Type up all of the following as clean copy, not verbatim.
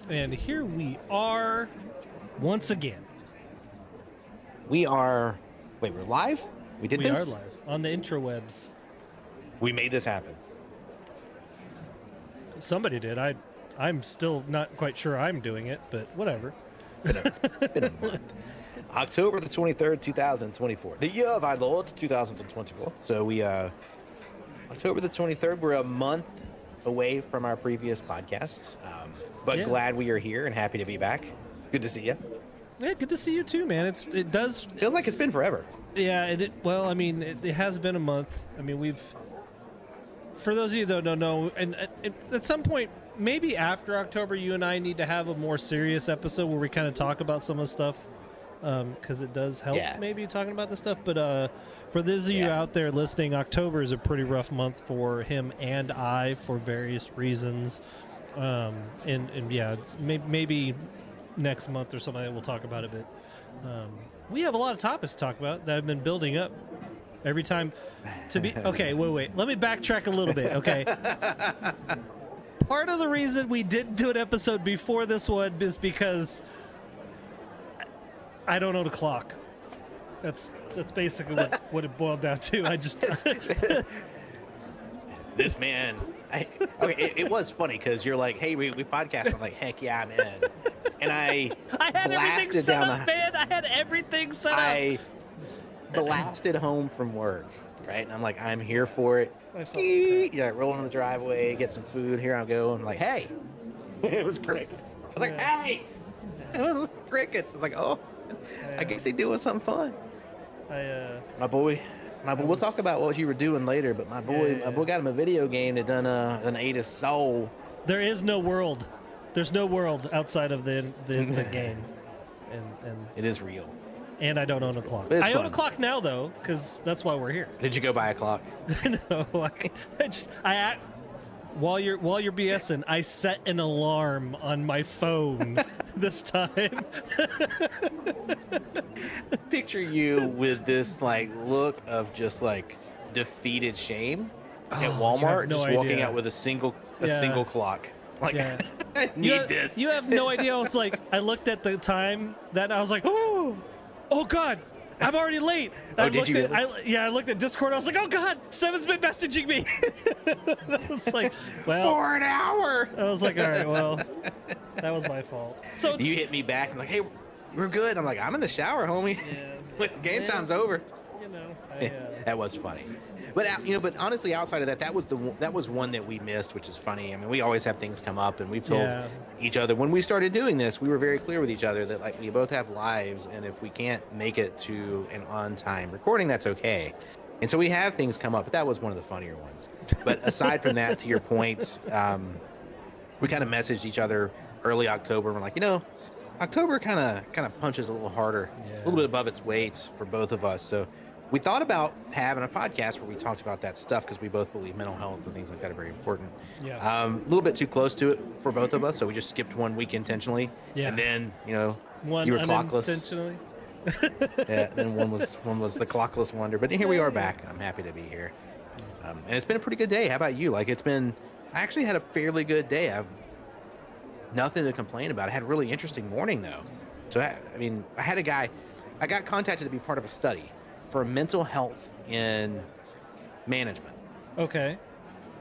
And here we are once again. We are. Wait, we're live? We did We this? are live on the intrawebs. We made this happen. Somebody did. I'm still not quite sure I'm doing it, but whatever. It's been a month. October the 23rd, 2024. The year of our Lord, 2024. So we, October the 23rd, we're a month away from our previous podcasts. But Yeah. glad we are here and happy to be back. Good to see you. Yeah, good to see you too, man. It does. Feels like it's been forever. Yeah. Well, I mean, it has been a month. I mean, for those of you that don't know, and at some point, maybe after October, you and I need to have a more serious episode where we kind of talk about some of the stuff, because it does help maybe talking about this stuff. But for those of you out there listening, October is a pretty rough month for him and I for various reasons. And yeah, it's maybe next month or something we'll talk about it. But we have a lot of topics to talk about that have been building up every time to be. Okay, wait. Let me backtrack a little bit. Okay. Part of the reason we didn't do an episode before this one is because I don't know the clock. That's basically what it boiled down to. I just This man. It was funny because you're like, hey, we podcast. I'm like, heck yeah, I'm in. And I had everything blasted set down up, man. I had everything set up. I blasted home from work, right? And I'm like, I'm here for it. Rolling in the driveway, get some food. Here I go. I'm like, hey. It was crickets. I was like, hey. It was crickets. It's like, oh, I guess they're doing something fun. My boy, we'll talk about what you were doing later, but my boy got him a video game that done ate his soul. There is no world. There's no world outside of the game, and it is real. And I don't own a clock. I own a clock now though, because that's why we're here. Did you go buy a clock? No, while you're BSing, I set an alarm on my phone this time. Picture you with this like look of just like defeated shame at Walmart, just walking out with a single clock. Like, I need this. You have no idea. I looked at the time that I was like, oh God, I'm already late. I looked at Discord. I was like, oh God, Seven's been messaging me. I was like, well, for an hour. I was like, all right, well, that was my fault. So you hit me back. I'm like, hey, we're good. I'm like, I'm in the shower, homie. Game time's over. That was funny. But but honestly, outside of that, that was one that we missed, which is funny. I mean, we always have things come up, and we've told each other when we started doing this, we were very clear with each other that like we both have lives, and if we can't make it to an on-time recording, that's okay. And so we have things come up, but that was one of the funnier ones. But aside from that, to your point, we kind of messaged each other early October. And we're like, October kind of punches a little harder, a little bit above its weight for both of us. So we thought about having a podcast where we talked about that stuff because we both believe mental health and things like that are very important. A little bit too close to it for both of us, so we just skipped 1 week intentionally. And then, you were clockless. Unintentionally. Then one was the clockless wonder. But here we are back, and I'm happy to be here. And it's been a pretty good day. How about you? I actually had a fairly good day. I've nothing to complain about. I had a really interesting morning, though. So, I had a guy, I got contacted to be part of a study for mental health in management. Okay.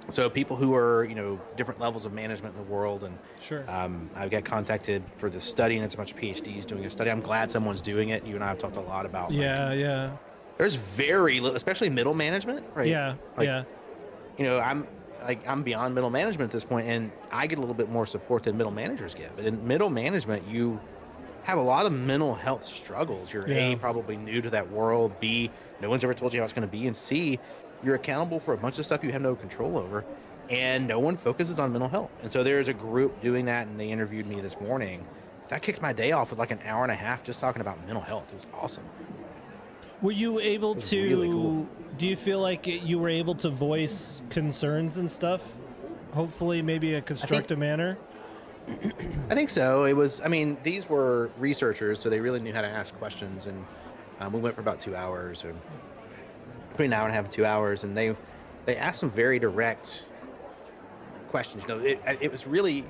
So people who are, different levels of management in the world. And I got contacted for this study, and it's a bunch of PhDs doing a study. I'm glad someone's doing it. You and I have talked a lot about there's very little, especially middle management, right? I'm beyond middle management at this point, and I get a little bit more support than middle managers get. But in middle management, you have a lot of mental health struggles. You're A, probably new to that world. B, no one's ever told you how it's going to be. And C, you're accountable for a bunch of stuff you have no control over, and no one focuses on mental health. And so there's a group doing that, and they interviewed me this morning. That kicked my day off with like an hour and a half just talking about mental health. It was awesome. Were you able to, really cool. Do you feel like you were able to voice concerns and stuff? Hopefully, maybe a constructive manner? I think so. It was, these were researchers, so they really knew how to ask questions. And we went for about 2 hours, or between an hour and a half and 2 hours. And they asked some very direct questions. It was really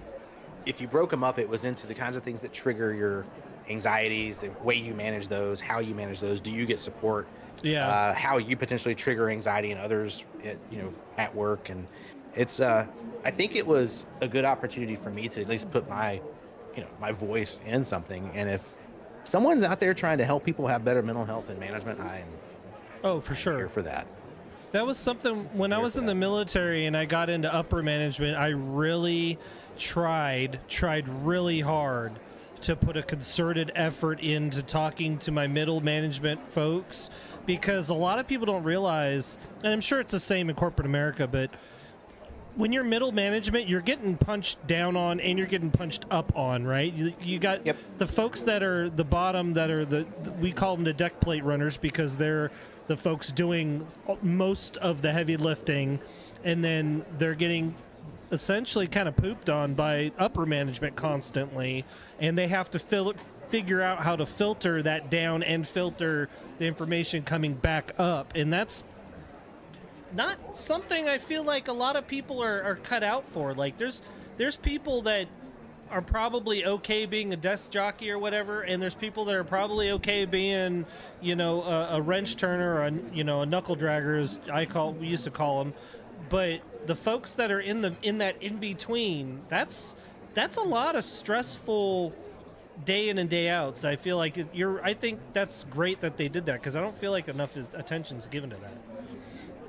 if you broke them up, it was into the kinds of things that trigger your anxieties, the way you manage those, how you manage those. Do you get support? Yeah. How you potentially trigger anxiety in others, at work. And it's, I think it was a good opportunity for me to at least put my voice in something. And if someone's out there trying to help people have better mental health and management, I'm For sure. here for that. That was something when I was in the military and I got into upper management. I really tried really hard to put a concerted effort into talking to my middle management folks, because a lot of people don't realize, and I'm sure it's the same in corporate America, but when you're middle management, you're getting punched down on and you're getting punched up on, right? You got the folks that are the bottom, that are we call them the deck plate runners, because they're the folks doing most of the heavy lifting, and then they're getting essentially kind of pooped on by upper management constantly, and they have to figure out how to filter that down and filter the information coming back up. And that's not something I feel like a lot of people are cut out for. Like there's people that are probably okay being a desk jockey or whatever, and there's people that are probably okay being, a wrench turner or a knuckle dragger, as we used to call them. But the folks that are in that in between, that's a lot of stressful day in and day outs. I feel like I think that's great that they did that, because I don't feel like enough attention's given to that.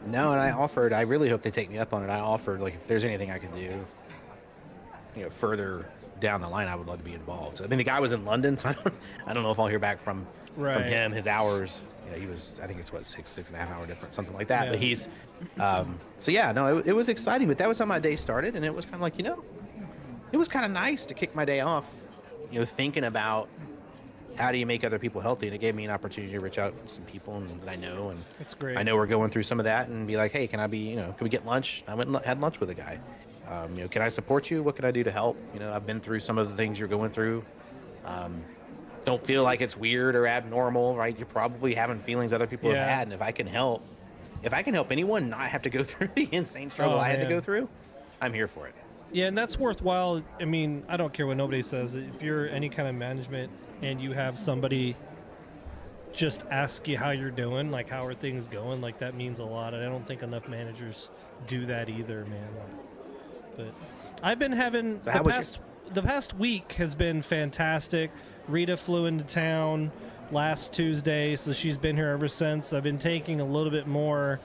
No, and I really hope they take me up on it. I offered, like, if there's anything I can do, further down the line, I would love to be involved. So, I mean, the guy was in London, so I don't know if I'll hear back from him. His hours, he was, I think it's 6.5 hour difference, something like that. Yeah. But he's, so yeah, no, it was exciting. But that was how my day started, and it was kind of like, it was kind of nice to kick my day off, thinking about how do you make other people healthy, and it gave me an opportunity to reach out to some people that I know, and that's great. I know we're going through some of that, and be like, hey, can I be, can we get lunch? I went and had lunch with a guy. Can I support you? What can I do to help? I've been through some of the things you're going through. Don't feel like it's weird or abnormal, right? You're probably having feelings other people have had, and if I can help anyone not have to go through the insane struggle I had to go through, I'm here for it. Yeah, and that's worthwhile. I mean, I don't care what nobody says. If you're any kind of management and you have somebody just ask you how you're doing, like how are things going, like that means a lot. And I don't think enough managers do that either, man. But I've been having the past week has been fantastic. Rita flew into town last Tuesday, so she's been here ever since. I've been taking a little bit more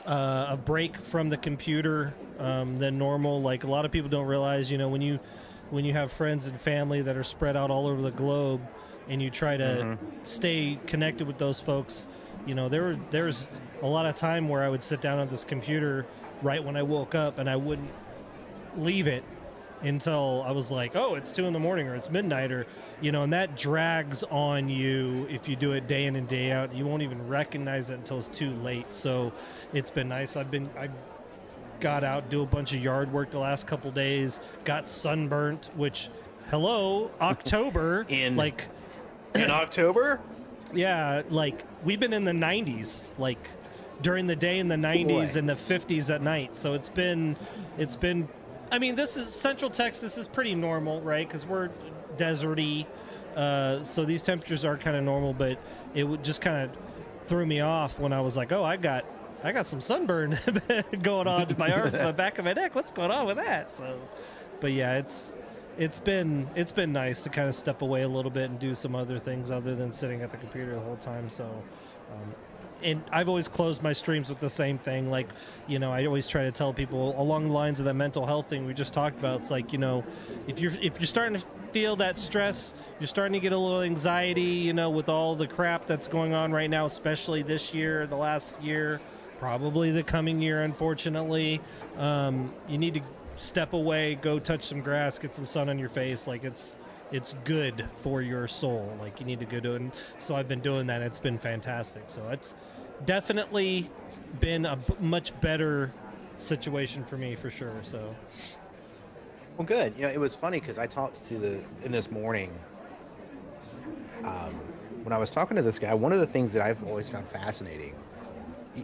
a break from the computer than normal. Like a lot of people don't realize, when you have friends and family that are spread out all over the globe, and you try to stay connected with those folks, there's a lot of time where I would sit down at this computer right when I woke up, and I wouldn't leave it until I was like, oh, it's 2 a.m. or it's midnight, or and that drags on you if you do it day in and day out. You won't even recognize it until it's too late. So it's been nice. I got out, do a bunch of yard work the last couple days, got sunburnt, which October in October? Yeah, like we've been in the 90s, like during the day in the 90s and the 50s at night. So it's been I mean, this is Central Texas is pretty normal, right? Because we're deserty, so these temperatures are kind of normal. But it would just kind of threw me off when I was like, oh, I got some sunburn going on my arms, and the back of my neck. What's going on with that? So, but yeah, it's been nice to kind of step away a little bit and do some other things other than sitting at the computer the whole time. So. And I've always closed my streams with the same thing. Like, I always try to tell people along the lines of that mental health thing we just talked about. It's like, if you're starting to feel that stress, you're starting to get a little anxiety, with all the crap that's going on right now, especially this year, the last year, probably the coming year, unfortunately. You need to step away, go touch some grass, get some sun on your face. Like it's good for your soul. Like you need to go do it. And so I've been doing that. It's been fantastic. So it's definitely been a much better situation for me, for sure. So, well, good. It was funny because I talked to in this morning, when I was talking to this guy, one of the things that I've always found fascinating,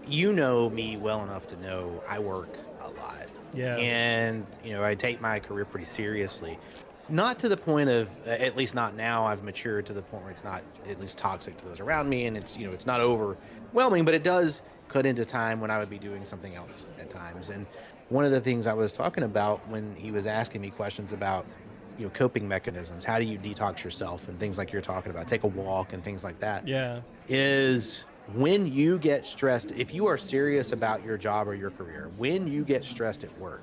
you know me well enough to know I work a lot. Yeah. And, I take my career pretty seriously. Not to the point of, at least not now, I've matured to the point where it's not at least toxic to those around me, and it's not overwhelming, but it does cut into time when I would be doing something else at times. And one of the things I was talking about when he was asking me questions about, coping mechanisms, how do you detox yourself and things like you're talking about, take a walk and things like that. Yeah. Is when you get stressed, if you are serious about your job or your career, when you get stressed at work,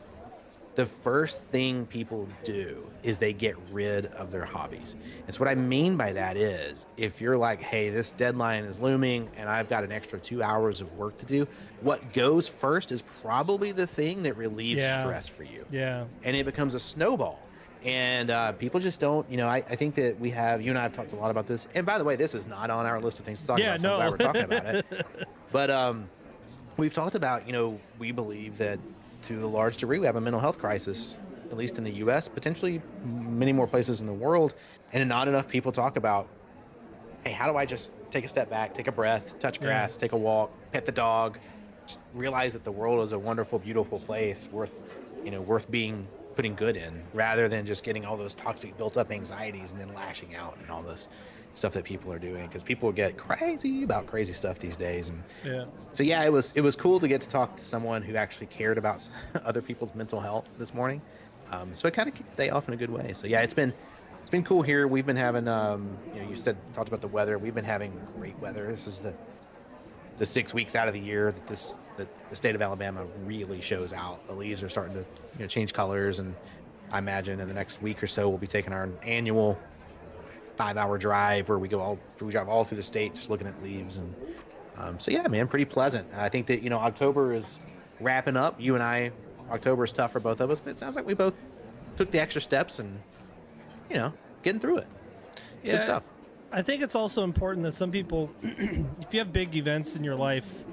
the first thing people do is they get rid of their hobbies. And so what I mean by that is, if you're like, hey, this deadline is looming and I've got an extra 2 hours of work to do, what goes first is probably the thing that relieves stress for you. Yeah. And it becomes a snowball. And people just don't, I think that you and I have talked a lot about this. And by the way, this is not on our list of things to talk about. So I'm glad we're talking about it. But we've talked about, we believe that to a large degree, we have a mental health crisis, at least in the U.S., potentially many more places in the world. And not enough people talk about, hey, how do I just take a step back, take a breath, touch grass, take a walk, pet the dog, just realize that the world is a wonderful, beautiful place worth being putting good in, rather than just getting all those toxic built up anxieties and then lashing out and all this stuff that people are doing, because people get crazy about crazy stuff these days. And so it was cool to get to talk to someone who actually cared about other people's mental health this morning. So it kind of kicked the day off in a good way. So it's been cool here. We've been having you talked about the weather. We've been having great weather. This is the 6 weeks out of the year that the state of Alabama really shows out. The leaves are starting to change colors, and I imagine in the next week or so we'll be taking our annual 5-hour drive where we drive all through the state just looking at leaves. And so man, pretty pleasant. I think that October is wrapping up. You and I, October is tough for both of us, but it sounds like we both took the extra steps and getting through it. Good stuff. I think it's also important that some people, if you have big events in your life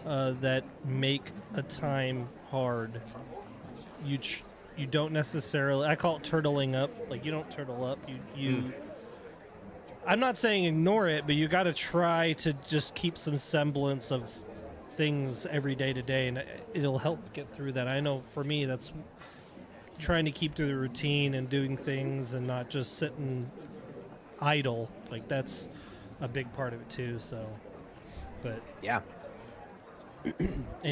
that make a time hard, you don't necessarily, I call it turtling up. Like, you don't turtle up. I'm not saying ignore it, but you got to try to just keep some semblance of things every day to day, and it'll help get through that. I know for me, that's trying to keep through the routine and doing things and not just sitting idle. Like, that's a big part of it too. So, but anyway.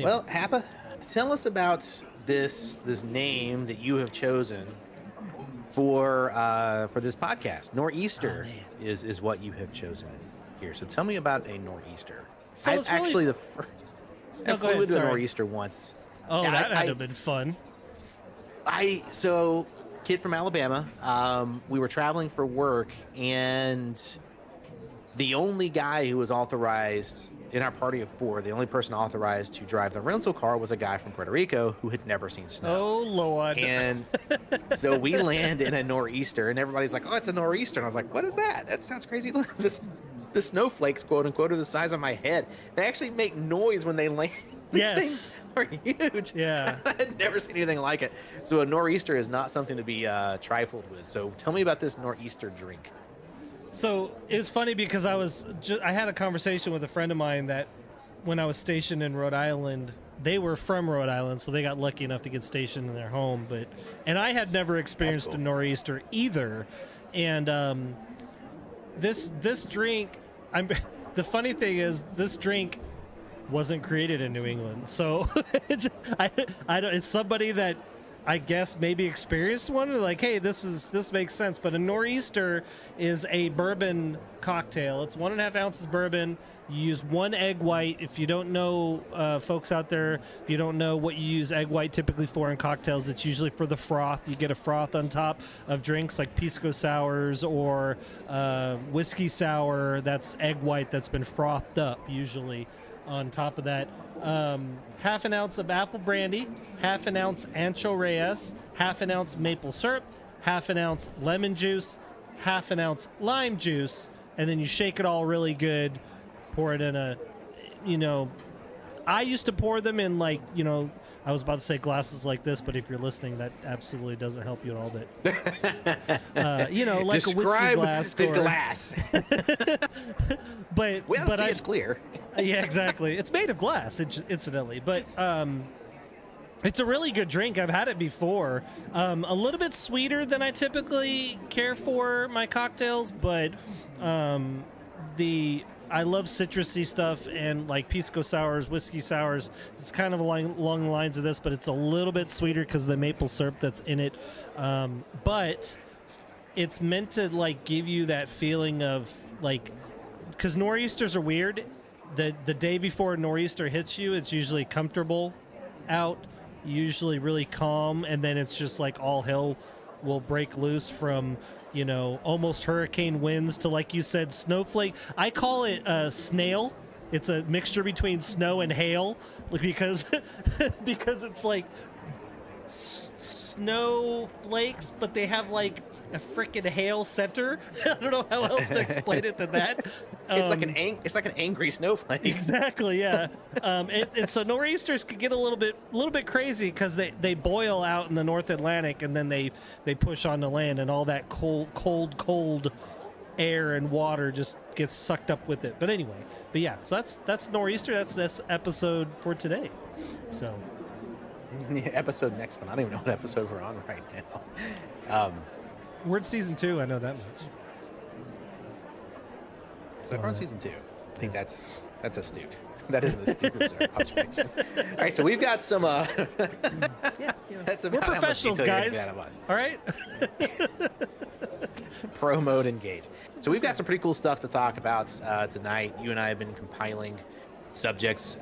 Well, Hapa, tell us about this name that you have chosen for this podcast. Nor'easter is what you have chosen here. So tell me about a nor'easter. So I flew to a nor'easter once. Oh, that had to have been fun. Kid from Alabama. We were traveling for work, and the only guy who was authorized in our party of 4, the only person authorized to drive the rental car was a guy from Puerto Rico who had never seen snow. Oh, Lord. And so we land in a nor'easter, and everybody's like, oh, it's a nor'easter. And I was like, what is that? That sounds crazy. Look, the snowflakes, quote unquote, are the size of my head. They actually make noise when they land. These things are huge. Yeah. I had never seen anything like it. So a nor'easter is not something to be trifled with. So tell me about this nor'easter drink. So it was funny because I had a conversation with a friend of mine that when I was stationed in Rhode Island, they were from Rhode Island, so they got lucky enough to get stationed in their home. And I had never experienced a nor'easter either. And this drink, the funny thing is, this drink wasn't created in New England. So it's somebody that I guess maybe experienced one, like, hey, this makes sense. But a nor'easter is a bourbon cocktail. It's 1.5 ounces bourbon. You use 1 egg white. If you don't know, folks out there, if you don't know what you use egg white typically for in cocktails, it's usually for the froth. You get a froth on top of drinks like pisco sours or whiskey sour. That's egg white that's been frothed up usually. On top of that, 1/2 ounce of apple brandy, 1/2 ounce ancho reyes, 1/2 ounce maple syrup, 1/2 ounce lemon juice, 1/2 ounce lime juice, and then you shake it all really good. Pour it in I used to pour them in, like, I was about to say glasses like this, but if you're listening, that absolutely doesn't help you at all. But like describe a whiskey glass. The glass. but it's clear. Yeah, exactly. It's made of glass, incidentally. But It's a really good drink. I've had it before. A little bit sweeter than I typically care for my cocktails, but I love citrusy stuff and like pisco sours, whiskey sours. It's kind of along the lines of this, but it's a little bit sweeter because of the maple syrup that's in it. But it's meant to like give you that feeling of like, because nor'easters are weird. The day before a nor'easter hits you, it's usually comfortable out, usually really calm, and then it's just like all hell will break loose from, you know, almost hurricane winds to, like you said, snowflake. I call it a snail. It's a mixture between snow and hail because because it's like snowflakes, but they have like a freaking hail center. I don't know how else to explain it than that. It's like an angry snowflake. Exactly, yeah. And so nor'easters could get a little bit crazy because they boil out in the North Atlantic and then they push on the land, and all that cold air and water just gets sucked up with it. But anyway, yeah. So that's nor'easter. That's this episode for today. So Episode next one. I don't even know what episode we're on right now. We're in season 2. I know that much. So we're on season 2. I think that's astute. That is an astute observation. All right, so we've got some. yeah, That's we're about how much professionals, detail you're gonna guys. get out of us. All right. Pro mode engage. So we've got some pretty cool stuff to talk about tonight. You and I have been compiling subjects.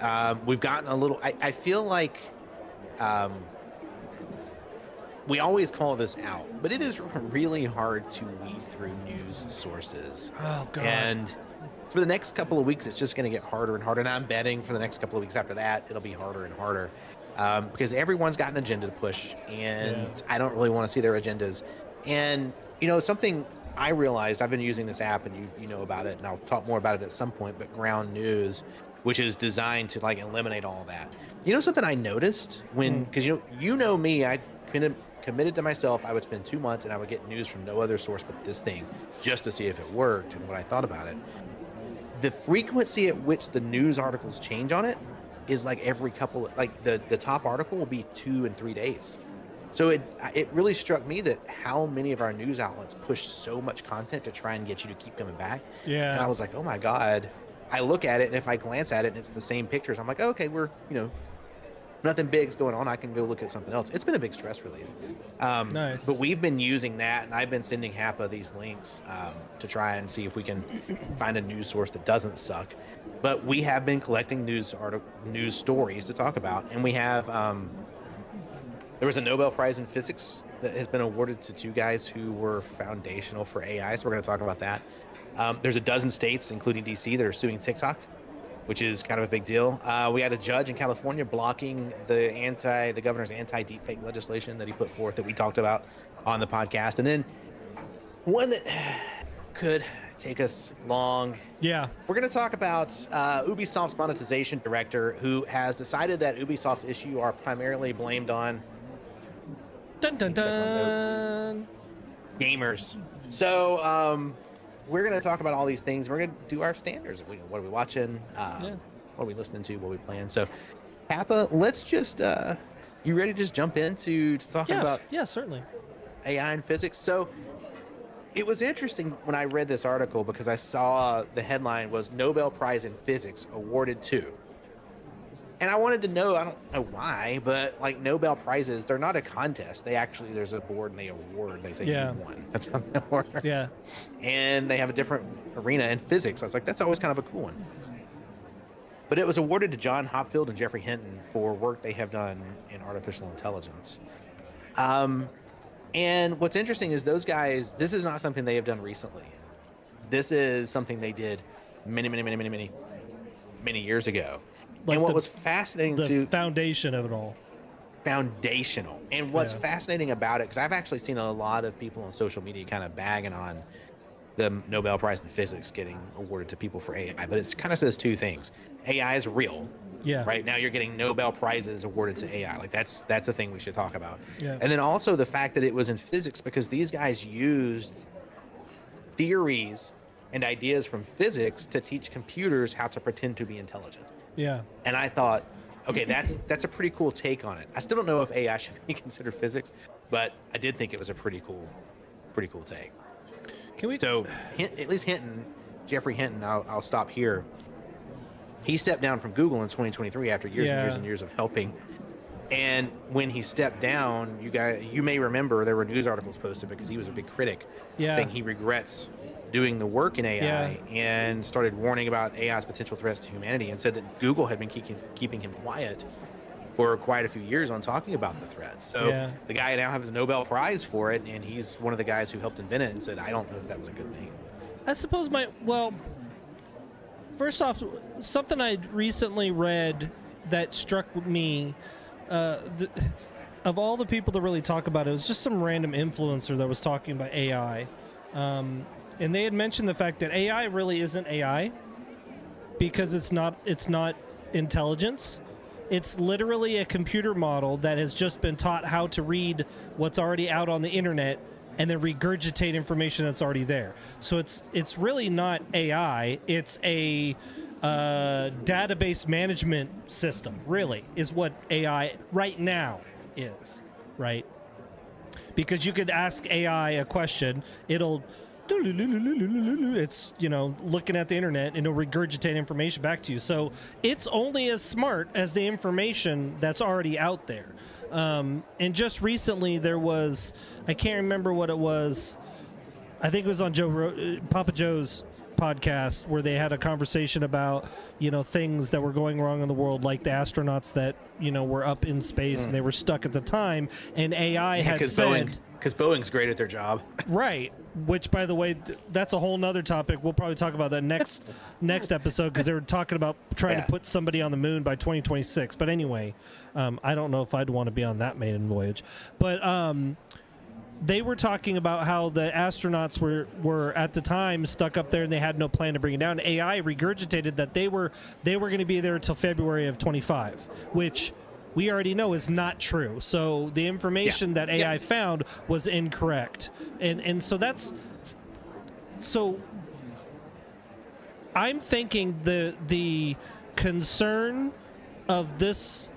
We've gotten a little. I feel like. We always call this out, but it is really hard to weed through news sources. Oh God. And for the next couple of weeks, it's just going to get harder and harder. And I'm betting for the next couple of weeks after that, it'll be harder and harder because everyone's got an agenda to push, and I don't really want to see their agendas. And you know, something I realized, I've been using this app, and you know about it, and I'll talk more about it at some point. But Ground News, which is designed to like eliminate all of that. You know, something I noticed when, because you know me, I committed to myself, I would spend 2 months and I would get news from no other source but this thing just to see if it worked and what I thought about it. The frequency at which the news articles change on it is like every couple, like the top article will be 2 and 3 days. So it really struck me that how many of our news outlets push so much content to try and get you to keep coming back. Yeah. And I was like, oh my God. I look at it, and if I glance at it and it's the same pictures, I'm like, oh, okay, we're, nothing big's going on. I can go look at something else. It's been a big stress relief. Nice. But we've been using that, and I've been sending HAPA these links to try and see if we can find a news source that doesn't suck. But we have been collecting news stories to talk about, and we have there was a Nobel Prize in Physics that has been awarded to 2 guys who were foundational for AI. So we're going to talk about that. There's a dozen states, including DC, that are suing TikTok, which is kind of a big deal. We had a judge in California blocking the governor's anti-deepfake legislation that he put forth that we talked about on the podcast. And then one that could take us long. Yeah. We're going to talk about Ubisoft's monetization director, who has decided that Ubisoft's issue are primarily blamed on Dun dun dun. gamers. So we're going to talk about all these things. We're going to do our standards. What are we watching? What are we listening to? What are we playing? So, Kappa, let's just, you ready to just jump into talking about certainly. AI and physics? So, it was interesting when I read this article because I saw the headline was Nobel Prize in Physics awarded to. And I wanted to know, I don't know why, but like Nobel Prizes, they're not a contest. There's a board and they award. They say you won. That's how that works. Yeah. And they have a different arena in physics. I was like, that's always kind of a cool one. But it was awarded to John Hopfield and Jeffrey Hinton for work they have done in artificial intelligence. And what's interesting is those guys, this is not something they have done recently. This is something they did many years ago. Like and what was fascinating the foundation of it all. Foundational. And what's fascinating about it, because I've actually seen a lot of people on social media kind of bagging on the Nobel Prize in Physics getting awarded to people for AI, but it kind of says 2 things. AI is real. Yeah. Right now you're getting Nobel Prizes awarded to AI. Like that's the thing we should talk about. Yeah. And then also the fact that it was in physics because these guys used theories and ideas from physics to teach computers how to pretend to be intelligent. Yeah. And I thought, okay, that's a pretty cool take on it. I still don't know if AI should be considered physics, but I did think it was a pretty cool take. Can we? So at least Hinton, Jeffrey Hinton, I'll stop here. He stepped down from Google in 2023 after years and years and years of helping. And when he stepped down, you may remember there were news articles posted because he was a big critic, saying he regrets doing the work in AI and started warning about AI's potential threats to humanity, and said that Google had been keeping him quiet for quite a few years on talking about the threats. So the guy now has a Nobel Prize for it, and he's one of the guys who helped invent it, and said, I don't know if that was a good thing. I suppose first off, something I recently read that struck me, of all the people to really talk about it was just some random influencer that was talking about AI. And they had mentioned the fact that AI really isn't AI because it's not intelligence. It's literally a computer model that has just been taught how to read what's already out on the internet and then regurgitate information that's already there. So it's really not AI. It's a database management system, really, is what AI right now is, right? Because you could ask AI a question, it's looking at the internet and it'll regurgitate information back to you. So it's only as smart as the information that's already out there. And just recently there was, I can't remember what it was, I think it was on Papa Joe's podcast, where they had a conversation about things that were going wrong in the world, like the astronauts that were up in space and they were stuck at the time, and AI had said, because Boeing's great at their job. Right. Which, by the way, that's a whole nother topic. We'll probably talk about that next episode, because they were talking about trying to put somebody on the moon by 2026. But anyway, I don't know if I'd want to be on that maiden voyage. But they were talking about how the astronauts were at the time stuck up there and they had no plan to bring it down. AI regurgitated that they were going to be there until February of 25, which we already know is not true. So the information that AI found was incorrect. And so I'm thinking the concern of this,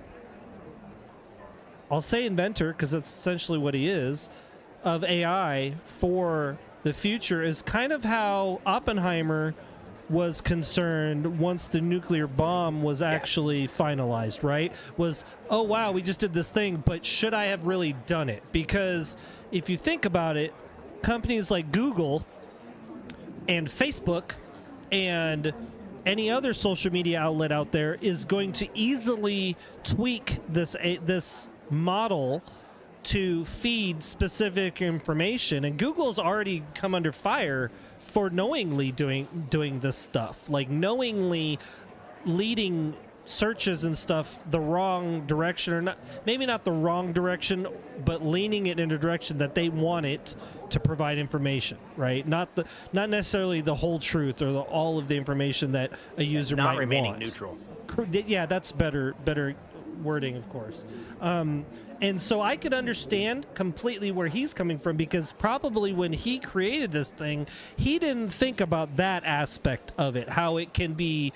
I'll say inventor, because that's essentially what he is, of AI for the future is kind of how Oppenheimer was concerned once the nuclear bomb was actually finalized, right? Was, oh, wow, we just did this thing, but should I have really done it? Because if you think about it, companies like Google and Facebook and any other social media outlet out there is going to easily tweak this model to feed specific information, and Google's already come under fire for knowingly doing this stuff, like knowingly leading searches and stuff the wrong direction, or not, maybe not the wrong direction, but leaning it in a direction that they want it to provide information, right? Not necessarily the whole truth or all of the information that a user might want. Not remaining neutral. Yeah, that's better wording, of course. And so I could understand completely where he's coming from, because probably when he created this thing, he didn't think about that aspect of it, how it can be,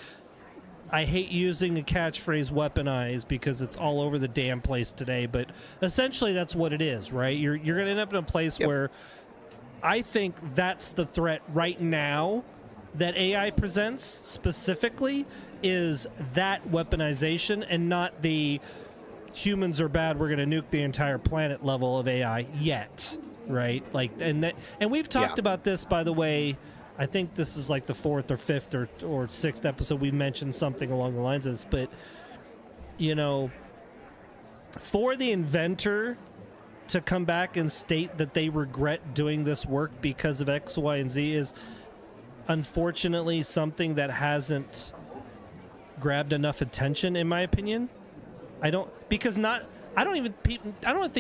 I hate using the catchphrase weaponized because it's all over the damn place today, but essentially that's what it is, right? You're going to end up in a place where I think that's the threat right now that AI presents specifically, is that weaponization, and not the humans are bad, we're going to nuke the entire planet level of AI yet, right? Like, and we've talked about this, by the way. I think this is like the 4th or 5th or 6th episode we mentioned something along the lines of this, but for the inventor to come back and state that they regret doing this work because of X, Y, and Z is unfortunately something that hasn't grabbed enough attention, in my opinion. I don't think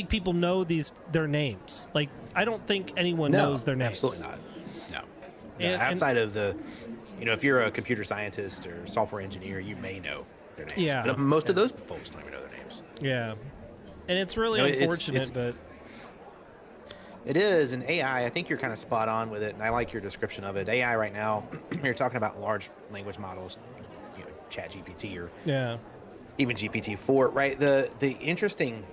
people know their names. Like, I don't think anyone knows their names. Absolutely not. No, outside of the, if you're a computer scientist or software engineer, you may know their names. Yeah. But most of those folks don't even know their names. Yeah. And it's really unfortunate, but it is. And AI, I think you're kind of spot on with it, and I like your description of it. AI right now, you're talking about large language models, ChatGPT or even GPT-4, right? The interesting.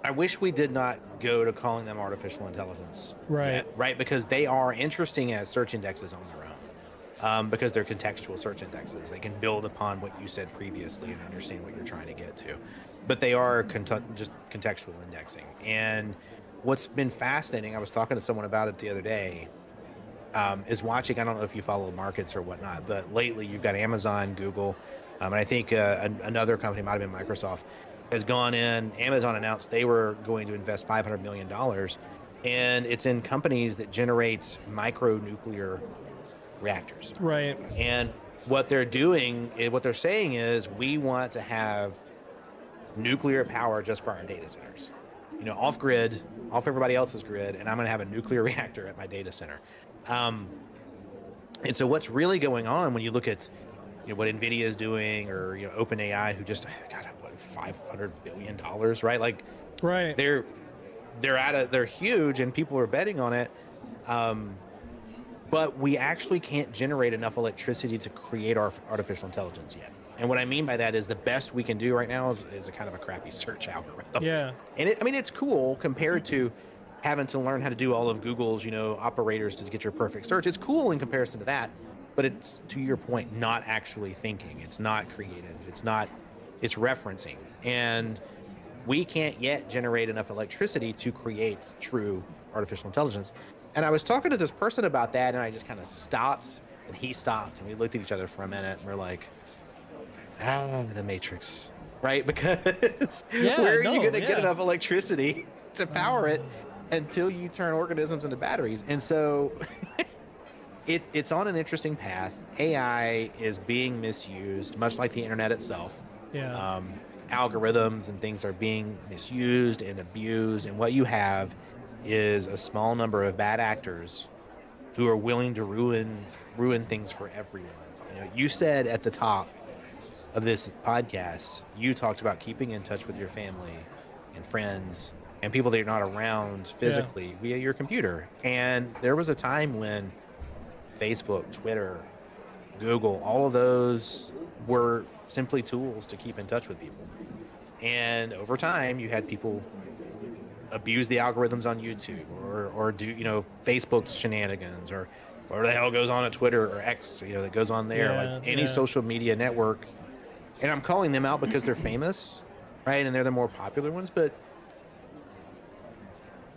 I wish we did not go to calling them artificial intelligence, Right? yet, right? Because they are interesting as search indexes on their own, because they're contextual search indexes. They can build upon what you said previously and understand what you're trying to get to, but they are just contextual indexing. And what's been fascinating, I was talking to someone about it the other day, is watching. I don't know if you follow markets or whatnot, but lately you've got Amazon, Google, and I think another company, might have been Microsoft, has gone in. Amazon announced they were going to invest $500 million, and it's in companies that generate micronuclear reactors. Right. And what they're doing, what they're saying is, we want to have nuclear power just for our data centers, off grid, off everybody else's grid, and I'm going to have a nuclear reactor at my data center. And so what's really going on when you look at what NVIDIA is doing, or OpenAI, who just got what, $500 billion, right? Like, Right. they're huge, and people are betting on it. But we actually can't generate enough electricity to create our artificial intelligence yet. And what I mean by that is, the best we can do right now is a kind of a crappy search algorithm. Yeah. And it's cool compared to having to learn how to do all of Google's, operators to get your perfect search. It's cool in comparison to that, but it's, to your point, not actually thinking. It's not creative. It's referencing. And we can't yet generate enough electricity to create true artificial intelligence. And I was talking to this person about that, and I just kind of stopped, and he stopped, and we looked at each other for a minute, and we're like, the Matrix, right? Because where are you going to get enough electricity to power it until you turn organisms into batteries? And so it's on an interesting path. AI is being misused, much like the internet itself. Yeah. Algorithms and things are being misused and abused, and what you have is a small number of bad actors who are willing to ruin things for everyone. You said at the top of this podcast, you talked about keeping in touch with your family and friends and people that you're not around physically via your computer. And there was a time when Facebook, Twitter, Google, all of those were simply tools to keep in touch with people. And over time, you had people abuse the algorithms on YouTube, or do Facebook's shenanigans, or the hell goes on at Twitter or X, that goes on there, like any social media network. And I'm calling them out because they're famous, right? And they're the more popular ones, but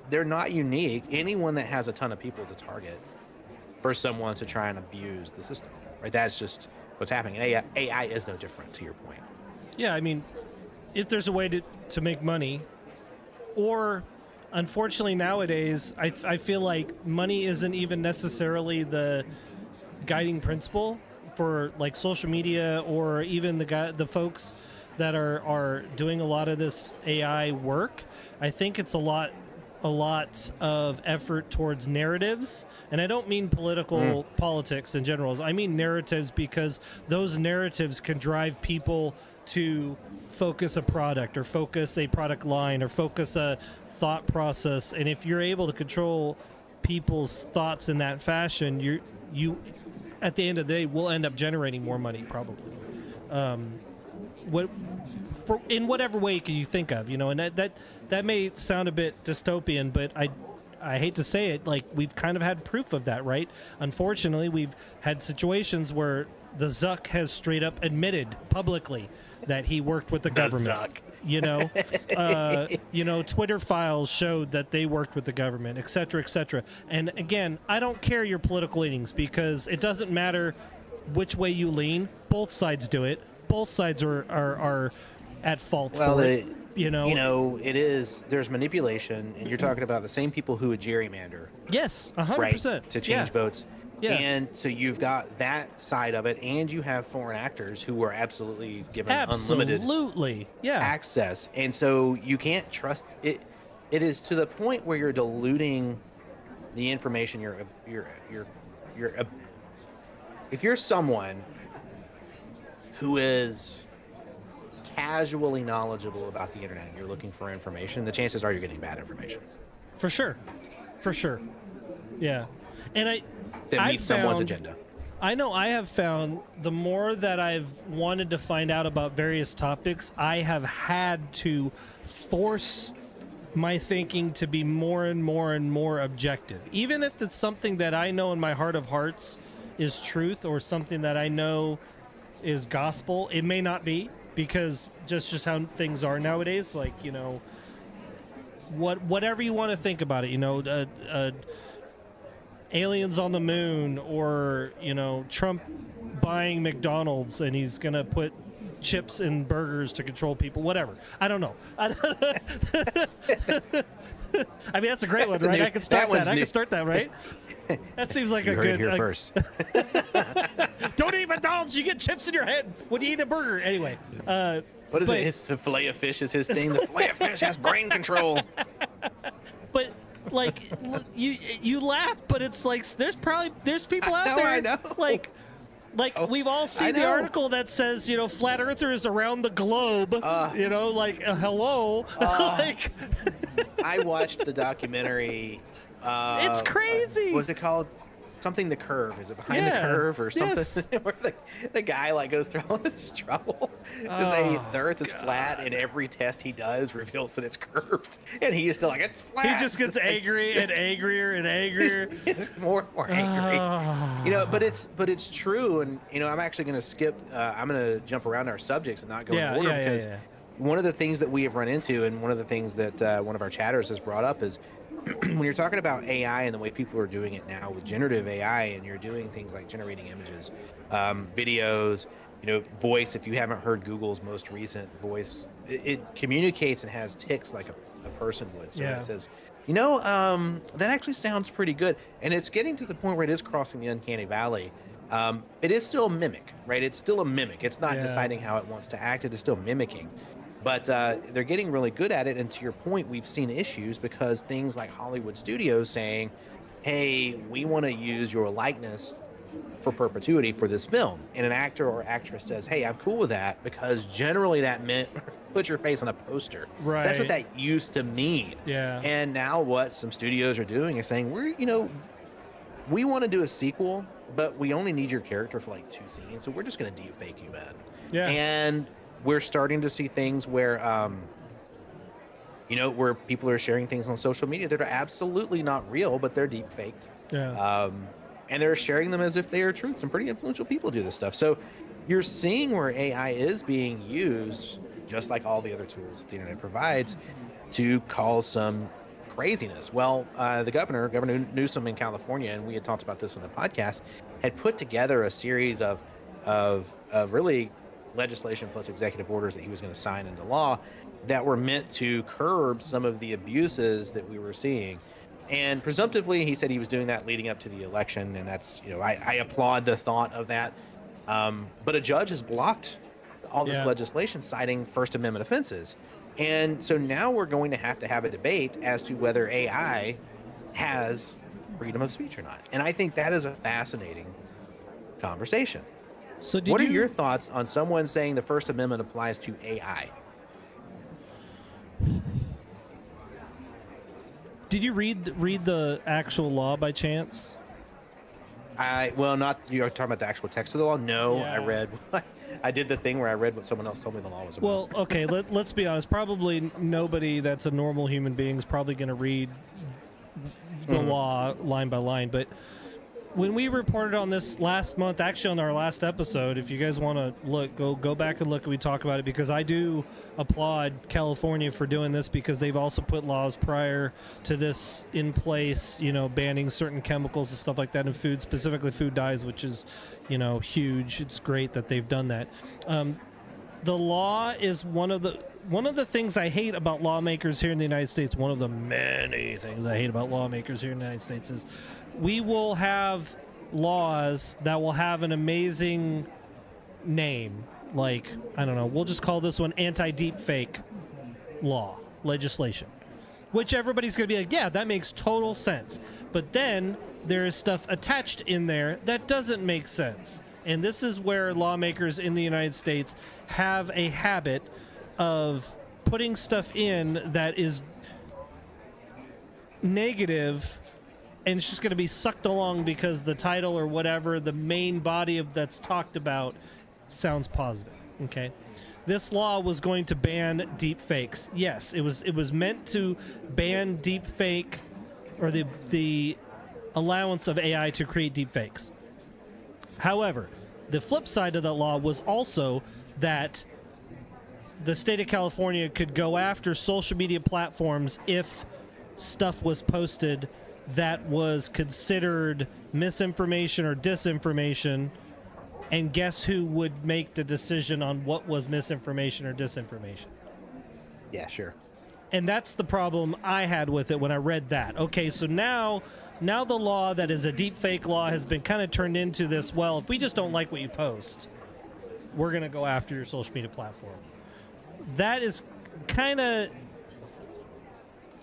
they're not unique. Anyone that has a ton of people is a target for someone to try and abuse the system, right? That's just what's happening. And AI is no different, to your point. Yeah, I mean, if there's a way to make money, or unfortunately nowadays, I feel like money isn't even necessarily the guiding principle for like social media, or even the folks that are doing a lot of this AI work. I think it's a lot of effort towards narratives, and I don't mean politics in general. I mean narratives, because those narratives can drive people to focus a product, or focus a product line, or focus a thought process. And if you're able to control people's thoughts in that fashion, you at the end of the day will end up generating more money, probably. In whatever way can you think of, and that may sound a bit dystopian, but I hate to say it, like, we've kind of had proof of that, right? Unfortunately, we've had situations where the Zuck has straight up admitted publicly that he worked with the government. Twitter files showed that they worked with the government, et cetera, et cetera. And again, I don't care your political leanings, because it doesn't matter which way you lean. Both sides do it. Both sides are at fault for it. It is. There's manipulation, and you're talking about the same people who would gerrymander. Yes, 100%. Right, to change votes. Yeah. And so you've got that side of it, and you have foreign actors who are absolutely given unlimited access. And so you can't trust it. It is to the point where you're diluting the information. If you're someone who is casually knowledgeable about the internet and you're looking for information, the chances are you're getting bad information. For sure. Yeah. And that meets someone's agenda. I know I have found the more that I've wanted to find out about various topics, I have had to force my thinking to be more and more and more objective. Even if it's something that I know in my heart of hearts is truth or something that I know is gospel, it may not be, because just how things are nowadays, like, you know, whatever you want to think about it, you know, aliens on the moon, or, you know, Trump buying McDonald's and he's gonna put chips in burgers to control people, whatever. I don't know. I mean, that's a great one, right? I can start that. I can start that, right? That seems like You a heard good. it here first. Don't eat McDonald's. You get chips in your head when you eat a burger. Anyway. What is it? The fillet of fish is his thing. The fillet of fish has brain control. But like, you laugh, but it's like there's people out there. I know. Like we've all seen the article that says, you know, flat earthers around the globe. You know, like hello. Like, I watched the documentary. It's crazy. What's it called? Something the curve. Is it behind the curve or something? Yes. Where the guy like goes through all this trouble to say the Earth is flat, and every test he does reveals that it's curved, and he is still like, it's flat. He just gets angry and angrier and angrier. It's more and more angry. You know, but it's true, and you know, I'm actually going to skip. I'm going to jump around our subjects and not go in order because one of the things that we have run into, and one of the things that one of our chatters has brought up is, when you're talking about AI and the way people are doing it now with generative AI, and you're doing things like generating images, videos, you know, voice. If you haven't heard Google's most recent voice, it communicates and has ticks like a person would. So it says, you know, that actually sounds pretty good. And it's getting to the point where it is crossing the uncanny valley. It is still a mimic, right? It's still a mimic. It's not deciding how it wants to act. It is still mimicking. But they're getting really good at it. And to your point, we've seen issues because things like Hollywood studios saying, hey, we want to use your likeness for perpetuity for this film. And an actor or actress says, hey, I'm cool with that, because generally that meant put your face on a poster. Right. That's what that used to mean. Yeah. And now what some studios are doing is saying, we want to do a sequel, but we only need your character for like 2 scenes. So we're just going to deepfake you, man. Yeah. And we're starting to see things where, where people are sharing things on social media that are absolutely not real, but they're deep faked. Yeah. And they're sharing them as if they are truth. Some pretty influential people do this stuff. So you're seeing where AI is being used, just like all the other tools that the internet provides, to cause some craziness. Well, the Governor Newsom in California, and we had talked about this on the podcast, had put together a series of really legislation plus executive orders that he was going to sign into law that were meant to curb some of the abuses that we were seeing. And presumptively, he said he was doing that leading up to the election, and that's, I applaud the thought of that. But a judge has blocked all this legislation, citing First Amendment offenses. And so now we're going to have a debate as to whether AI has freedom of speech or not. And I think that is a fascinating conversation. So what are your thoughts on someone saying the First Amendment applies to AI? Did you read the actual law by chance? Not you're talking about the actual text of the law. No, Yeah. I did the thing where I read what someone else told me the law was about. Well, okay, let's be honest. Probably nobody that's a normal human being is probably going to read the law line by line. But when we reported on this last month, actually on our last episode, if you guys want to look, go back and look, and we talk about it, because I do applaud California for doing this, because they've also put laws prior to this in place, banning certain chemicals and stuff like that in food, specifically food dyes, which is, huge. It's great that they've done that. The law is one of the things I hate about lawmakers here in the United States. One of the many things I hate about lawmakers here in the United States is we will have laws that will have an amazing name. Like, I don't know, we'll just call this one anti-deepfake law legislation, which everybody's going to be like, yeah, that makes total sense. But then there is stuff attached in there that doesn't make sense. And this is where lawmakers in the United States have a habit of putting stuff in that is negative and it's just going to be sucked along because the title or whatever, the main body of that's talked about sounds positive. Okay. This law was going to ban deep fakes. Yes, it was meant to ban deep fake or the allowance of AI to create deep fakes. However, the flip side of that law was also that the state of California could go after social media platforms if stuff was posted that was considered misinformation or disinformation, and guess who would make the decision on what was misinformation or disinformation? Yeah, sure. And that's the problem I had with it when I read that. Okay, so now the law that is a deep fake law has been kind of turned into this, well, if we just don't like what you post, we're going to go after your social media platform. That is kind of,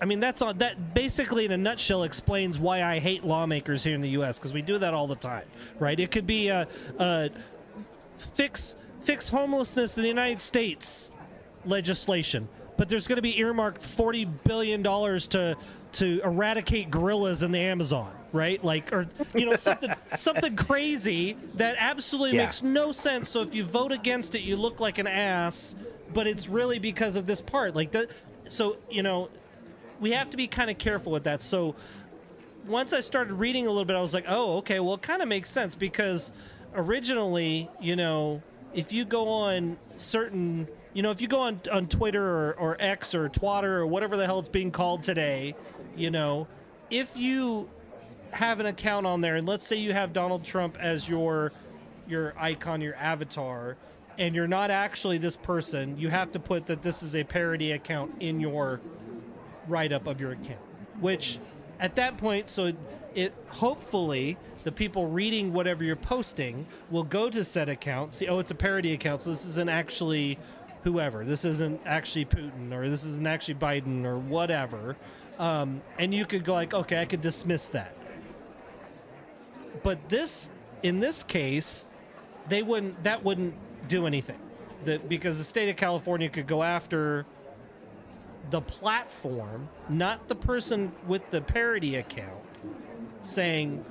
I mean, that basically in a nutshell explains why I hate lawmakers here in the U.S., because we do that all the time, right? It could be fix homelessness in the United States legislation, but there's going to be earmarked $40 billion to eradicate gorillas in the Amazon, right? Like, or something crazy that absolutely makes no sense. So if you vote against it, you look like an ass, but it's really because of this part. Like that. So we have to be kind of careful with that. So once I started reading a little bit, I was like, oh, okay, well, it kind of makes sense, because originally, if you go on certain, if you go on Twitter or X or Twitter or whatever the hell it's being called today, if you have an account on there, and let's say you have Donald Trump as your icon, your avatar, and you're not actually this person, you have to put that this is a parody account in your write-up of your account, which at that point, so it hopefully the people reading whatever you're posting will go to said account, see, oh, it's a parody account, so this isn't actually whoever, this isn't actually Putin, or this isn't actually Biden, or whatever, and you could go like, okay, I could dismiss that. But in this case, that wouldn't do anything, because the state of California could go after the platform, not the person with the parody account, saying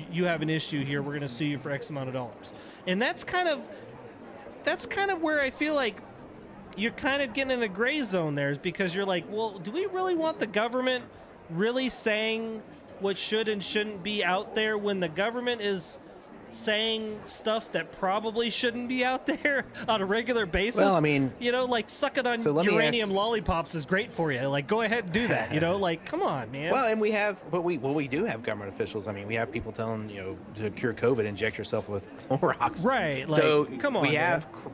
you have an issue here, we're going to sue you for X amount of dollars. And that's kind of where I feel like you're kind of getting in a gray zone there, is because you're like, well, do we really want the government really saying what should and shouldn't be out there when the government is saying stuff that probably shouldn't be out there on a regular basis? Well, I mean, like sucking on uranium lollipops is great for you. Like, go ahead and do that. Like, come on, man. Well, and we do have government officials. I mean, we have people telling to cure COVID, inject yourself with Clorox. Right. Like, so come on.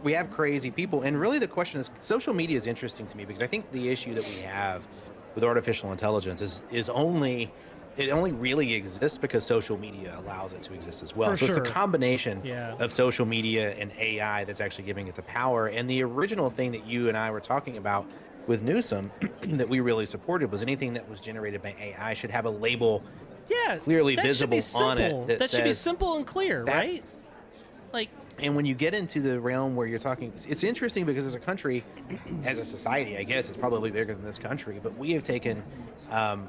We have crazy people, and really the question is, social media is interesting to me, because I think the issue that we have with artificial intelligence is only. It only really exists because social media allows it to exist as well. For sure. It's a combination of social media and AI that's actually giving it the power. And the original thing that you and I were talking about with Newsom that we really supported was anything that was generated by AI should have a label clearly visible on it. That should be simple and clear, right? Like, and when you get into the realm where you're talking, it's interesting because as a country, as a society, I guess it's probably bigger than this country, but we have taken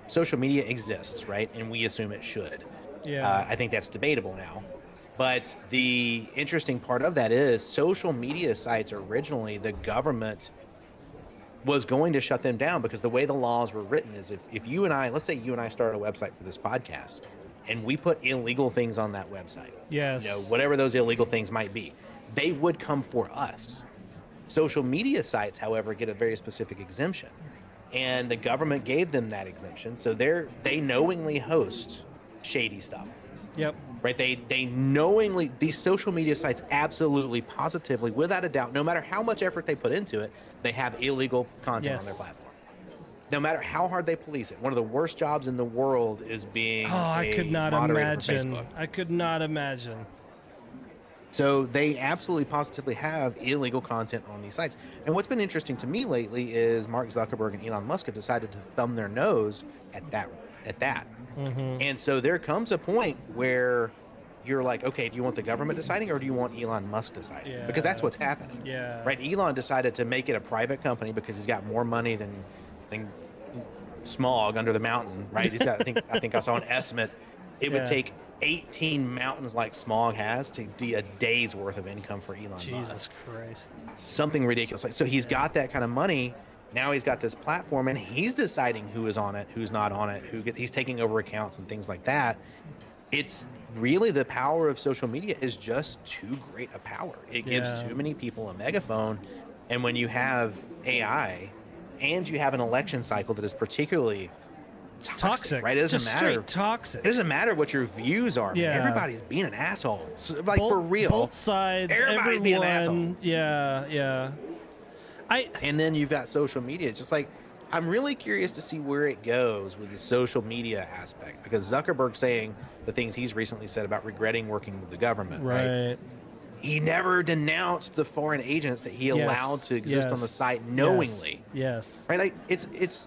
social media exists, right? And we assume it should. Yeah. I think that's debatable now. But the interesting part of that is social media sites originally, the government was going to shut them down, because the way the laws were written is if you and I, let's say you and I start a website for this podcast, and we put illegal things on that website. Yes. Whatever those illegal things might be, they would come for us. Social media sites, however, get a very specific exemption, and the government gave them that exemption, so they knowingly host shady stuff. Yep. Right? They knowingly, these social media sites absolutely, positively, without a doubt, no matter how much effort they put into it, they have illegal content on their platform. No matter how hard they police it. One of the worst jobs in the world is being I could not imagine. I could not imagine. So they absolutely positively have illegal content on these sites. And what's been interesting to me lately is Mark Zuckerberg and Elon Musk have decided to thumb their nose at that. Mm-hmm. And so there comes a point where you're like, okay, do you want the government deciding, or do you want Elon Musk deciding? Yeah. Because that's what's happening. Yeah. Right? Elon decided to make it a private company because he's got more money than smog under the mountain, right? He's got, I think I saw an estimate. It would Yeah. take 18 mountains like smog has to be a day's worth of income for Elon Musk. Jesus Christ. Something ridiculous. Like, so he's got that kind of money. Now he's got this platform, and he's deciding who is on it, who's not on it, he's taking over accounts and things like that. It's really the power of social media is just too great a power. It gives Yeah. too many people a megaphone. And when you have AI and you have an election cycle that is particularly toxic, right? It doesn't Just matter. straight toxic. It doesn't matter what your views are. Yeah. Man. Everybody's being an asshole. Like Both- for real. Both sides. Everybody's being an everyone. Yeah, yeah. And then you've got social media. It's just like, I'm really curious to see where it goes with the social media aspect, because Zuckerberg saying the things he's recently said about regretting working with the government, right? He never denounced the foreign agents that he Yes, allowed to exist on the yes, site knowingly. Yes. Right? Like it's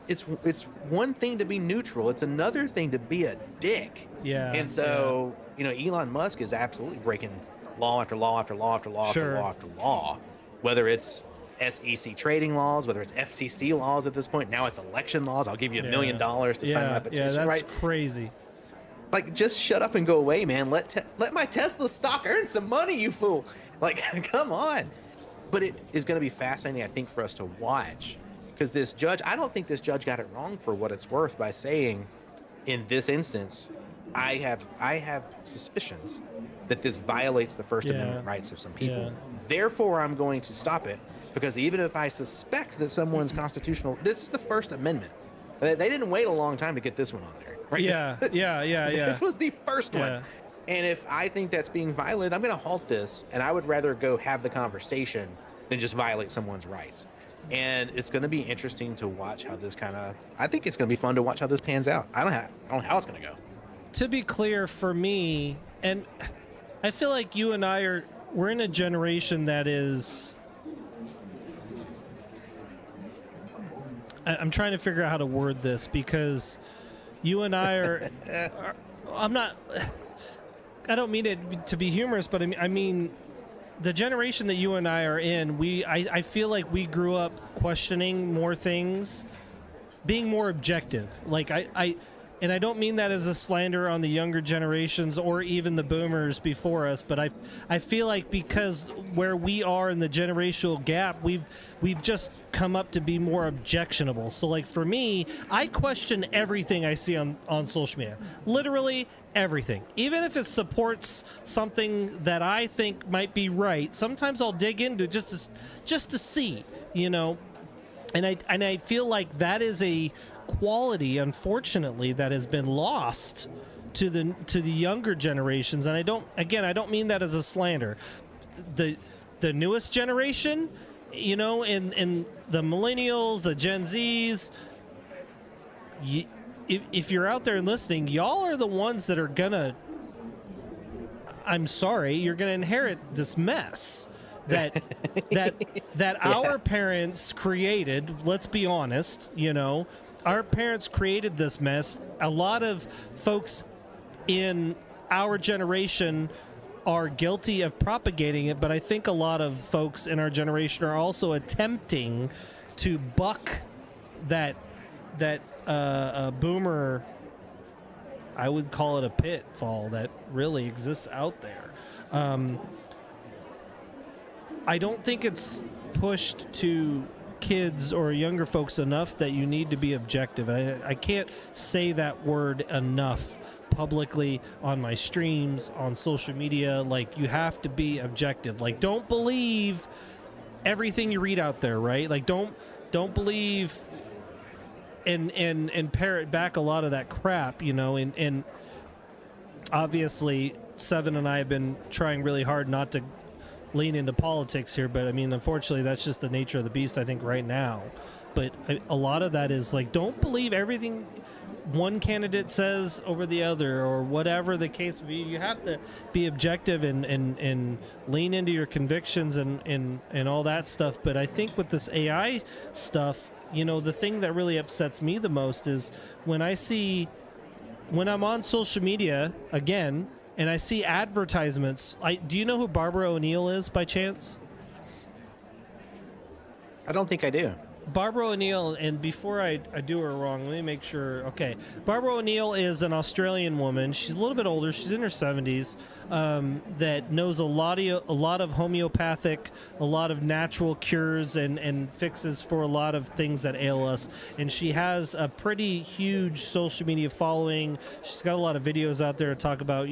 one thing to be neutral. It's another thing to be a dick. Yeah. And so, Elon Musk is absolutely breaking law after law after law after law Sure. after law after law, whether it's SEC trading laws, whether it's FCC laws at this point. Now it's election laws. I'll give you $1 million to sign my petition. Yeah, that's right? crazy. Like, just shut up and go away, man. Let my Tesla stock earn some money, you fool. Like, come on. But it is going to be fascinating, I think, for us to watch, because this judge, I don't think this judge got it wrong for what it's worth by saying, in this instance, I have suspicions that this violates the First Yeah. Amendment rights of some people. Yeah. Therefore, I'm going to stop it, because even if I suspect that someone's constitutional, this is the First Amendment. They didn't wait a long time to get this one on there, right? Yeah. This was the first Yeah. one. And if I think that's being violated, I'm going to halt this, and I would rather go have the conversation than just violate someone's rights. And it's going to be interesting to watch how this I think it's going to be fun to watch how this pans out. I don't know how it's going to go. To be clear, for me, and I feel like you and I we're in a generation that is. I'm trying to figure out how to word this, because you and I are I'm not. I don't mean it to be humorous, but I mean, the generation that you and I are in, I feel like we grew up questioning more things, being more objective. Like and I don't mean that as a slander on the younger generations or even the boomers before us, but I feel like because where we are in the generational gap, we've just come up to be more objectionable. So like for me, I question everything I see on social media. Literally everything. Even if it supports something that I think might be right, sometimes I'll dig into just to see, And I feel like that is a quality, unfortunately, that has been lost to the younger generations. And I don't mean that as a slander. The newest generation, and the millennials, the Gen Zs, if you're out there listening, y'all are the ones that are gonna, I'm sorry, you're gonna inherit this mess that our parents created. Let's be honest, our parents created this mess. A lot of folks in our generation are guilty of propagating it, but I think a lot of folks in our generation are also attempting to buck that boomer, I would call it a pitfall that really exists out there. I don't think it's pushed to kids or younger folks enough that you need to be objective. I can't say that word enough publicly on my streams, on social media. Like, you have to be objective. Like, don't believe everything you read out there, right? Like, don't believe and parrot back a lot of that crap, and obviously Seven and I have been trying really hard not to lean into politics here, but I mean, unfortunately, that's just the nature of the beast, I think, right now. But a lot of that is like, don't believe everything one candidate says over the other, or whatever the case may be. You have to be objective and lean into your convictions and all that stuff. But I think with this AI stuff, the thing that really upsets me the most is when I'm on social media again, and I see advertisements. Do you know who Barbara O'Neill is by chance? I don't think I do. Barbara O'Neill, and before I do her wrong, let me make sure. Okay, Barbara O'Neill is an Australian woman. She's a little bit older. She's in her 70s. That knows a lot of homeopathic, a lot of natural cures and fixes for a lot of things that ail us. And she has a pretty huge social media following. She's got a lot of videos out there to talk about,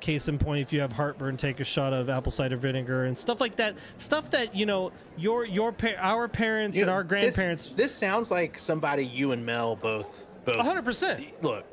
case in point, if you have heartburn, take a shot of apple cider vinegar and stuff like that. Stuff that our parents and our grandparents. This sounds like somebody you and Mel both. 100%. Look.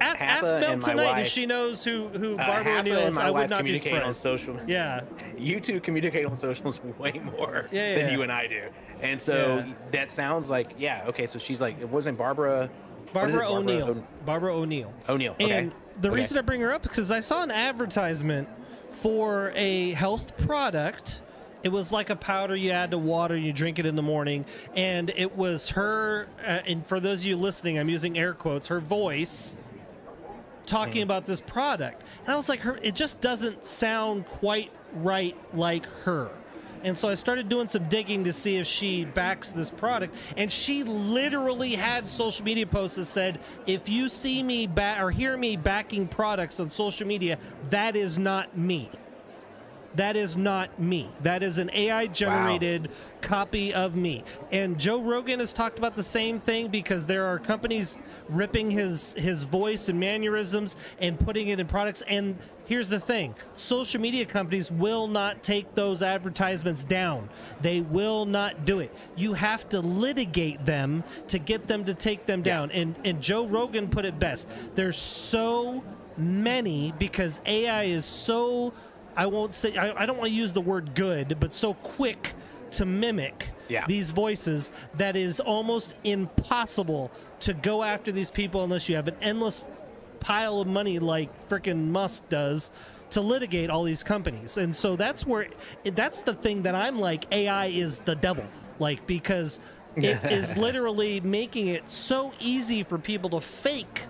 Ask Happa Mel and my tonight wife, if she knows who Barbara Happa O'Neill and is. my I wife would not be communicate on surprised. social. Yeah. You two communicate on socials way more than you and I do, and so that sounds like okay. So she's like, it wasn't Barbara. Barbara O'Neill. Barbara O'Neill. O'Neill. Okay. And the reason I bring her up is because I saw an advertisement for a health product. It was like a powder you add to water and you drink it in the morning. And it was her, and for those of you listening, I'm using air quotes, her voice talking about this product. And I was like, it just doesn't sound quite right like her. And so I started doing some digging to see if she backs this product. And she literally had social media posts that said, if you see me or hear me backing products on social media, that is not me. That is not me. That is an AI-generated copy of me. And Joe Rogan has talked about the same thing because there are companies ripping his voice and mannerisms and putting it in products. And here's the thing. Social media companies will not take those advertisements down. They will not do it. You have to litigate them to get them to take them down. And Joe Rogan put it best. There's so many because AI is so... I won't say, I don't want to use the word good, but so quick to mimic these voices that is almost impossible to go after these people unless you have an endless pile of money like frickin' Musk does to litigate all these companies. And so that's the thing that I'm like, AI is the devil, like, because it is literally making it so easy for people to fake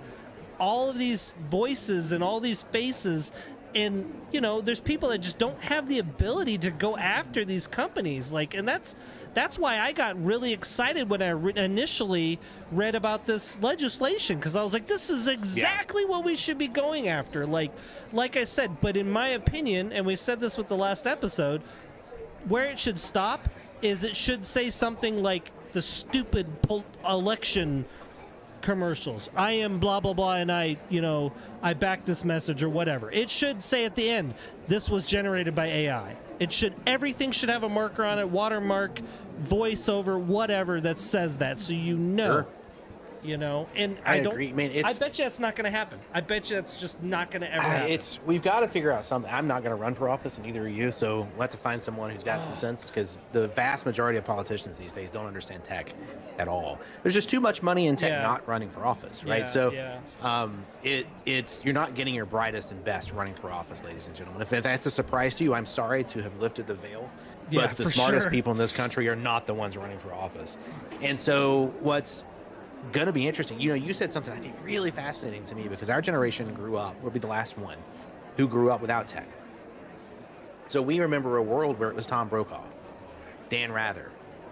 all of these voices and all these faces. And, there's people that just don't have the ability to go after these companies. Like, and that's why I got really excited when I initially read about this legislation, because I was like, this is exactly what we should be going after. Like I said, but in my opinion, and we said this with the last episode, where it should stop is it should say something like the stupid election commercials. I am blah blah blah, and I back this message or whatever. It should say at the end, this was generated by AI. Everything should have a marker on it, watermark, voiceover, whatever that says that, so Sure. And I agree, man. I bet you that's not going to happen. I bet you that's just not going to ever happen. We've got to figure out something. I'm not going to run for office, and neither are you. So we'll have to find someone who's got some sense, because the vast majority of politicians these days don't understand tech at all. There's just too much money in tech not running for office, right? You're not getting your brightest and best running for office, ladies and gentlemen. If that's a surprise to you, I'm sorry to have lifted the veil. But the smartest people in this country are not the ones running for office. And so what's going to be interesting, you said something I think really fascinating to me, because our generation grew up, we'll be the last one who grew up without tech. So we remember a world where it was Tom Brokaw, Dan Rather,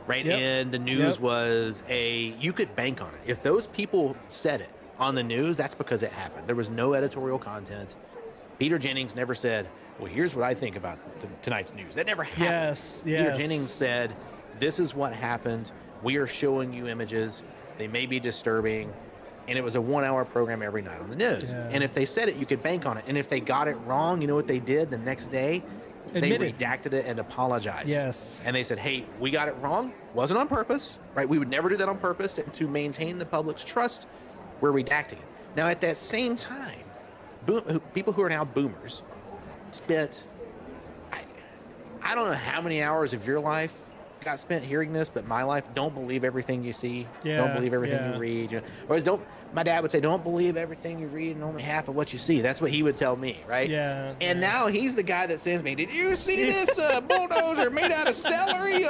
right? Yep. And the news was you could bank on it. If those people said it on the news, that's because it happened. There was no editorial content. Peter Jennings never said, well, here's what I think about tonight's news. That never happened. Yes. Peter Jennings said, this is what happened. We are showing you images. They may be disturbing. And it was a 1-hour program every night on the news. Yeah. And if they said it, you could bank on it. And if they got it wrong, you know what they did the next day? They redacted it and apologized. Yes. And they said, hey, we got it wrong. Wasn't on purpose, right? We would never do that on purpose. And to maintain the public's trust, we're redacting it. Now, at that same time, people who are now boomers spent, I don't know how many hours of your life got spent hearing this, but my life, don't believe everything you see. Don't believe everything you read. Or my dad would say, don't believe everything you read and only half of what you see. That's what he would tell me, right? Yeah. And now he's the guy that sends me, did you see this bulldozer made out of celery?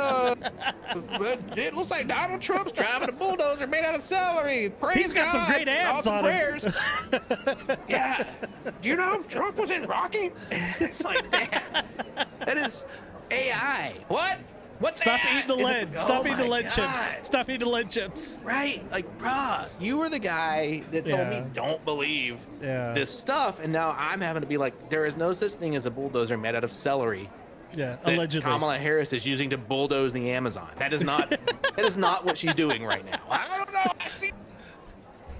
It looks like Donald Trump's driving a bulldozer made out of celery. Praise He's got God. some great abs on prayers. Yeah. Do you know Trump was in Rocky? It's like that. That is AI. What? What's Stop that? eating the And lead. it's like, Stop oh eating the my lead chips. God. Stop eating the lead chips. Right? Like, bruh, you were the guy that told Yeah. me don't believe Yeah. this stuff, and now I'm having to be like, there is no such thing as a bulldozer made out of celery Yeah, that allegedly. Kamala Harris is using to bulldoze the Amazon. That is not that is not what she's doing right now. I don't know. I see.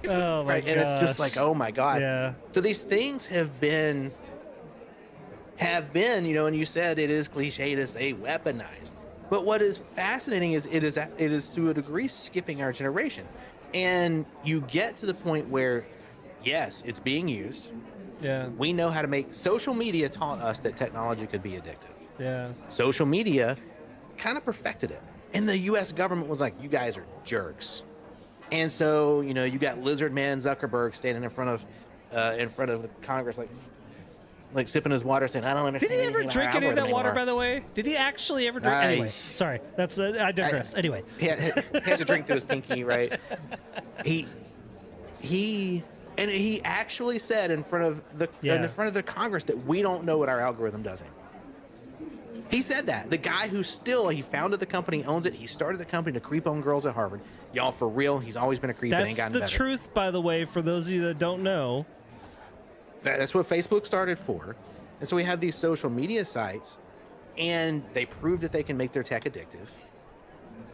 Oh my Right? And it's just gosh. like, oh my God. Yeah. So these things have been, you know, and you said it is cliche to say weaponized. But what is fascinating is it is to a degree skipping our generation. And you get to the point where, yes, it's being used. Yeah. We know how to make social media taught us that technology could be addictive. Yeah. Social media kind of perfected it. And the US government was like, you guys are jerks. And so, you know, you got lizard man Zuckerberg standing in front of the Congress like sipping his water saying, I don't Did understand. he ever anything about drink any of that algorithm water, anymore." by the way? Did he actually ever drink? Anyway, sorry. That's I digress. Anyway. He has to drink through his pinky, right? He actually said in front of the Congress that we don't know what our algorithm does anymore. He said that. The guy who he founded the company, owns it. He started the company to creep on girls at Harvard. Y'all, for real, he's always been a creep and ain't That's gotten the better. truth, by the way, for those of you that don't know. That's what Facebook started for. And so we have these social media sites, and they prove that they can make their tech addictive.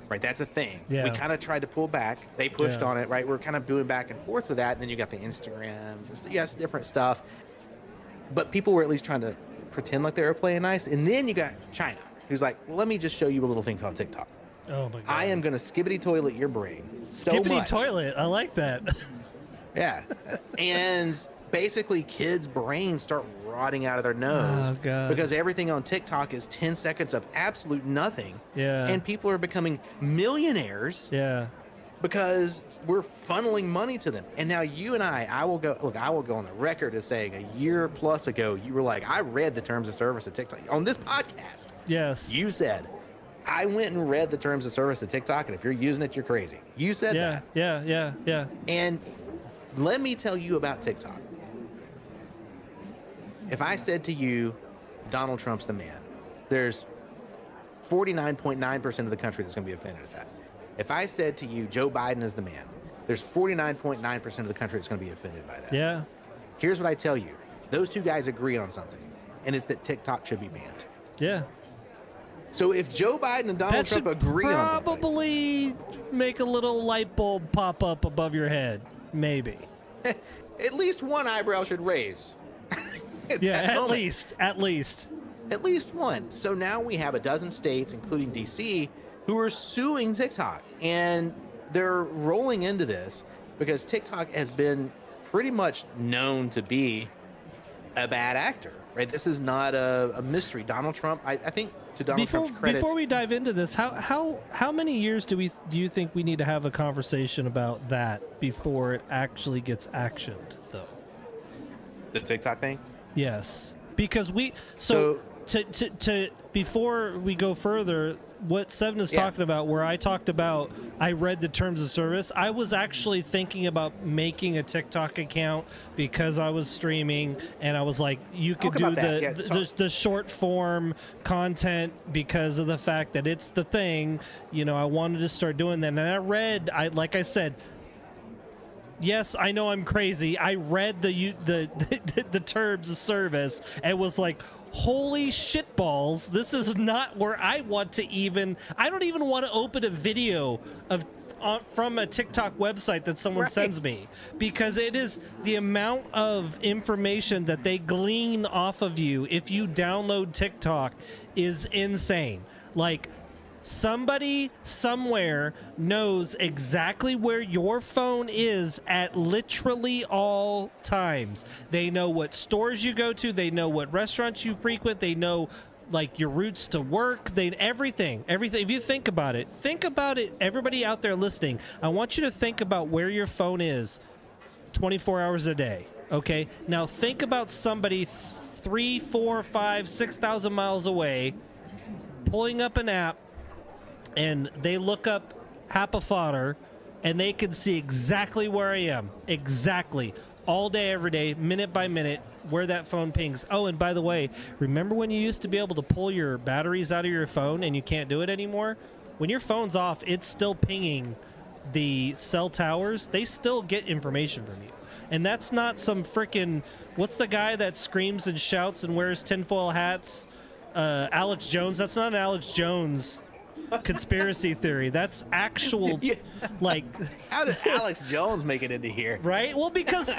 Right, that's a thing. Yeah. We kind of tried to pull back. They pushed Yeah. on it, right? We're kind of doing back and forth with that. And then you got the Instagrams, and yes, different stuff. But people were at least trying to pretend like they were playing nice. And then you got China, who's like, well, let me just show you a little thing called TikTok. Oh my god. I am going to skibbity toilet your brain so Skippity much. toilet. I like that. Yeah. And basically kids' brains start rotting out of their nose Oh, God. because everything on TikTok is 10 seconds of absolute nothing. Yeah. And people are becoming millionaires Yeah. because we're funneling money to them. And now you and I will go on the record as saying a year plus ago, you were like, I read the terms of service of TikTok on this podcast. Yes. You said, I went and read the terms of service of TikTok, and if you're using it, you're crazy. You said Yeah. that. Yeah. Yeah. Yeah. And let me tell you about TikTok. If I said to you, Donald Trump's the man, there's 49.9% of the country that's going to be offended at that. If I said to you, Joe Biden is the man, there's 49.9% of the country that's going to be offended by that. Yeah. Here's what I tell you. Those two guys agree on something, and it's that TikTok should be banned. Yeah. So if Joe Biden and Donald That Trump should agree on something, probably make a little light bulb pop up above your head. Maybe. at least one eyebrow should raise. Yeah. that At moment. least. At least. At least one. So now we have a dozen states, including DC, who are suing TikTok. And they're rolling into this because TikTok has been pretty much known to be a bad actor, right? This is not a mystery. Donald Trump, I think to Donald Trump's credit. Before we dive into this, how many years do you think we need to have a conversation about that before it actually gets actioned, though? The TikTok thing? Yes, because to before we go further, what Seven is talking about, where I talked about, I read the terms of service. I was actually thinking about making a TikTok account because I was streaming, and I was like, you could Talk do about that. Yeah, the short form content because of the fact that it's the thing. You know, I wanted to start doing that, and like I said. Yes, I know I'm crazy. I read the terms of service and was like, holy shitballs, this is not where I want to even... I don't even want to open a video from a TikTok website that someone sends me, because it is the amount of information that they glean off of you if you download TikTok is insane. Like... Somebody somewhere knows exactly where your phone is at literally all times. They know what stores you go to. They know what restaurants you frequent. They know like your routes to work. Everything. If you think about it, everybody out there listening, I want you to think about where your phone is 24 hours a day. Okay. Now think about somebody 3, 4, 5, 6,000 miles away pulling up an app, and they look up Happa Fodder, and they can see exactly where I am. Exactly. All day, every day, minute by minute, where that phone pings. Oh, and by the way, remember when you used to be able to pull your batteries out of your phone and you can't do it anymore? When your phone's off, it's still pinging the cell towers. They still get information from you. And that's not some freaking, what's the guy that screams and shouts and wears tinfoil hats? Alex Jones. That's not an Alex Jones conspiracy theory. That's actual, like. How did Alex Jones make it into here? Right? Well, because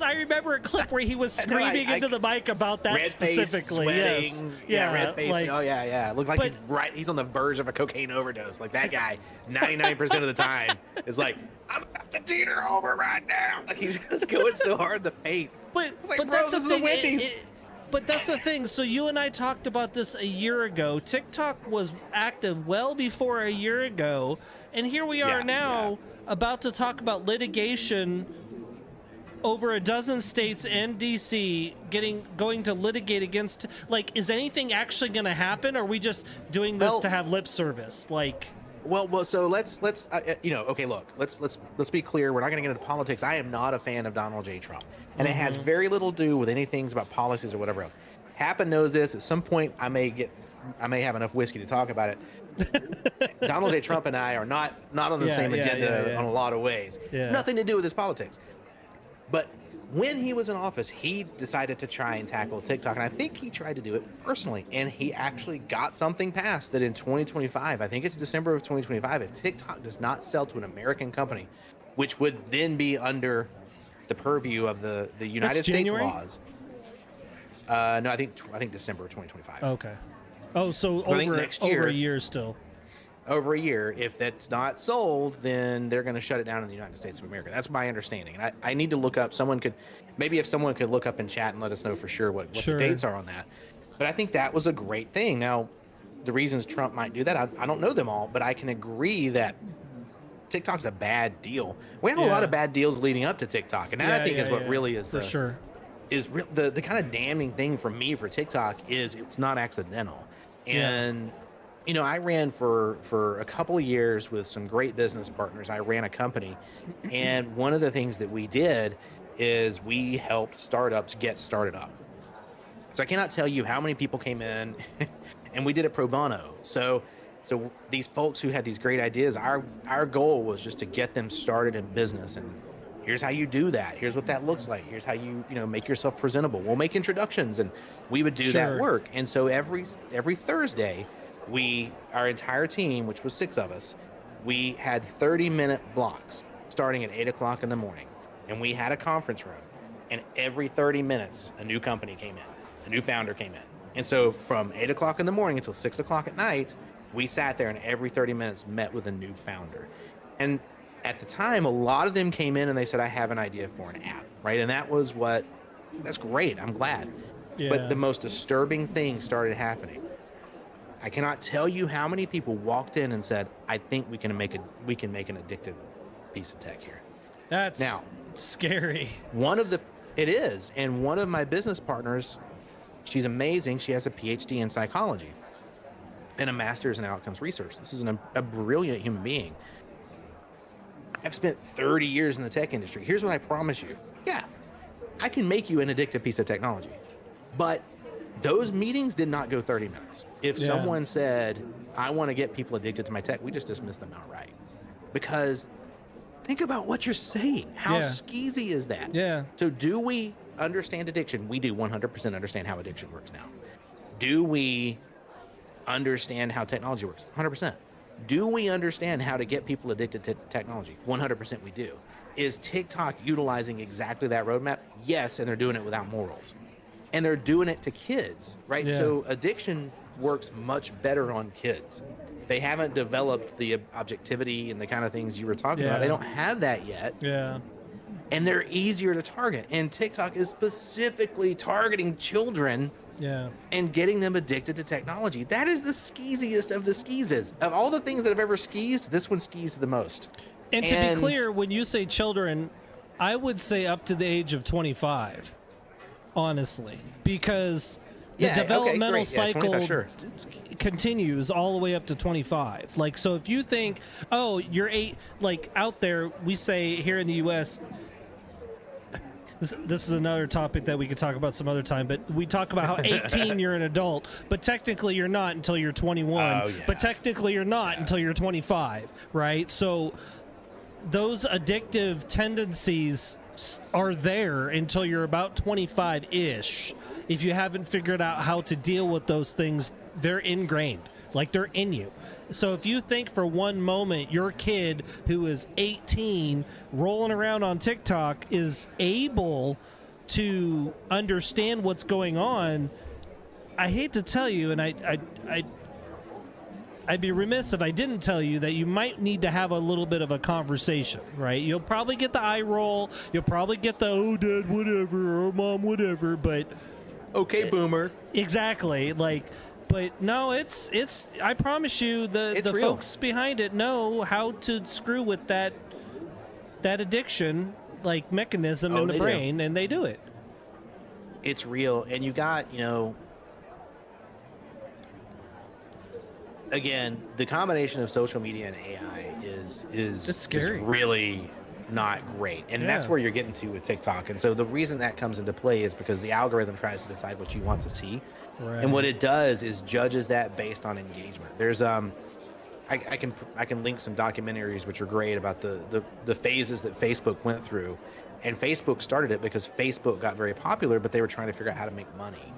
I remember a clip where he was screaming into the mic about that red specifically. Face, sweating, Yes. Yeah. red face. Like, Oh yeah. Looked like he's on the verge of a cocaine overdose. Like that guy, 99% of the time is like, I'm about to teeter over right now. Like he's just going so hard to paint. But it's like, but bro, that's this the is a thing. Wendy's. But that's the thing. So you and I talked about this a year ago. TikTok was active well before a year ago, and here we are now about to talk about litigation over a dozen states and DC going to litigate against. Like, is anything actually going to happen? Or are we just doing this to have lip service? Like. Well, so let's okay, look, let's be clear. We're not going to get into politics. I am not a fan of Donald J. Trump, and it has very little to do with anything about policies or whatever else. Happen knows this. At some point, I may have enough whiskey to talk about it. Donald J. Trump and I are not on the same agenda on a lot of ways. Yeah. Nothing to do with his politics. But when he was in office, he decided to try and tackle TikTok, and I think he tried to do it personally, and he actually got something passed that in 2025, I think it's December of 2025, if TikTok does not sell to an American company, which would then be under the purview of the United States January? laws. No, I think December of 2025. Okay. Oh, so next year, over a year still. Over a year. If that's not sold, then they're going to shut it down in the United States of America. That's my understanding. And I need to look up. If someone could look up in chat and let us know for sure what the dates are on that. But I think that was a great thing. Now, the reasons Trump might do that, I don't know them all, but I can agree that TikTok's a bad deal. We had a lot of bad deals leading up to TikTok, and that I think is what really is the kind of damning thing for me for TikTok is it's not accidental. And I ran for a couple of years with some great business partners. I ran a company, and one of the things that we did is we helped startups get started up. So I cannot tell you how many people came in, and we did it pro bono. So these folks who had these great ideas, our goal was just to get them started in business. And here's how you do that. Here's what that looks like. Here's how you make yourself presentable. We'll make introductions, and we would do that work. And so every Thursday, our entire team, which was 6 of us, we had 30-minute blocks starting at 8 o'clock in the morning. And we had a conference room, and every 30 minutes, a new company came in, a new founder came in. And so from 8 o'clock in the morning until 6 o'clock at night, we sat there and every 30 minutes met with a new founder. And at the time, a lot of them came in and they said, I have an idea for an app, right? And that's great. I'm glad. Yeah. But the most disturbing thing started happening. I cannot tell you how many people walked in and said, I think we can make an addictive piece of tech here. That's now scary. It is. And one of my business partners, she's amazing. She has a PhD in psychology and a master's in outcomes research. This is a brilliant human being. I've spent 30 years in the tech industry. Here's what I promise you. Yeah, I can make you an addictive piece of technology. But those meetings did not go 30 minutes. If someone said, I want to get people addicted to my tech, we just dismiss them outright. Because think about what you're saying. How skeezy is that? Yeah. So do we understand addiction? We do 100% understand how addiction works now. Do we understand how technology works? 100%. Do we understand how to get people addicted to technology? 100% we do. Is TikTok utilizing exactly that roadmap? Yes, and they're doing it without morals. And they're doing it to kids, right? Yeah. So addiction works much better on kids. They haven't developed the objectivity and the kind of things you were talking about. They don't have that yet. Yeah. And they're easier to target. And TikTok is specifically targeting children and getting them addicted to technology. That is the skeeziest of the skeezes. Of all the things that have ever skeezed, this one skeezed the most. And to be clear, when you say children, I would say up to the age of 25, honestly, because the developmental cycle continues all the way up to 25. Like, so if you think, oh, you're 8, like out there, we say here in the U.S., this is another topic that we could talk about some other time, but we talk about how 18 you're an adult, but technically you're not until you're 21. Oh, yeah. But technically you're not until you're 25, right? So those addictive tendencies are there until you're about 25-ish. If you haven't figured out how to deal with those things, they're ingrained, like they're in you. So if you think for one moment your kid who is 18 rolling around on TikTok is able to understand what's going on, I hate to tell you, and I'd be remiss if I didn't tell you that you might need to have a little bit of a conversation, right? You'll probably get the eye roll. You'll probably get the, oh, Dad, whatever, or Mom, whatever, but... Okay, boomer. Exactly. Like, but no, it's. I promise you, the real. folks behind it know how to screw with that addiction, like, mechanism in the they do. brain, and they do it. It's real. And you got, again, the combination of social media and AI is It's scary. is really not great. And that's Yeah. where you're getting to with TikTok. And so the reason that comes into play is because the algorithm tries to decide what you want to see. Right. And what it does is judges that based on engagement. There's I can link some documentaries which are great about the phases that Facebook went through. And Facebook started it because Facebook got very popular, but they were trying to figure out how to make money.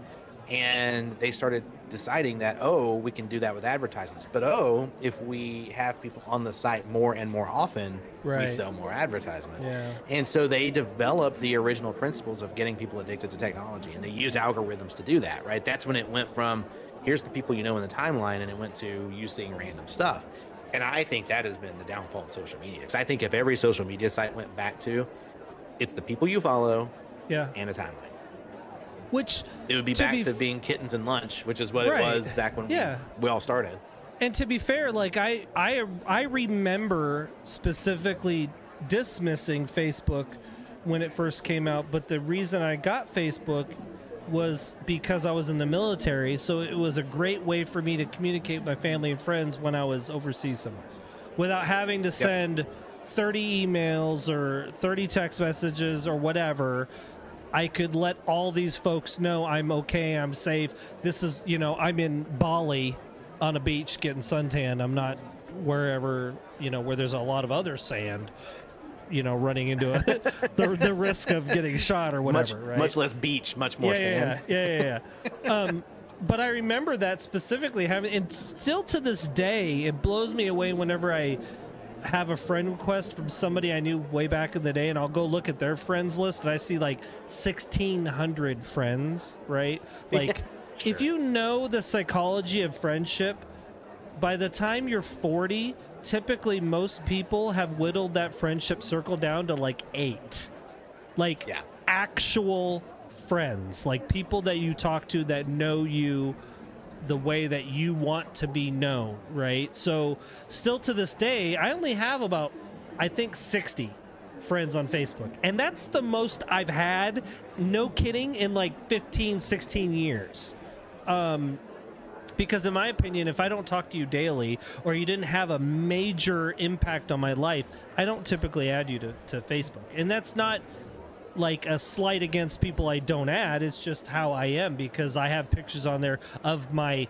And they started deciding that, we can do that with advertisements. But if we have people on the site more and more often, Right. we sell more advertisement. Yeah. And so they developed the original principles of getting people addicted to technology. And they used algorithms to do that, right? That's when it went from, here's the people you know in the timeline, and it went to you seeing random stuff. And I think that has been the downfall of social media. Because I think if every social media site went back to, it's the people you follow Yeah. and a timeline. Which, It would be to back be to f- being kittens and lunch, which is what Right. it was back when Yeah. we all started. and to be fair, like, I remember specifically dismissing Facebook when it first came out, but the reason I got Facebook was because I was in the military, so it was a great way for me to communicate with my family and friends when I was overseas somewhere without having to send 30 emails or 30 text messages or whatever. I could let all these folks know I'm okay, I'm safe. This is, I'm in Bali on a beach getting suntan. I'm not wherever, where there's a lot of other sand, running into the risk of getting shot or whatever, right? Much less beach, much more sand. Yeah. But I remember that specifically having, and still to this day, it blows me away whenever I have a friend request from somebody I knew way back in the day, and I'll go look at their friends list, and I see like 1,600 friends, right? Like, if you know the psychology of friendship, by the time you're 40, typically most people have whittled that friendship circle down to like 8. Like, Yeah. actual friends, like people that you talk to that know you the way that you want to be known, right? So still to this day, I only have about, I think, 60 friends on Facebook. And that's the most I've had, no kidding, in like 15, 16 years. Because in my opinion, if I don't talk to you daily or you didn't have a major impact on my life, I don't typically add you to Facebook. And that's not like a slight against people I don't add. It's just how I am, because I have pictures on there of my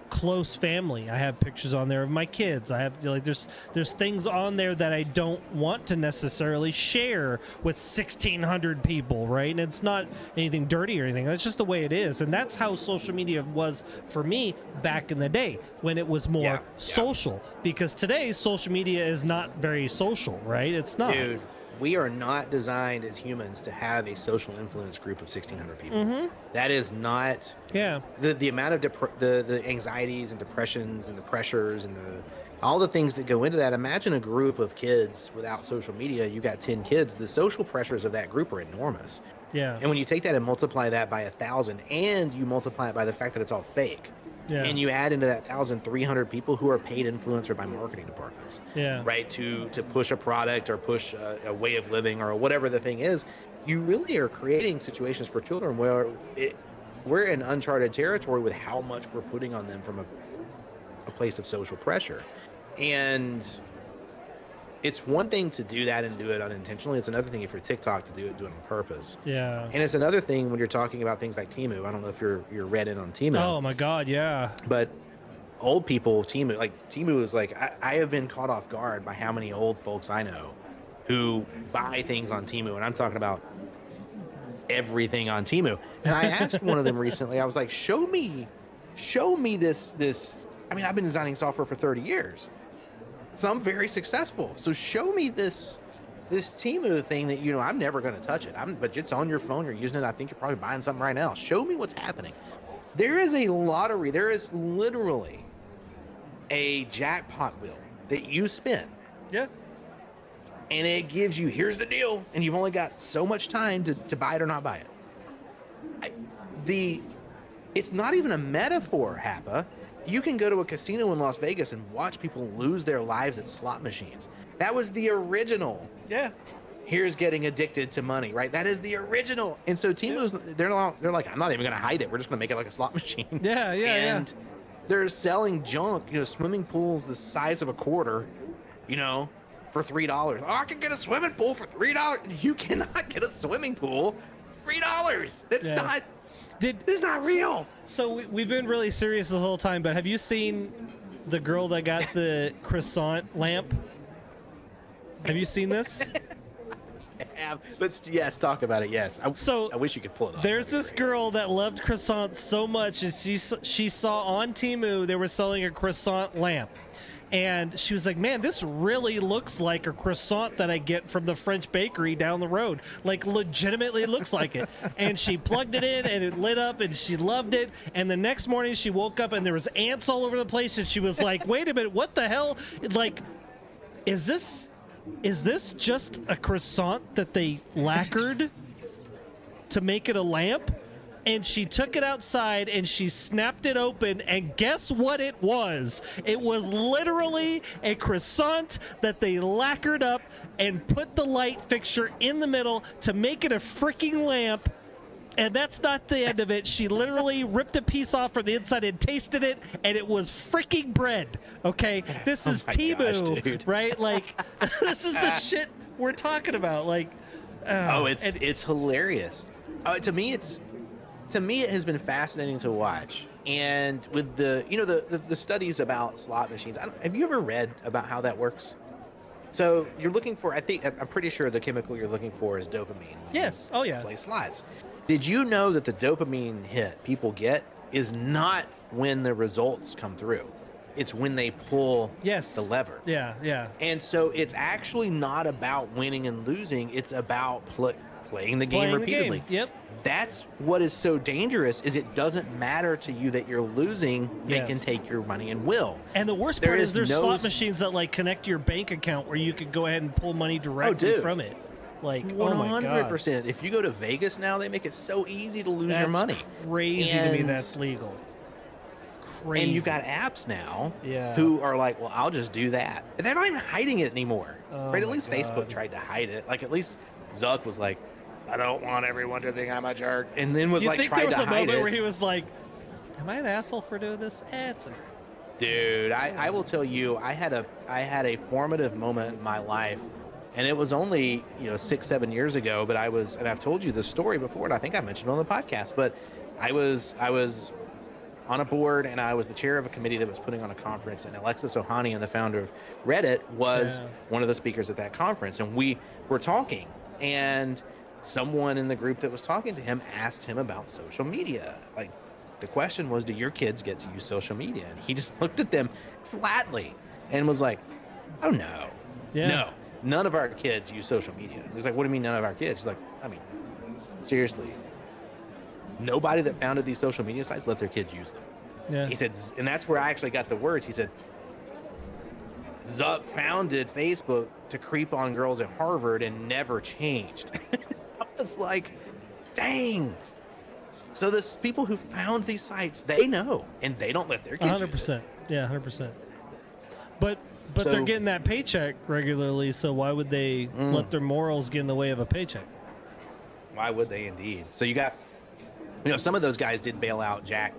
close family. I have pictures on there of my kids. I have, like, there's things on there that I don't want to necessarily share with 1,600 people, right? And it's not anything dirty or anything. That's just the way it is. And that's how social media was for me back in the day when it was more social. Because today social media is not very social, right? It's not. Dude, we are not designed as humans to have a social influence group of 1,600 people. That is not Yeah. the amount of the anxieties and depressions and the pressures and all the things that go into that. Imagine a group of kids without social media. You got 10 kids. The social pressures of that group are enormous. Yeah. And when you take that and multiply that by 1,000, and you multiply it by the fact that it's all fake, Yeah. and you add into that 1,300 people who are paid influencer by marketing departments, Yeah. right, to push a product or push a way of living or whatever the thing is, you really are creating situations for children where we're in uncharted territory with how much we're putting on them from a place of social pressure. And it's one thing to do that and do it unintentionally. It's another thing if you're TikTok to do it on purpose. Yeah. And it's another thing when you're talking about things like Temu. I don't know if you're read in on Temu. Oh my God, yeah. But old people, Temu is like, I have been caught off guard by how many old folks I know who buy things on Temu, and I'm talking about everything on Temu. And I asked one of them recently, I was like, show me this. I mean, I've been designing software for 30 years. So I'm very successful. So show me this Temu thing that, I'm never going to touch it. But it's on your phone. You're using it. I think you're probably buying something right now. Show me what's happening. There is a lottery. There is literally a jackpot wheel that you spin. Yeah. And it gives you, here's the deal. And you've only got so much time to buy it or not buy it. It's not even a metaphor, Happa. You can go to a casino in Las Vegas and watch people lose their lives at slot machines. That was the original. Yeah. Here's getting addicted to money, right? That is the original. And so Temu's, they're like, I'm not even going to hide it. We're just going to make it like a slot machine. Yeah, And they're selling junk, swimming pools the size of a quarter, for $3. Oh, I can get a swimming pool for $3. You cannot get a swimming pool $3. That's not. This is not real. So we've been really serious the whole time, but have you seen the girl that got the croissant lamp? Have you seen this? Yes, talk about it. Yes. I wish you could pull it up. There's this girl that loved croissants so much, and she saw on Temu they were selling a croissant lamp. And she was like, man, this really looks like a croissant that I get from the French bakery down the road. Like, legitimately looks like it. And she plugged it in, and it lit up, and she loved it. And the next morning, she woke up, and there was ants all over the place, and she was like, wait a minute, what the hell? Like, is this just a croissant that they lacquered to make it a lamp? And she took it outside and she snapped it open, and guess what it was? It was literally a croissant that they lacquered up and put the light fixture in the middle to make it a freaking lamp. And that's not the end of it. She literally ripped a piece off from the inside and tasted it, and it was freaking bread. Okay, this is Temu, gosh, right? Like, this is the shit we're talking about. Like, it's hilarious. To me, it has been fascinating to watch. And with the studies about slot machines, have you ever read about how that works? So you're looking for, I'm pretty sure the chemical you're looking for is dopamine. Yes. Oh, yeah. Play slots. Did you know that the dopamine hit people get is not when the results come through? It's when they pull the lever. Yeah, yeah. And so it's actually not about winning and losing. It's about playing the game repeatedly. Yep. That's what is so dangerous is it doesn't matter to you that you're losing. They can take your money and will. And the worst part is there's slot machines that like connect to your bank account where you could go ahead and pull money directly from it. Like 100%. If you go to Vegas now, they make it so easy to lose your money. Crazy to me that's legal. Crazy. And you've got apps now who are like, well, I'll just do that. And they're not even hiding it anymore. Right? At least Facebook tried to hide it. Like at least Zuck was like, I don't want everyone to think I'm a jerk. And then was tried to hide it. You think there was a moment where he was like, am I an asshole for doing this? It's a... Dude, I will tell you, I had a formative moment in my life, and it was only 6-7 years ago. But and I've told you this story before, and I think I mentioned it on the podcast. But I was on a board, and I was the chair of a committee that was putting on a conference, and Alexis Ohanian, the founder of Reddit, was one of the speakers at that conference, and we were talking, and someone in the group that was talking to him asked him about social media. Like, the question was, do your kids get to use social media? And he just looked at them flatly and was like, oh, no. No, none of our kids use social media. He was like, what do you mean none of our kids? He's like, I mean, seriously, nobody that founded these social media sites let their kids use them. Yeah. He said, and that's where I actually got the words. He said, Zuck founded Facebook to creep on girls at Harvard and never changed. I was like, dang. So the people who found these sites, they know, and they don't let their kids 100%. use it. Yeah, 100%. But they're getting that paycheck regularly, so why would they let their morals get in the way of a paycheck? Why would they indeed? So you got, some of those guys did bail out Jack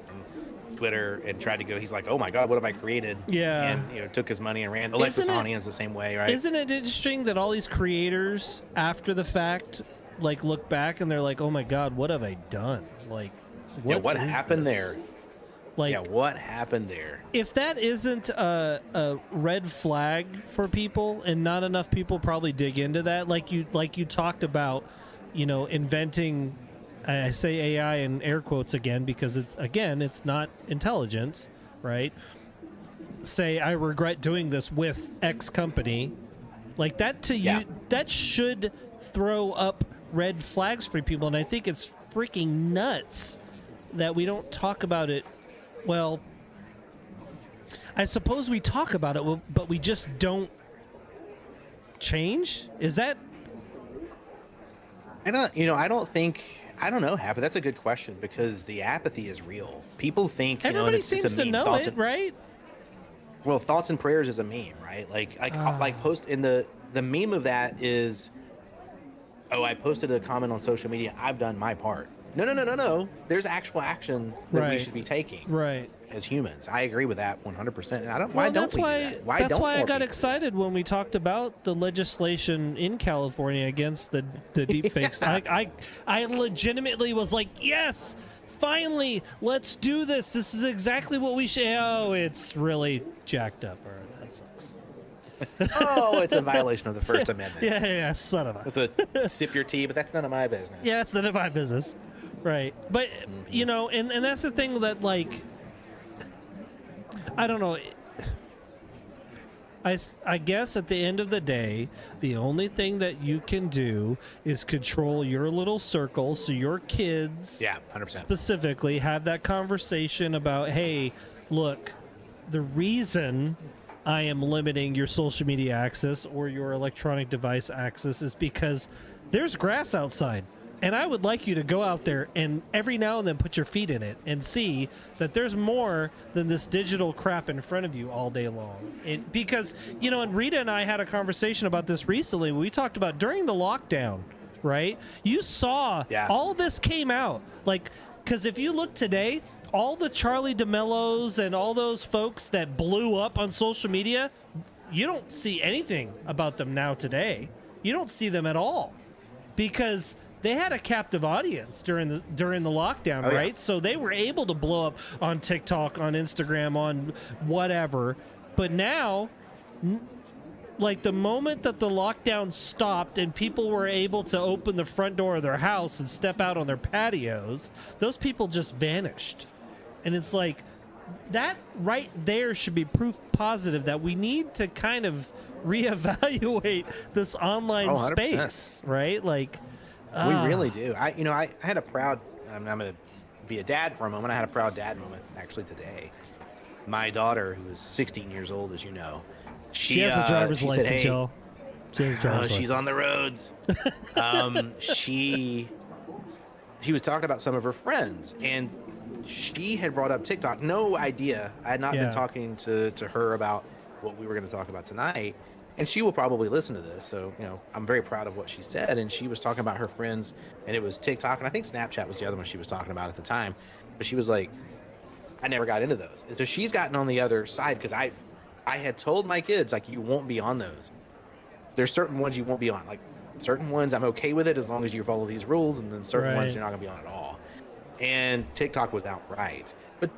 Twitter and tried to go. He's like, "Oh my God, what have I created?" Yeah. And took his money and ran. Alexis Ohanian's the same way, right? Isn't it interesting that all these creators, after the fact, like look back and they're like, "Oh my God, what have I done?" Like, what is happened this? there? Like, what happened there? if that isn't a red flag for people, and not enough people probably dig into that, like you talked about, inventing. I say AI in air quotes again because it's not intelligence, right? Say I regret doing this with X company, like that to you, that should throw up red flags for people, and I think it's freaking nuts that we don't talk about it. Well, I suppose we talk about it, but we just don't change. Is that? I don't know, Happy. That's a good question because the apathy is real. People think Everybody seems to know it, right? Well, thoughts and prayers is a meme, right? Like post in the meme of that is, oh, I posted a comment on social media. I've done my part. No. There's actual action that we should be taking, right? As humans, I agree with that 100%. And I don't. Well, why don't we do that? That's why I got excited when we talked about the legislation in California against the deep fakes. I legitimately was like, yes, finally, let's do this. This is exactly what we should. Oh, it's really jacked up. All right, that sucks. Oh, it's a violation of the First Amendment. Yeah, son of a. It's a sip your tea, but that's none of my business. Yeah, it's none of my business. Right. But, and that's the thing that, like, I don't know. I guess at the end of the day, the only thing that you can do is control your little circle so your kids 100%. specifically have that conversation about, hey, look, the reason I am limiting your social media access or your electronic device access is because there's grass outside. And I would like you to go out there and every now and then put your feet in it and see that there's more than this digital crap in front of you all day long. Because, and Rita and I had a conversation about this recently. We talked about during the lockdown, right? You saw all this came out. Like, because if you look today, all the Charlie DeMellos and all those folks that blew up on social media, you don't see anything about them now today. You don't see them at all because they had a captive audience during the lockdown, right? Yeah. So they were able to blow up on TikTok, on Instagram, on whatever. But now, like the moment that the lockdown stopped and people were able to open the front door of their house and step out on their patios, those people just vanished. And it's like, that right there should be proof positive that we need to kind of reevaluate this online space, right? Like, we really do. I had a proud, I'm going to be a dad for a moment. I had a proud dad moment actually today. My daughter, who is 16 years old, as you know, she has a driver's license, said, hey, y'all. She has a driver's license. She's on the roads. She was talking about some of her friends, and she had brought up TikTok. No idea. I had not been talking to her about what we were going to talk about tonight. And she will probably listen to this. So, I'm very proud of what she said. And she was talking about her friends, and it was TikTok. And I think Snapchat was the other one she was talking about at the time. But she was like, I never got into those. And so she's gotten on the other side because I had told my kids, like, you won't be on those. There's certain ones you won't be on. Like, certain ones I'm okay with it as long as you follow these rules. And then certain ones you're not going to be on at all. And TikTok was outright. But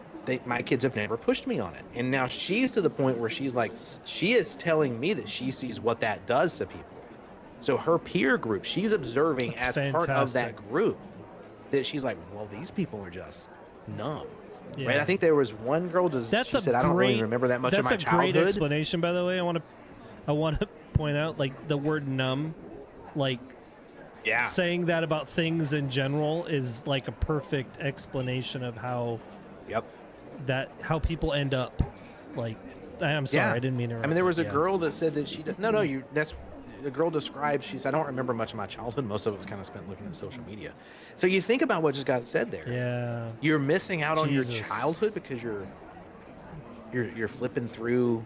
my kids have never pushed me on it. And now she's to the point where she's like, she is telling me that she sees what that does to people. So her peer group, she's observing That's as fantastic. part of that group that she's like, well, these people are just numb. Yeah. Right? I think there was one girl she said, I don't really remember that much of my childhood. That's a great explanation, by the way. I want to point out, like, the word numb, like, saying that about things in general is like a perfect explanation of how how people end up. Like, I'm sorry, I didn't mean to. I mean, there was a girl that said that she that's the girl described. She said, I don't remember much of my childhood. Most of it was kind of spent looking at social media. So you think about what just got said there. Yeah, you're missing out on your childhood because you're flipping through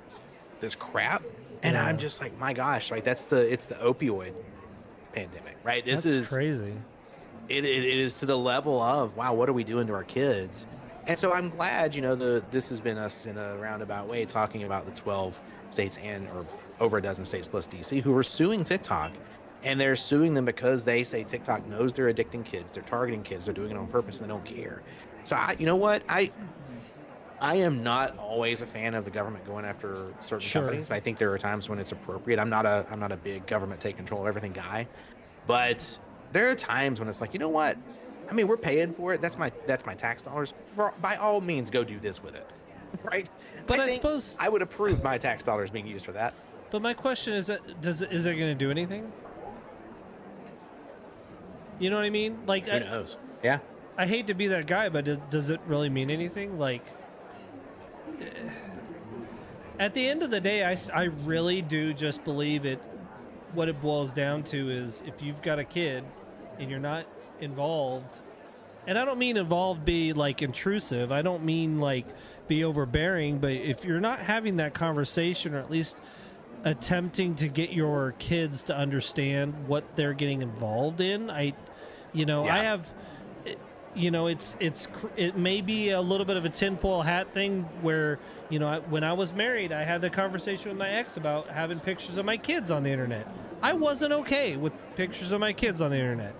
this crap. And I'm just like, my gosh, right? It's the opioid pandemic, right? This is crazy. It is to the level of, wow, what are we doing to our kids? And so I'm glad, this has been us in a roundabout way talking about the 12 states or over a dozen states plus DC who are suing TikTok. And they're suing them because they say TikTok knows they're addicting kids, they're targeting kids, they're doing it on purpose, and they don't care. So you know what? I am not always a fan of the government going after certain companies, but I think there are times when it's appropriate. I'm not a big government take control of everything guy, but there are times when it's like, you know what? I mean, we're paying for it. That's my tax dollars. By all means, go do this with it, right? But I think suppose I would approve my tax dollars being used for that. But my question is that is it going to do anything? You know what I mean? Like, who knows? Yeah. I hate to be that guy, but does it really mean anything? Like, at the end of the day, I really do just believe it. What it boils down to is if you've got a kid and you're not involved, and I don't mean involved be like intrusive, I don't mean like be overbearing, but if you're not having that conversation or at least attempting to get your kids to understand what they're getting involved in, I have, it may be a little bit of a tinfoil hat thing where, when I was married, I had the conversation with my ex about having pictures of my kids on the internet. I wasn't okay with pictures of my kids on the internet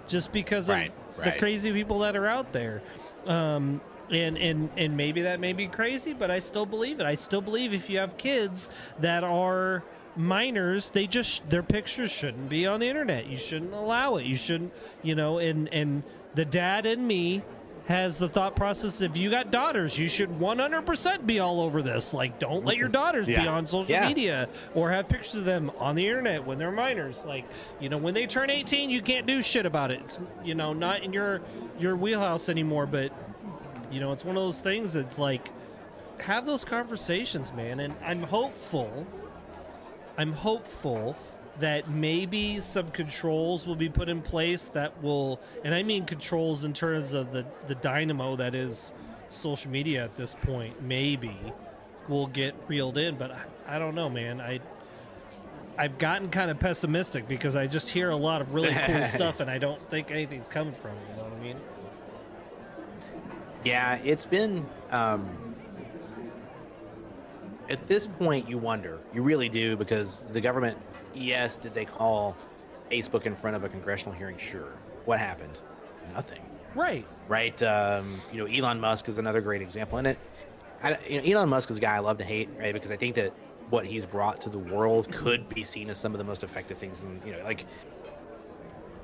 just because of the crazy people that are out there. And maybe that may be crazy, but I still believe it. I still believe if you have kids that are minors, their pictures shouldn't be on the internet. You shouldn't allow it. You shouldn't, and the dad in me has the thought process, if you got daughters, you should 100% be all over this. Like, don't let your daughters be on social media or have pictures of them on the internet when they're minors. Like, when they turn 18, you can't do shit about it. It's, not in your wheelhouse anymore, but it's one of those things that's like, have those conversations, man. And I'm hopeful that maybe some controls will be put in place that will, and I mean controls in terms of the dynamo that is social media at this point, maybe will get reeled in. But I don't know, man. I've gotten kind of pessimistic because I just hear a lot of really cool stuff and I don't think anything's coming from it. You know what I mean? Yeah, it's been, at this point, you wonder. You really do, because the government, yes, did they call Facebook in front of a congressional hearing? Sure. What happened? Nothing. Right. Elon Musk is another great example. And Elon Musk is a guy I love to hate, right? Because I think that what he's brought to the world could be seen as some of the most effective things. And,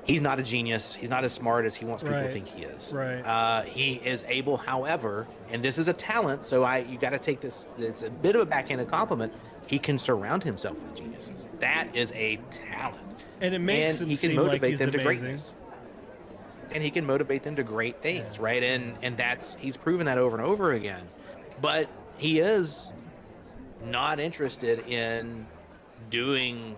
he's not a genius. He's not as smart as he wants people to think he is. Right. He is able, however, and this is a talent, so you got to take this. It's a bit of a backhanded compliment. He can surround himself with geniuses. That is a talent, and it makes him seem like he's them to amazing. Greatness. And he can motivate them to great things, right? And he's proven that over and over again. But he is not interested in doing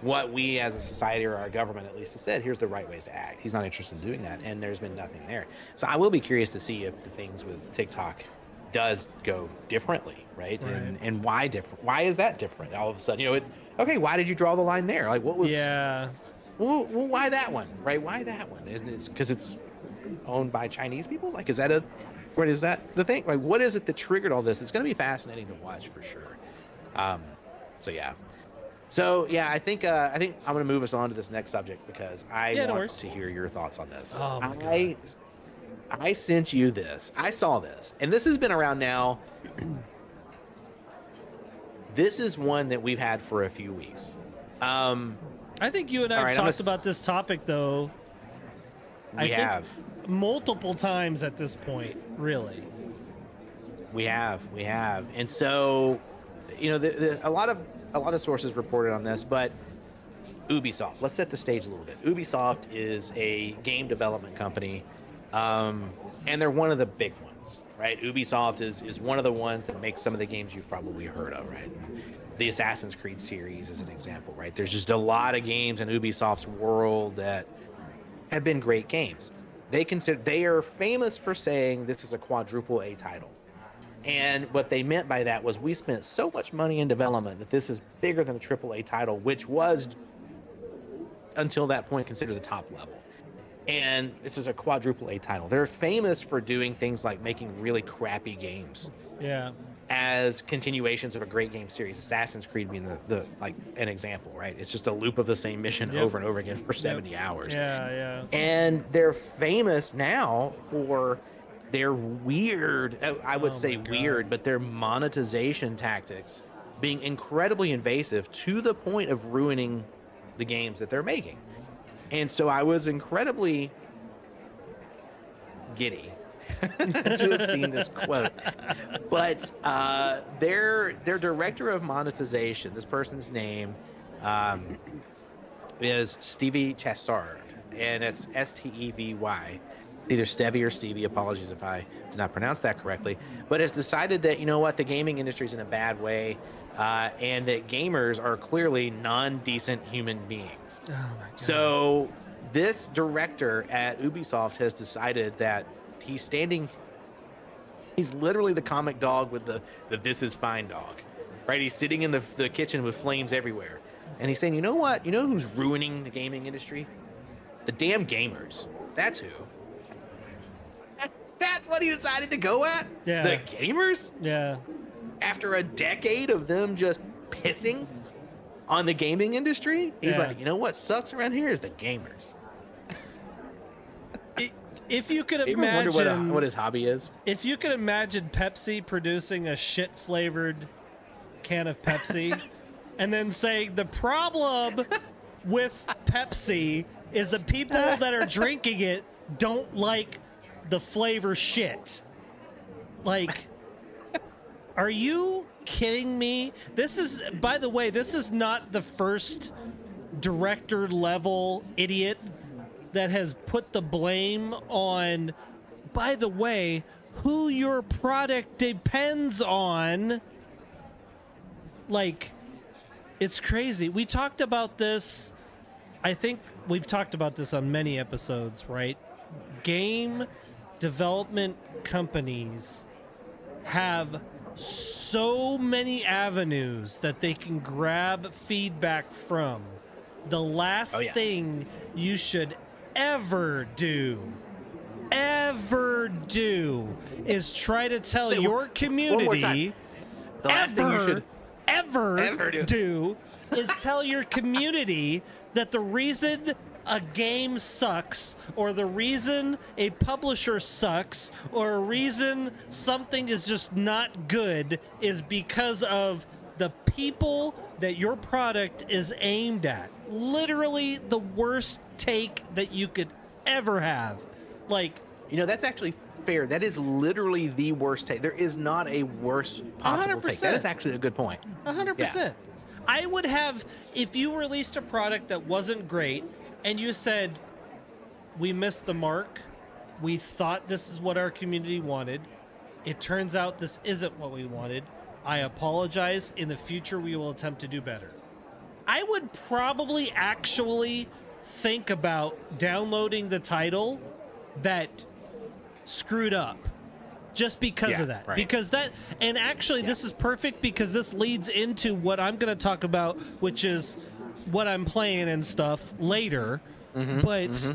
what we as a society or our government at least has said, here's the right ways to act. He's not interested in doing that, and there's been nothing there. So I will be curious to see if the things with TikTok does go differently, right? And why different? Why is that different? All of a sudden, okay, why did you draw the line there? Like, what was... Yeah. Well, why that one, right? Why that one? Isn't it because it's owned by Chinese people? Like, is that the thing? Like, what is it that triggered all this? It's going to be fascinating to watch for sure. So yeah, I think I'm going to move us on to this next subject because I want to hear your thoughts on this. Oh my God. I sent you this. I saw this, and this has been around now. This is one that we've had for a few weeks. I think you and I have talked about this topic, though. We have multiple times at this point, really. We have, and so, a lot of sources reported on this, but Ubisoft. Let's set the stage a little bit. Ubisoft is a game development company, and they're one of the big ones, right? Ubisoft is one of the ones that makes some of the games you've probably heard of, right? The Assassin's Creed series is an example, right? There's just a lot of games in Ubisoft's world that have been great games. They are famous for saying this is a quadruple A title. And what they meant by that was we spent so much money in development that this is bigger than a triple A title, which was, until that point, considered the top level. and this is a quadruple A title. They're famous for doing things like making really crappy games Yeah. as continuations of a great game series. Assassin's Creed being the like an example, right? It's just a loop of the same mission Yep. over and over again for 70 hours. Yeah, yeah. And they're famous now for their weird, I would Oh say my God. weird, but their monetization tactics being incredibly invasive to the point of ruining the games that they're making. And so I was incredibly giddy to have seen this quote. But their director of monetization, this person's name is Stevie Chassard, and it's Stevy. Either Stevie or Stevie. Apologies if I did not pronounce that correctly. But has decided that, you know what, the gaming industry is in a bad way, and that gamers are clearly non-decent human beings. Oh my God. So this director at Ubisoft has decided that he's literally the comic dog with the "this is fine" dog, right? He's sitting in the kitchen with flames everywhere, and he's saying, you know what? You know who's ruining the gaming industry? The damn gamers. That's who. That's what he decided to go at? Yeah. The gamers? Yeah. After a decade of them just pissing on the gaming industry? He's Yeah. like, you know what sucks around here is the gamers. If you could You ever wonder imagine what his hobby is? if you could imagine Pepsi producing a shit flavored can of Pepsi and then saying the problem with Pepsi is the people that are drinking it don't like the flavor shit. Like, are you kidding me? This is, by the way, this is not the first director level idiot that has put the blame on, by the way, who your product depends on. Like, it's crazy. We talked about this. I think we've talked about this on many episodes, right? Game development companies have so many avenues that they can grab feedback from. The last Oh, yeah. thing you should ever do is try to tell Say it your one more community time. The last thing you should ever do. do is tell your community that the reason a game sucks, or the reason a publisher sucks, or a reason something is just not good is because of the people that your product is aimed at. Literally the worst take that you could ever have. Like, You know, that's actually fair. That is literally the worst take. There is not a worse possible take. 100%. That is actually a good point. 100%. I would have, if you released a product that wasn't great and you said, we missed the mark, we thought this is what our community wanted, it turns out this isn't what we wanted, I apologize, in the future we will attempt to do better. I would probably actually think about downloading the title that screwed up just because Yeah, of that. right. Because that, and actually this is perfect because this leads into what I'm going to talk about, which is what I'm playing and stuff later. But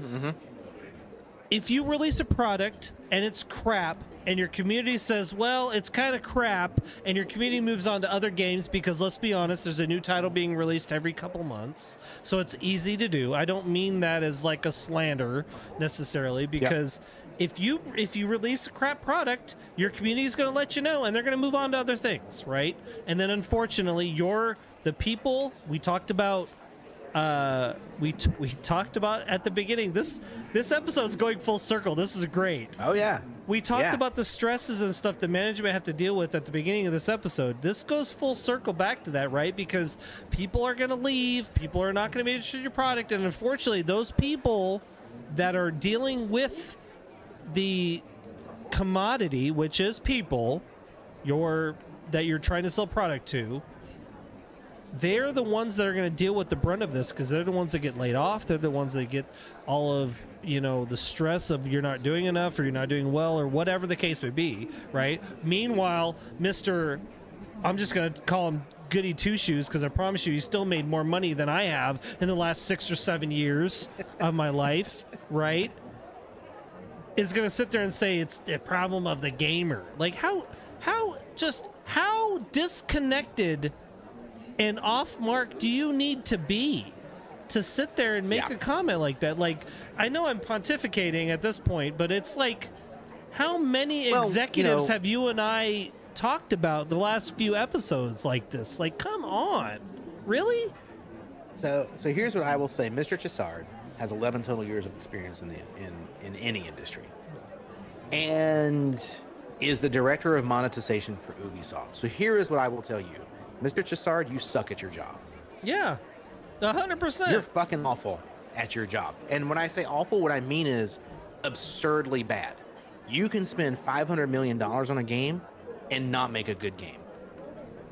if you release a product and it's crap and your community says, well, it's kind of crap, and your community moves on to other games, because let's be honest, there's a new title being released every couple months, so it's easy to do. I don't mean that as like a slander necessarily, because if you release a crap product, your community is going to let you know, and they're going to move on to other things, right? And then unfortunately, the people we talked about. We talked about at the beginning. This episode's going full circle. This is great. Oh, yeah. We talked Yeah. about the stresses and stuff that management have to deal with at the beginning of this episode. This goes full circle back to that, right? Because people are going to leave. People are not going to be interested in your product. And unfortunately, those people that are dealing with the commodity, which is people, that you're trying to sell product to, they're the ones that are going to deal with the brunt of this, because they're the ones that get laid off. They're the ones that get all of, the stress of you're not doing enough or you're not doing well or whatever the case may be, right? Meanwhile, I'm just going to call him goody two shoes, because I promise you, he still made more money than I have in the last 6 or 7 years of my life, right? Is going to sit there and say it's the problem of the gamer. Like, how disconnected and off mark do you need to be to sit there and make a comment like that? Like, I know I'm pontificating at this point, but it's like, how many executives have you and I talked about the last few episodes like this? Like, come on, really? So here's what I will say: Mr. Chassard has 11 total years of experience in any industry, and is the director of monetization for Ubisoft. So here is what I will tell you, Mr. Chassard, you suck at your job. Yeah, 100%. You're fucking awful at your job. And when I say awful, what I mean is absurdly bad. You can spend $500 million on a game and not make a good game.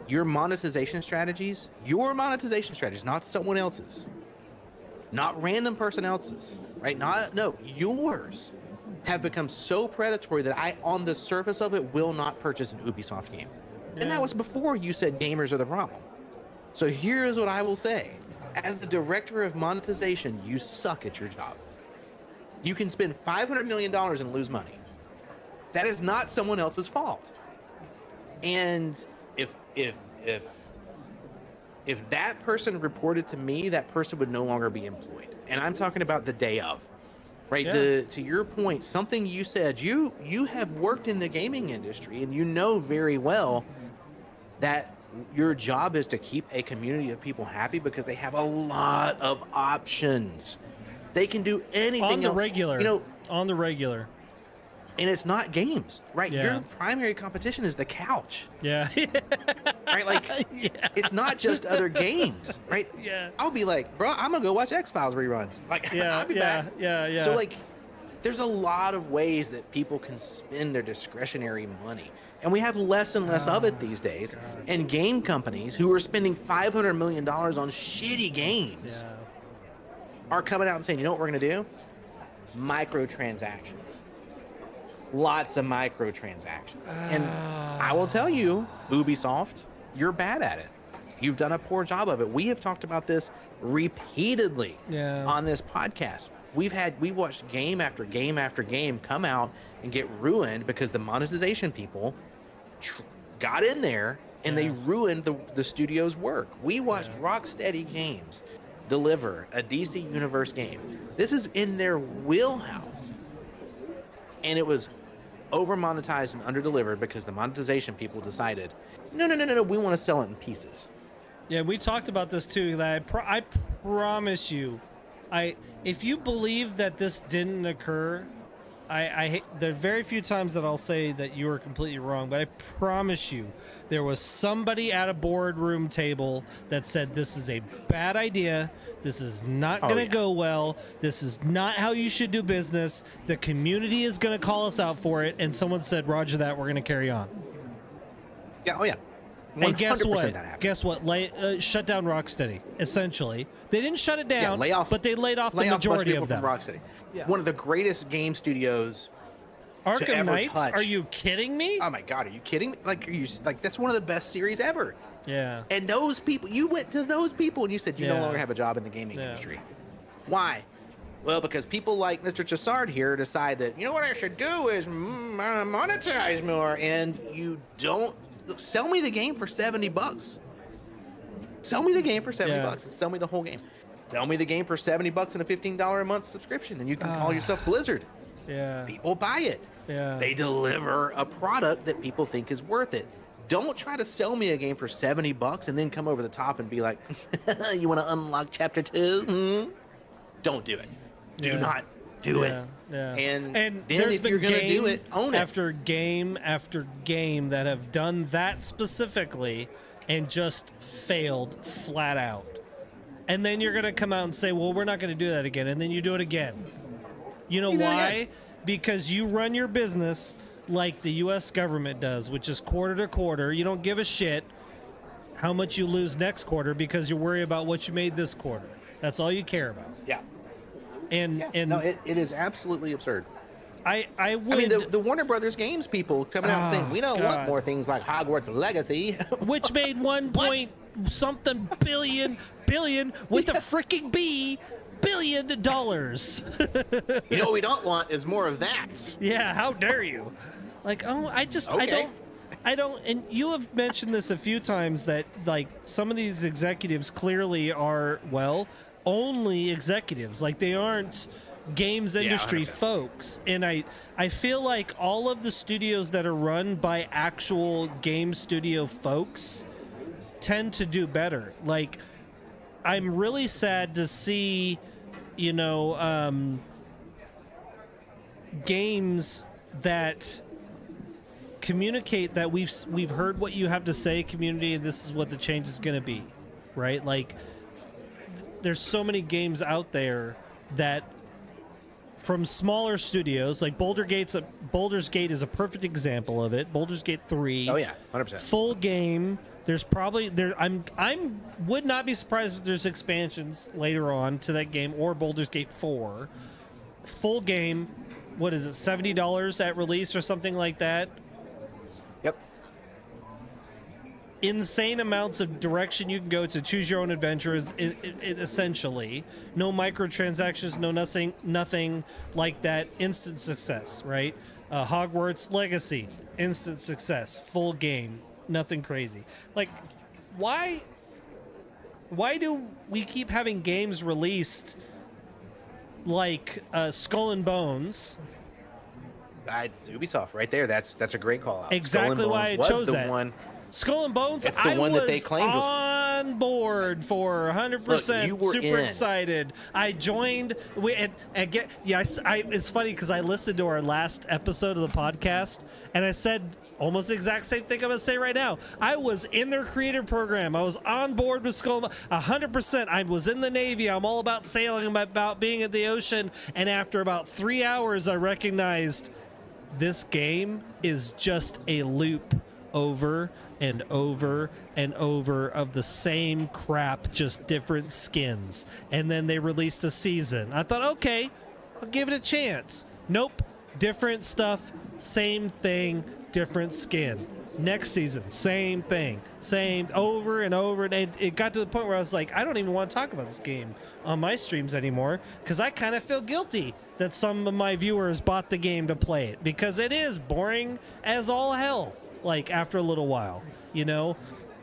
Your monetization strategies, not someone else's, not random person else's, right? Yours have become so predatory that I, on the surface of it, will not purchase an Ubisoft game. Yeah. And that was before you said gamers are the problem. So here's what I will say. As the director of monetization, you suck at your job. You can spend $500 million and lose money. That is not someone else's fault. And if that person reported to me, that person would no longer be employed. And I'm talking about the day of. Right, yeah. To your point, something you said, you have worked in the gaming industry, and you know very well that your job is to keep a community of people happy because they have a lot of options. They can do anything on the else. Regular, on the regular. And it's not games, right? Yeah. Your primary competition is the couch. Yeah. Right? Like, it's not just other games, right? Yeah. I'll be like, bro, I'm going to go watch X-Files reruns. Like, I'll be back. Yeah. So, like, there's a lot of ways that people can spend their discretionary money. And we have less and less of it these days. God. And game companies who are spending $500 million on shitty games are coming out and saying, you know what we're going to do? Microtransactions. Lots of microtransactions. And I will tell you, Ubisoft, you're bad at it. You've done a poor job of it. We have talked about this repeatedly on this podcast. We've watched game after game after game come out and get ruined because the monetization people got in there and they ruined the studio's work. We watched Rocksteady Games deliver a DC Universe game. This is in their wheelhouse. And it was over monetized and under delivered because the monetization people decided, no, we want to sell it in pieces. Yeah, we talked about this too. That I promise you, if you believe that this didn't occur, there are very few times that I'll say that you are completely wrong, but I promise you, there was somebody at a boardroom table that said this is a bad idea. This is not going to go well. This is not how you should do business. The community is going to call us out for it. And someone said, Roger that, we're going to carry on. Yeah, 100% and guess what? That happened. Guess what? Shut down Rocksteady, essentially. They didn't shut it down, but they laid off the majority of them. From Rocksteady. Yeah. One of the greatest game studios Arkham to ever Knights? touch. Are you kidding me? Oh my God, are you kidding me? Like that's one of the best series ever. Yeah. And those people, you went to those people and you said you no longer have a job in the gaming industry. Why? Well, because people like Mr. Chassard here decide that, you know what I should do is monetize more, and you don't sell me the game for $70. Sell me the game for $70 and sell me the whole game. Sell me the game for $70 and a $15 a month subscription, and you can call yourself Blizzard. Yeah. People buy it. Yeah. They deliver a product that people think is worth it. Don't try to sell me a game for $70 and then come over the top and be like, you want to unlock chapter 2? Mm-hmm. Don't do it. Do not do it. Yeah. And then there's if been you're going to do it, own it. After game that have done that specifically and just failed flat out. And then you're going to come out and say, well, we're not going to do that again. And then you do it again. You know why? Because you run your business like the U.S. government does, which is quarter to quarter. You don't give a shit how much you lose next quarter because you worry about what you made this quarter. That's all you care about. Yeah. And no, it is absolutely absurd. I would. I mean, the Warner Brothers games people coming out and saying we don't want more things like Hogwarts Legacy, which made something billion with a freaking B $billion. You know what we don't want is more of that. Yeah, how dare you? Like, oh, Okay. I don't, and you have mentioned this a few times that, like, some of these executives clearly are, well, only executives. Like, they aren't games industry 100%. folks. And I feel like all of the studios that are run by actual game studio folks tend to do better. Like, I'm really sad to see, you know, games that communicate that we've heard what you have to say, community, and this is what the change is going to be, right? Like, there's so many games out there that from smaller studios, like Baldur's Gate is a perfect example of it. Baldur's Gate 3. Oh yeah, 100%. Full game. There's probably I'm would not be surprised if there's expansions later on to that game or Baldur's Gate 4. Full game, what is it, $70 at release or something like that? Yep. Insane amounts of direction you can go to choose your own adventure is essentially no microtransactions, no nothing like that. Instant success, right? Hogwarts Legacy, instant success, full game, nothing crazy. Like, why do we keep having games released like Skull and Bones? It's Ubisoft right there. That's a great call out. Exactly Skull and why I Bones was chose the that. one. Skull and Bones, It's the I one was that they claimed was- on board for 100%. Look, you were super in. excited. I joined. It's funny because I listened to our last episode of the podcast and I said almost the exact same thing I'm going to say right now. I was in their creative program. I was on board with Skull and Bones 100%. I was in the Navy. I'm all about sailing, I'm about being in the ocean. And after about 3 hours, I recognized this game is just a loop over and over and over of the same crap, just different skins. And then they released a season. I thought, okay, I'll give it a chance. Nope, different stuff, same thing, different skin. Next season, same thing, same over and over. And it got to the point where I was like, I don't even want to talk about this game on my streams anymore because I kind of feel guilty that some of my viewers bought the game to play it because it is boring as all hell. Like, after a little while, you know.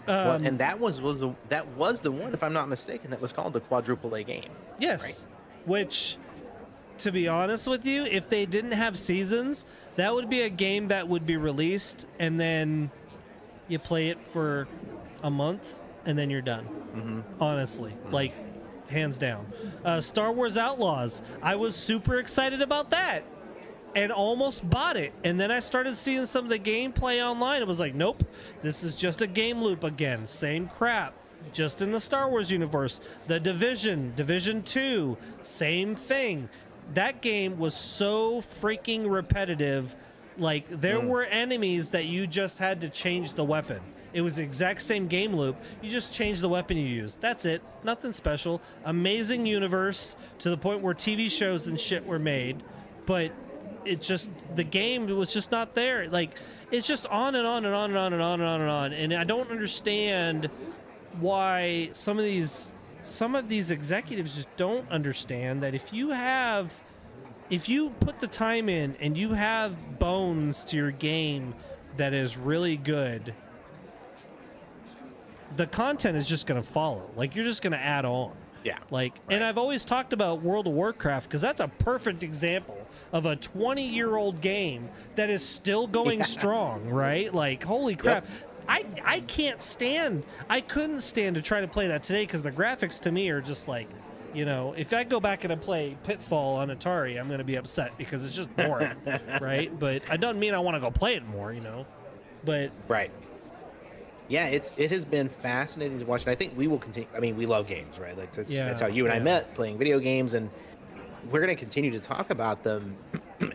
Well, and that was the one, if I'm not mistaken, that was called the quadruple A game. Yes, right? Which, to be honest with you, if they didn't have seasons, that would be a game that would be released and then you play it for a month and then you're done. Mm-hmm. Honestly, like, hands down. Star Wars Outlaws, I was super excited about that and almost bought it. And then I started seeing some of the gameplay online. It was like, nope, this is just a game loop again. Same crap, just in the Star Wars universe. The Division 2, same thing. That game was so freaking repetitive. Like, there were enemies that you just had to change the weapon. It was the exact same game loop. You just changed the weapon you used. That's it. Nothing special. Amazing universe to the point where TV shows and shit were made. But it just, the game was just not there. Like, it's just on and on and on and on and on and on and on. And I don't understand why some of these executives just don't understand that if you put the time in and you have bones to your game that is really good, the content is just going to follow. Like, you're just going to add on. Yeah. Like, right. and I've always talked about World of Warcraft because that's a perfect example of a 20-year-old game that is still going strong, right? Like, holy crap. Yep. I couldn't stand to try to play that today because the graphics to me are just like, you know, if I go back and I play Pitfall on Atari, I'm going to be upset because it's just boring, right? But it doesn't mean I want to go play it more, you know? But Right. Yeah, it has been fascinating to watch, and I think we will continue. I mean, we love games, right? Like that's how you and I met, playing video games, and we're going to continue to talk about them.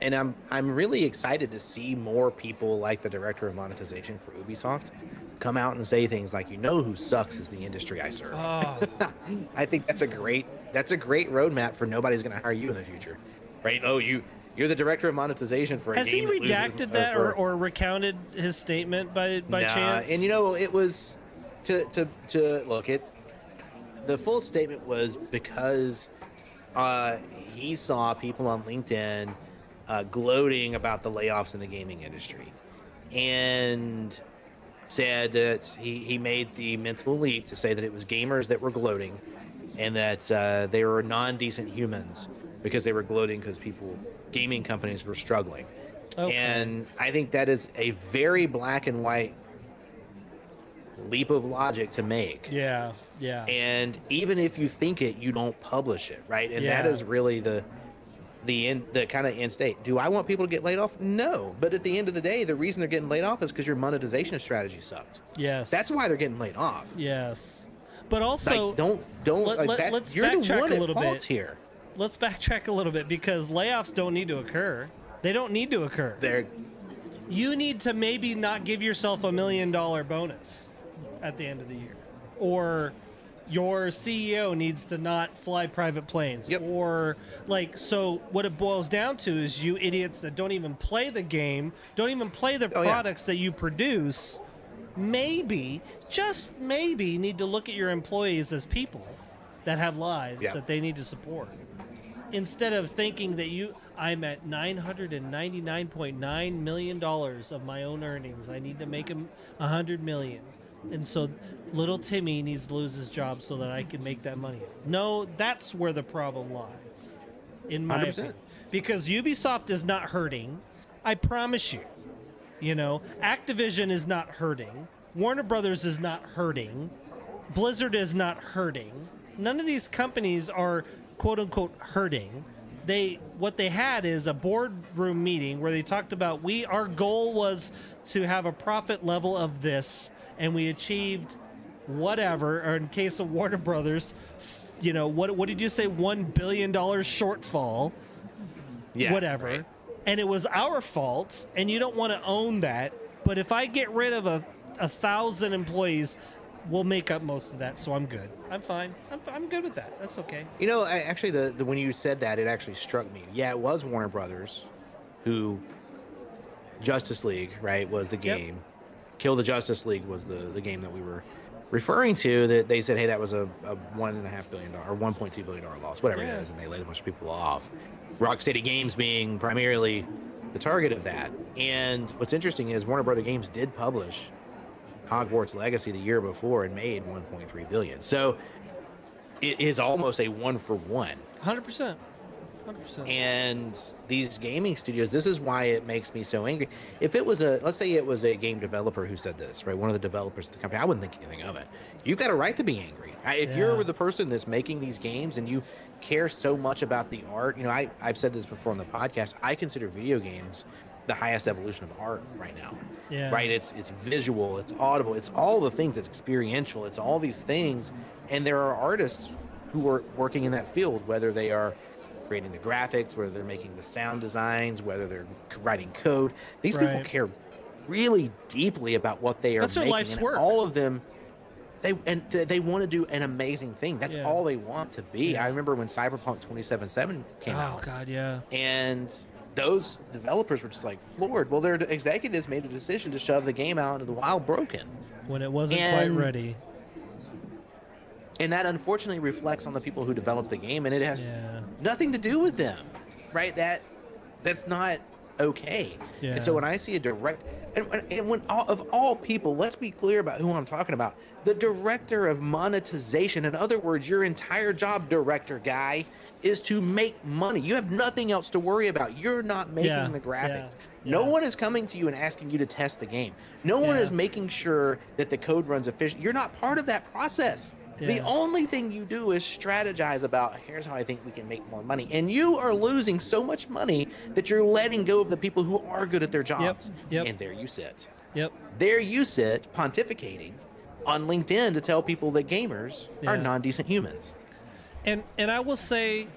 And I'm really excited to see more people like the director of monetization for Ubisoft come out and say things like, you know, who sucks is the industry I serve. I think that's a great roadmap for nobody's going to hire you in the future, right? Oh, you're the director of monetization for a has he game that loses- redacted that or recounted his statement by Nah, chance? and you know, it was to look at the full statement was because he saw people on LinkedIn gloating about the layoffs in the gaming industry, and said that he made the mental leap to say that it was gamers that were gloating, and that they were non-decent humans because they were gloating because gaming companies were struggling. Okay. And I think that is a very black and white leap of logic to make. Yeah. Yeah. And even if you think it, you don't publish it, right? And that Yeah. is really the kind of end state. Do I want people to get laid off? No. But at the end of the day, the reason they're getting laid off is because your monetization strategy sucked. Yes. That's why they're getting laid off. Yes. But also, Like, don't like that. let's You're the backtrack one a at little fault bit. here. Let's backtrack a little bit because layoffs don't need to occur. They don't need to occur. They're You need to maybe not give yourself $1 million bonus at the end of the year, or your CEO needs to not fly private planes. Yep. Or like, so what it boils down to is you idiots that don't even play the game, don't even play the Oh, yeah. products that you produce, maybe, just maybe, need to look at your employees as people that have lives Yeah. that they need to support. Instead of thinking that I'm at $999.9 million of my own earnings. I need to make him $100 million. And so little Timmy needs to lose his job so that I can make that money. No, that's where the problem lies, in my 100%. opinion. Because Ubisoft is not hurting. I promise you. You know, Activision is not hurting. Warner Brothers is not hurting. Blizzard is not hurting. None of these companies are quote unquote hurting. What they had is a boardroom meeting where they talked about our goal was to have a profit level of this, and we achieved whatever. Or in case of Warner Brothers, you know, what did you say? $1 billion shortfall, yeah, whatever. right. And it was our fault, and you don't want to own that. But if I get rid of 1,000 employees, we'll make up most of that, so I'm good. I'm fine. I'm good with that. That's okay. You know, actually, the when you said that, it actually struck me. Yeah, it was Warner Brothers, who Justice League, right, was the Yep. game. Kill the Justice League was the game that we were referring to. That they said, hey, that was a $1.5 billion or $1.2 billion loss, whatever Yeah. it is, and they laid a bunch of people off. Rocksteady Games being primarily the target of that. And what's interesting is Warner Brother Games did publish Hogwarts Legacy the year before and made $1.3 billion. So it is almost a 1-for-1. 100%. 100%. And these gaming studios, this is why it makes me so angry. If it was let's say it was a game developer who said this, right? One of the developers of the company, I wouldn't think anything of it. You've got a right to be angry. If Yeah. you're the person that's making these games and you care so much about the art, you know, I've said this before on the podcast, I consider video games the highest evolution of art right now. Yeah. Right? It's visual, it's audible, it's all the things, it's experiential, it's all these things. And there are artists who are working in that field, whether they are creating the graphics, whether they're making the sound designs, whether they're writing code. These people Right. care really deeply about what they are That's their making. life's and work. all of them, they want to do an amazing thing. That's Yeah. all they want to be. Yeah. I remember when Cyberpunk 2077 came Oh out, God, yeah. and those developers were just like floored. Well, their executives made a decision to shove the game out into the wild broken. When it wasn't And- quite ready. And that unfortunately reflects on the people who developed the game, and it has Yeah. nothing to do with them, right? That's not okay. Yeah. And so when I see a direct, and when of all people, let's be clear about who I'm talking about. The director of monetization, in other words, your entire job, director guy, is to make money. You have nothing else to worry about. You're not making Yeah, the graphics. yeah, No yeah. one is coming to you and asking you to test the game. No one Yeah. is making sure that the code runs efficient. You're not part of that process. The Yeah. only thing you do is strategize about, here's how I think we can make more money. And you are losing so much money that you're letting go of the people who are good at their jobs. yep. And there you sit. Yep. There you sit pontificating on LinkedIn to tell people that gamers are Yeah. non-decent humans. And I will say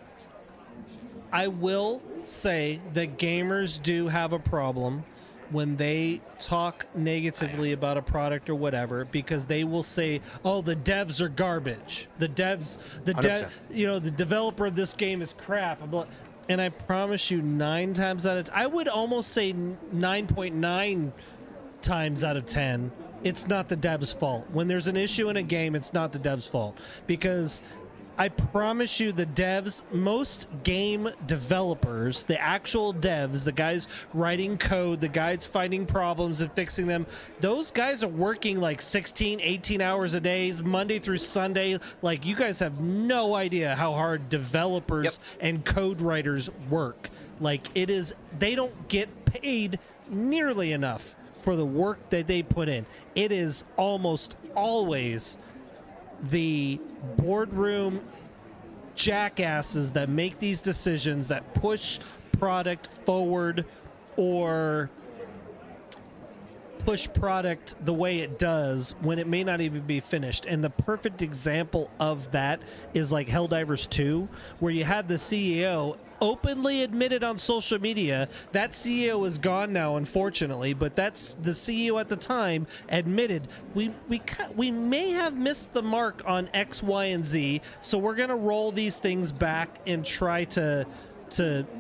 that gamers do have a problem when they talk negatively about a product or whatever, because they will say, "Oh, the devs are garbage. The 100%. the developer of this game is crap." And I promise you, 9 times out of I would almost say 9.9 times out of 10, it's not the dev's fault. When there's an issue in a game, it's not the dev's fault, because I promise you, the devs, most game developers, the actual devs, the guys writing code, the guys finding problems and fixing them, those guys are working like 16, 18 hours a day, Monday through Sunday. Like, you guys have no idea how hard developers and code writers work. Like, it is, they don't get paid nearly enough for the work that they put in. It is almost always the boardroom jackasses that make these decisions, that push product forward or push product the way it does when it may not even be finished. And the perfect example of that is like Helldivers 2, where you had the CEO openly admitted on social media. That CEO is gone now, unfortunately, but that's the CEO at the time admitted we may have missed the mark on X, Y, and Z, so we're going to roll these things back and try to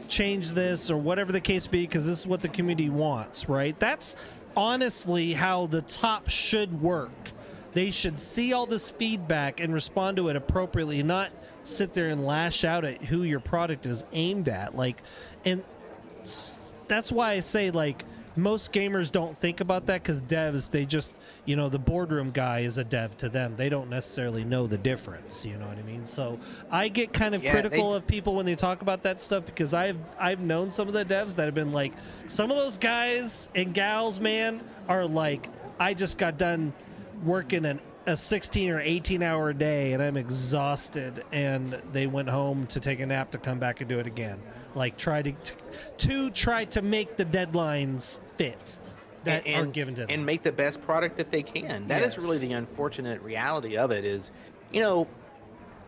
change this or whatever the case be, because this is what the community wants, right? That's honestly how the top should work. They should see all this feedback and respond to it appropriately, not sit there and lash out at who your product is aimed at. Like, and that's why I say, like, most gamers don't think about that, because devs, they just, you know, the boardroom guy is a dev to them. They don't necessarily know the difference, you know what I mean? So I get kind of critical of people when they talk about that stuff, because I've known some of the devs that have been like, some of those guys and gals, man, are like, I just got done working a 16 or 18 hour day and I'm exhausted, and they went home to take a nap to come back and do it again. Like, try to make the deadlines fit that are given to them and make the best product that they can. That is really the unfortunate reality of it. Is, you know,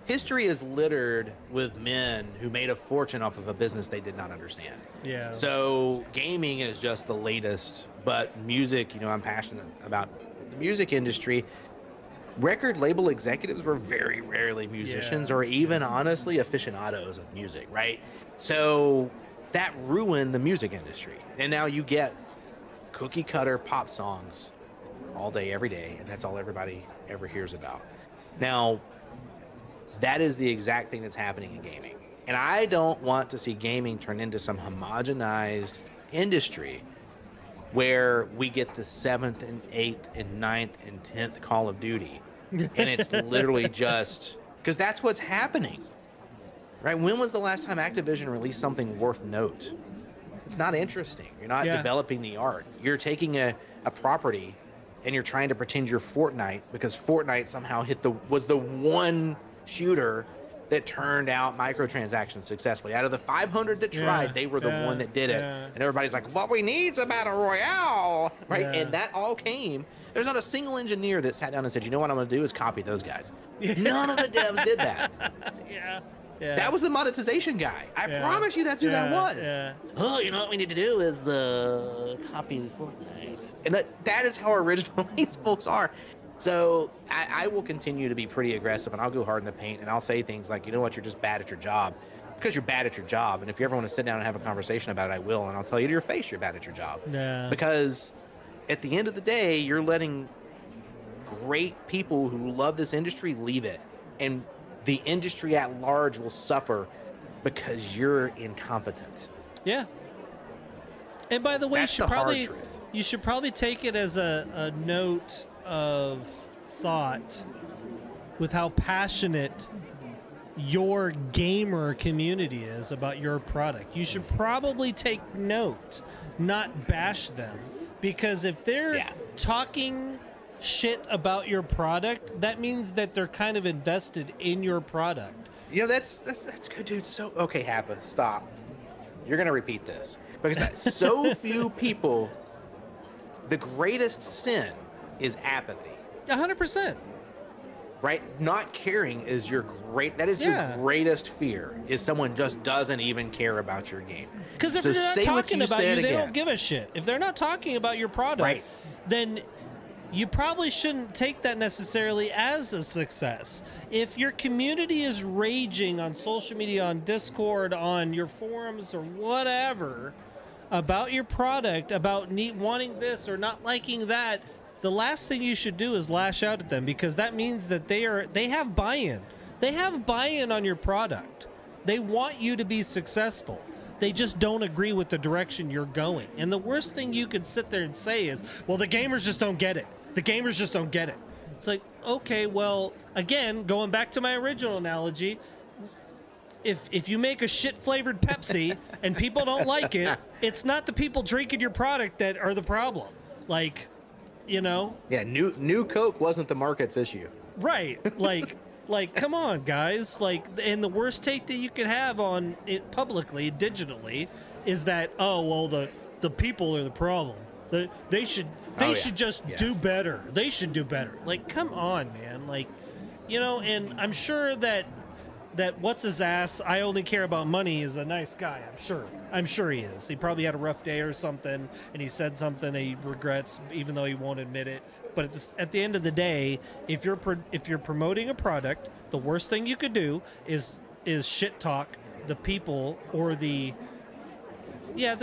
history is littered with men who made a fortune off of a business they did not understand. Yeah. So gaming is just the latest, but music, you know, I'm passionate about the music industry. Record label executives were very rarely musicians or even honestly aficionados of music, right? So that ruined the music industry. And now you get cookie cutter pop songs all day, every day, and that's all everybody ever hears about. Now, that is the exact thing that's happening in gaming. And I don't want to see gaming turn into some homogenized industry where we get the 7th and 8th and 9th and 10th Call of Duty. And it's literally just, because that's what's happening, right? When was the last time Activision released something worth note? It's not interesting. You're not developing the art. You're taking a property and you're trying to pretend you're Fortnite, because Fortnite somehow was the one shooter that turned out microtransactions successfully. Out of the 500 that tried, they were the one that did it. And everybody's like, what we need is a battle royale, right? And that all came. There's not a single engineer that sat down and said, you know what I'm going to do is copy those guys. None of the devs did that. That was the monetization guy. I promise you that's who that was. Oh, you know what we need to do is copy Fortnite. And that is how original these folks are. So I will continue to be pretty aggressive, and I'll go hard in the paint, and I'll say things like, you know what, you're just bad at your job, because you're bad at your job. And if you ever want to sit down and have a conversation about it, I will, and I'll tell you to your face you're bad at your job. Because at the end of the day, you're letting great people who love this industry leave it. And the industry at large will suffer because you're incompetent. Yeah. And by the way, That's you should probably take it as a note of thought with how passionate your gamer community is about your product. You should probably take note, not bash them, because if they're talking shit about your product, that means that they're kind of invested in your product. You know, that's good, dude. So, okay, Happa, stop. You're going to repeat this, because so few people, the greatest sin is apathy. 100%. Right? Not caring is your greatest fear, is someone just doesn't even care about your game. Because if they're not talking about you, they don't give a shit. If they're not talking about your product, then you probably shouldn't take that necessarily as a success. If your community is raging on social media, on Discord, on your forums, or whatever, about your product, about wanting this or not liking that, the last thing you should do is lash out at them, because that means that they have buy-in. They have buy-in on your product. They want you to be successful. They just don't agree with the direction you're going. And the worst thing you could sit there and say is, well, the gamers just don't get it. The gamers just don't get it. It's like, okay, well, again, going back to my original analogy, if you make a shit-flavored Pepsi and people don't like it, it's not the people drinking your product that are the problem. Like, you know? Yeah, new Coke wasn't the market's issue. Right. Like, come on, guys. Like, and the worst take that you could have on it publicly, digitally, is that, oh, well, the people are the problem. They should just do better. They should do better. Like, come on, man. Like, you know, and I'm sure that what's his ass, I only care about money, is a nice guy. I'm sure he is. He probably had a rough day or something, and he said something he regrets, even though he won't admit it. But at the end of the day, if you're promoting a product, the worst thing you could do is shit talk the people, or the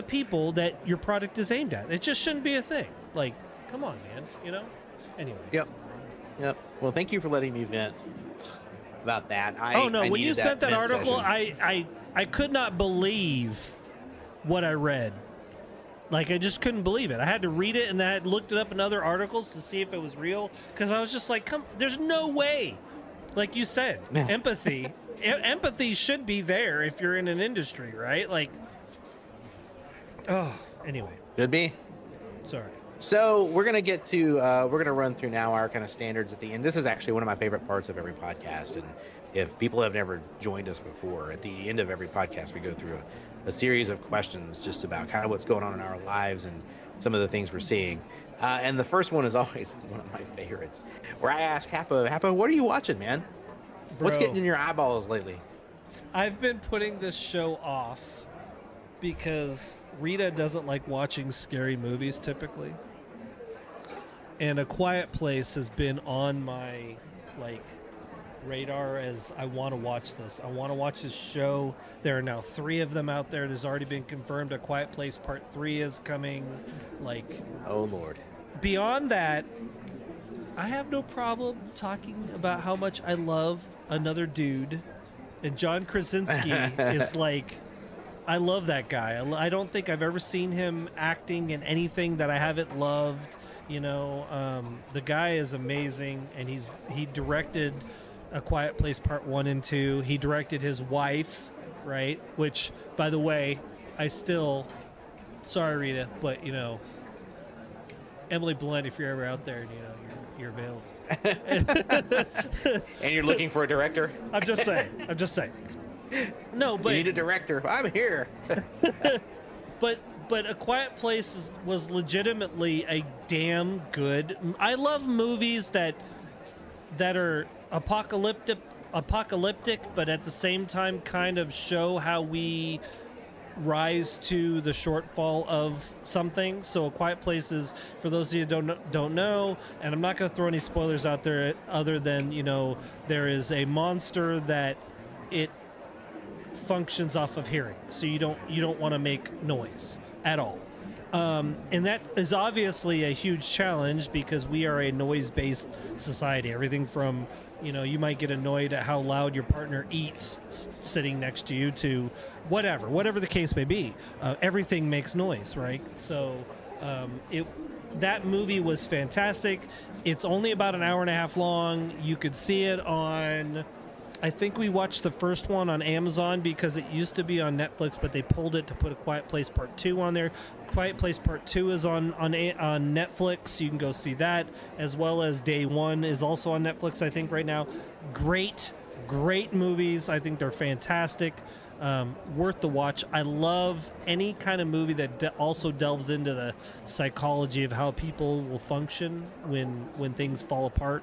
people that your product is aimed at. It just shouldn't be a thing. Like, come on, man. You know. Anyway. Yep. Well, thank you for letting me vent about that. When you sent that article, session. I could not believe what I read. Like, I just couldn't believe it. I had to read it, and I had looked it up in other articles to see if it was real, because I was just like, there's no way. Like you said, empathy should be there if you're in an industry, right? Like, anyway. Should be. Sorry. So we're going to get to, we're going to run through now our kind of standards at the end. This is actually one of my favorite parts of every podcast. And if people have never joined us before, at the end of every podcast, we go through a series of questions just about kind of what's going on in our lives and some of the things we're seeing. And the first one is always one of my favorites, where I ask Happa, what are you watching, man? What's getting in your eyeballs lately? I've been putting this show off because Rita doesn't like watching scary movies typically. And A Quiet Place has been on my, radar as I want to watch this. I want to watch this show. There are now 3 of them out there. It has already been confirmed. A Quiet Place Part 3 is coming. Oh, Lord. Beyond that, I have no problem talking about how much I love Another Dude. And John Krasinski is I love that guy. I don't think I've ever seen him acting in anything that I haven't loved. You know, the guy is amazing, and he directed A Quiet Place Part 1 and 2. He directed his wife, right? Which, by the way, sorry, Rita, but, you know, Emily Blunt, if you're ever out there, you know, you're available. And you're looking for a director? I'm just saying. No, but you need a director. I'm here. But A Quiet Place was legitimately a damn good. I love movies that are apocalyptic, but at the same time kind of show how we rise to the shortfall of something. So A Quiet Place is, for those of you who don't know, and I'm not going to throw any spoilers out there other than, you know, there is a monster that it functions off of hearing. So you don't want to make noise at all. And that is obviously a huge challenge because we are a noise-based society. Everything from, you know, you might get annoyed at how loud your partner eats sitting next to you to whatever the case may be. Everything makes noise, right? So that movie was fantastic. It's only about an hour and a half long. You could see it on... I think we watched the first one on Amazon because it used to be on Netflix, but they pulled it to put A Quiet Place Part 2 on there. Quiet Place Part 2 is on Netflix. You can go see that, as well as Day One is also on Netflix, I think, right now. Great movies. I think they're fantastic. Worth the watch. I love any kind of movie that also delves into the psychology of how people will function when things fall apart.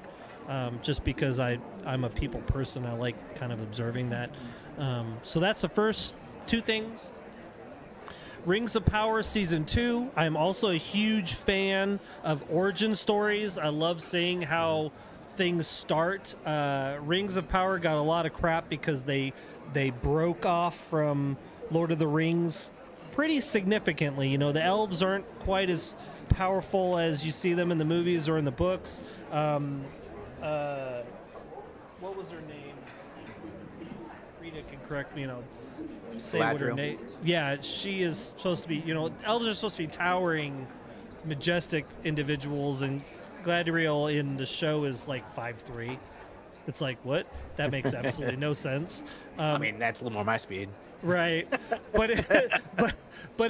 Just because I'm a people person, I like kind of observing that. So that's the first 2 things. Rings of Power Season 2. I'm also a huge fan of origin stories. I love seeing how things start. Rings of Power got a lot of crap because they broke off from Lord of the Rings pretty significantly. You know, the elves aren't quite as powerful as you see them in the movies or in the books. What was her name? Rita can correct me, say what her Galadriel. name. Yeah, she is supposed to be. Elves are supposed to be towering, majestic individuals, and Galadriel in the show is like 5'3". It's like, what? That makes absolutely no sense. I mean, that's a little more my speed. Right, but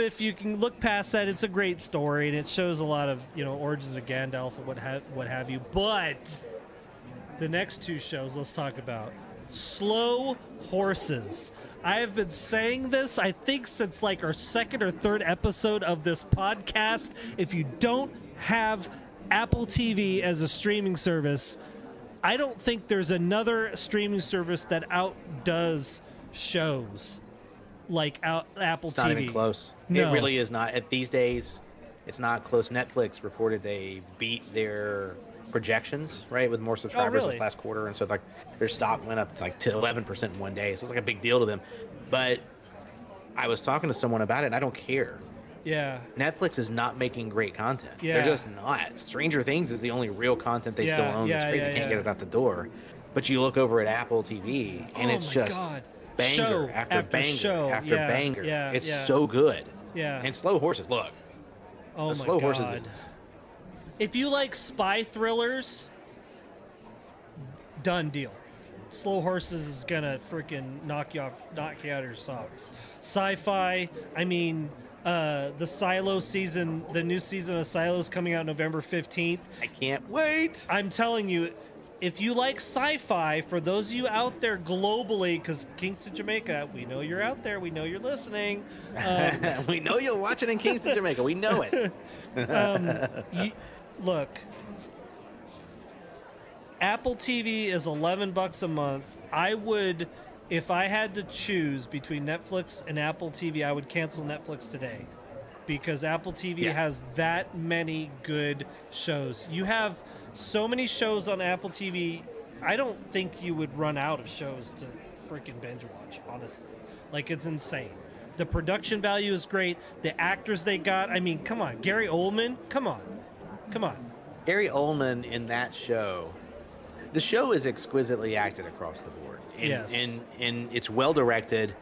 if you can look past that, it's a great story, and it shows a lot of origins of Gandalf and what have you. But the next two shows, let's talk about Slow Horses. I have been saying this, I think, since like our second or third episode of this podcast. If you don't have Apple TV as a streaming service, I don't think there's another streaming service that outdoes shows like Apple TV. It's not even close. No. It really is not. These days, it's not close. Netflix reported they beat their projections, right, with more subscribers really? this last quarter, and so like their stock went up like to 11% in one day. So it's like a big deal to them. But I was talking to someone about it, and I don't care. Yeah. Netflix is not making great content. Yeah. They're just not. Stranger Things is the only real content they still own. It's great they can't get it out the door. But you look over at Apple TV, and it's just banger show after banger show. after banger. Yeah, it's yeah. so good. Yeah. And Slow Horses, look. Oh my Slow Horses God. is If you like spy thrillers, done deal. Slow Horses is gonna freaking knock you out of your socks. Sci-fi, I mean, the Silo season, the new season of Silo is coming out November 15th. I can't wait. I'm telling you, if you like sci-fi, for those of you out there globally, because Kingston, Jamaica, we know you're out there, we know you're listening. We know you'll watch it in Kingston, Jamaica. We know it. Look, Apple TV is $11 a month. I would, if I had to choose between Netflix and Apple TV, I would cancel Netflix today, because Apple TV has that many good shows. You have so many shows on Apple TV. I don't think you would run out of shows to freaking binge watch, honestly. Like, it's insane. The production value is great. The actors they got, I mean, come on. Gary Oldman, come on. Gary Oldman in that show, the show is exquisitely acted across the board. Yes. And it's well directed.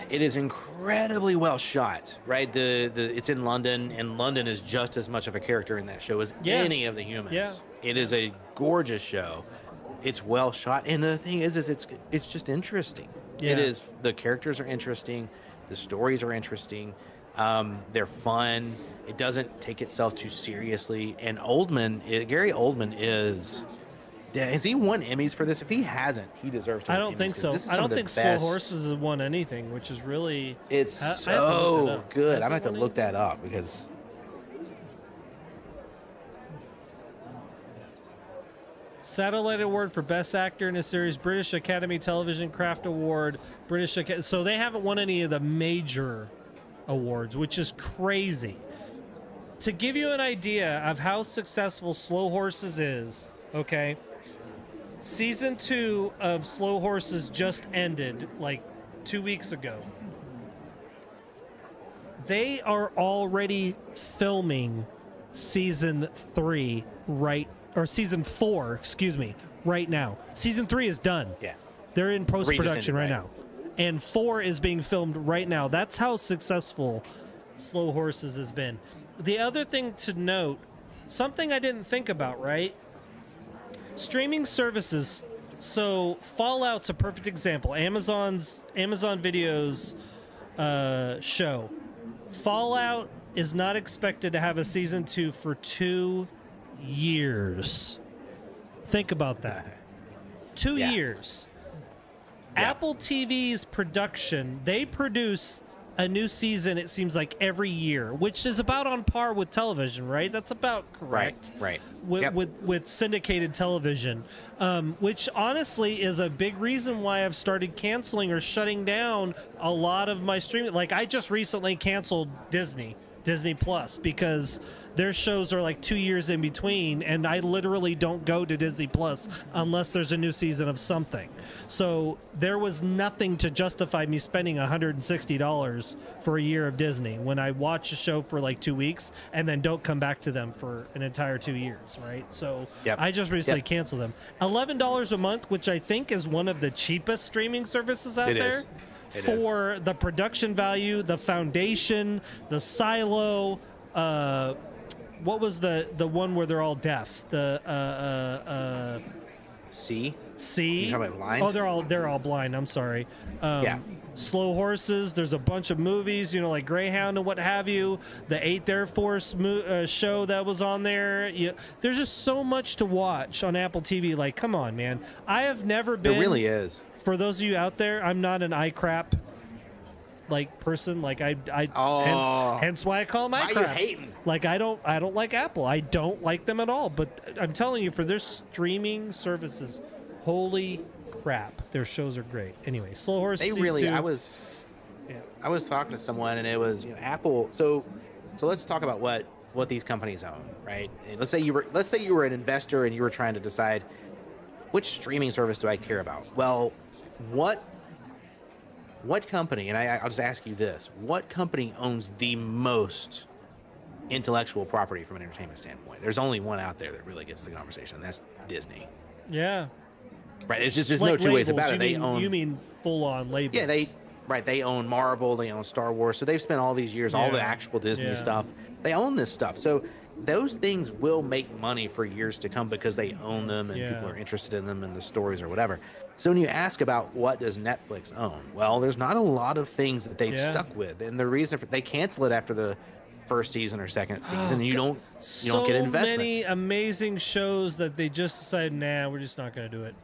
It is incredibly well shot, right? It's in London, and London is just as much of a character in that show as any of the humans. Yeah. It is a gorgeous show. It's well shot, and the thing is it's just interesting. Yeah. It is. The characters are interesting. The stories are interesting. They're fun. It doesn't take itself too seriously. And Gary Oldman is. Has he won Emmys for this? If he hasn't, he deserves to win I don't Emmys, think 'cause so. this is I some don't of the think Slow best- Horses has won anything, which is really. It's I have to look that so up. good. Has I'm it going to have to won look that up because Satellite Award for Best Actor in a Series, British Academy Television Craft Award, so they haven't won any of the major awards, which is crazy. To give you an idea of how successful Slow Horses is, okay, season 2 of Slow Horses just ended like 2 weeks ago. They are already filming season 3 season 4, excuse me, right now. Season 3 is done. yeah. They're in post-production right right. now. And 4 is being filmed right now. That's how successful Slow Horses has been. The other thing to note, something I didn't think about, right? Streaming services. So Fallout's a perfect example. Amazon Video's show. Fallout is not expected to have a season 2 for 2 years. Think about that. 2 Yeah. years. Yeah. Apple TV's production, they produce a new season, it seems like, every year, which is about on par with television, right? That's about correct. Right. With, Yep. with syndicated television, which honestly is a big reason why I've started canceling or shutting down a lot of my streaming. Like, I just recently canceled Disney Disney Plus, because their shows are like 2 years in between, and I literally don't go to Disney Plus unless there's a new season of something. So there was nothing to justify me spending $160 for a year of Disney when I watch a show for like 2 weeks and then don't come back to them for an entire 2 years, right? So I just recently canceled them. $11 a month, which I think is one of the cheapest streaming services out there. For the production value, the foundation, the silo, what was the one where they're all deaf? The See? See? You talking about blind? Oh, they're all blind. I'm sorry. Slow Horses. There's a bunch of movies, like Greyhound and what have you. The 8th Air Force show that was on there. There's just so much to watch on Apple TV. Like, come on, man. I have never been. It really is. For those of you out there, I'm not an iCrap person. Like hence why I call them iCrap. Why are you hating? Like I don't like Apple. I don't like them at all. But I'm telling you, for their streaming services, holy crap, their shows are great. Anyway, Slow Horse. They really. I was talking to someone, and it was Apple. So let's talk about what these companies own, right? And let's say you were an investor and you were trying to decide which streaming service do I care about. Well, what company, and I'll just ask you this, what company owns the most intellectual property from an entertainment standpoint? There's only one out there that really gets the conversation, and that's Disney. Yeah. Right, it's just there's like no two ways labels. about it. You mean full-on labels. Yeah, they own Marvel, they own Star Wars, so they've spent all these years, all the actual Disney stuff. They own this stuff. So those things will make money for years to come because they own them and people are interested in them and the stories or whatever. So when you ask about what does Netflix own, well, there's not a lot of things that they've stuck with, and the reason they cancel it after the first season or second season, and you don't get an investment. So many amazing shows that they just decided, nah, we're just not going to do it.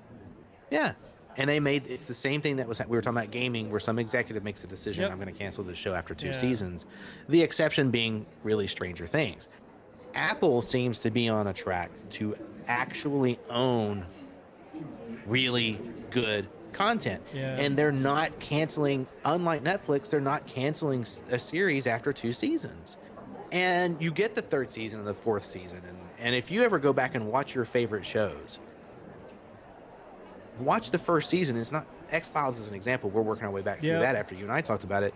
Yeah. And it's the same thing that we were talking about gaming, where some executive makes a decision, I'm going to cancel this show after 2 seasons. The exception being really Stranger Things. Apple seems to be on a track to actually own really good content. And they're not canceling, unlike Netflix, they're not canceling a series after 2 seasons. And you get the 3rd season and the 4th season. And if you ever go back and watch your favorite shows, watch the first season. It's not X-Files as an example. We're working our way back through that after you and I talked about it.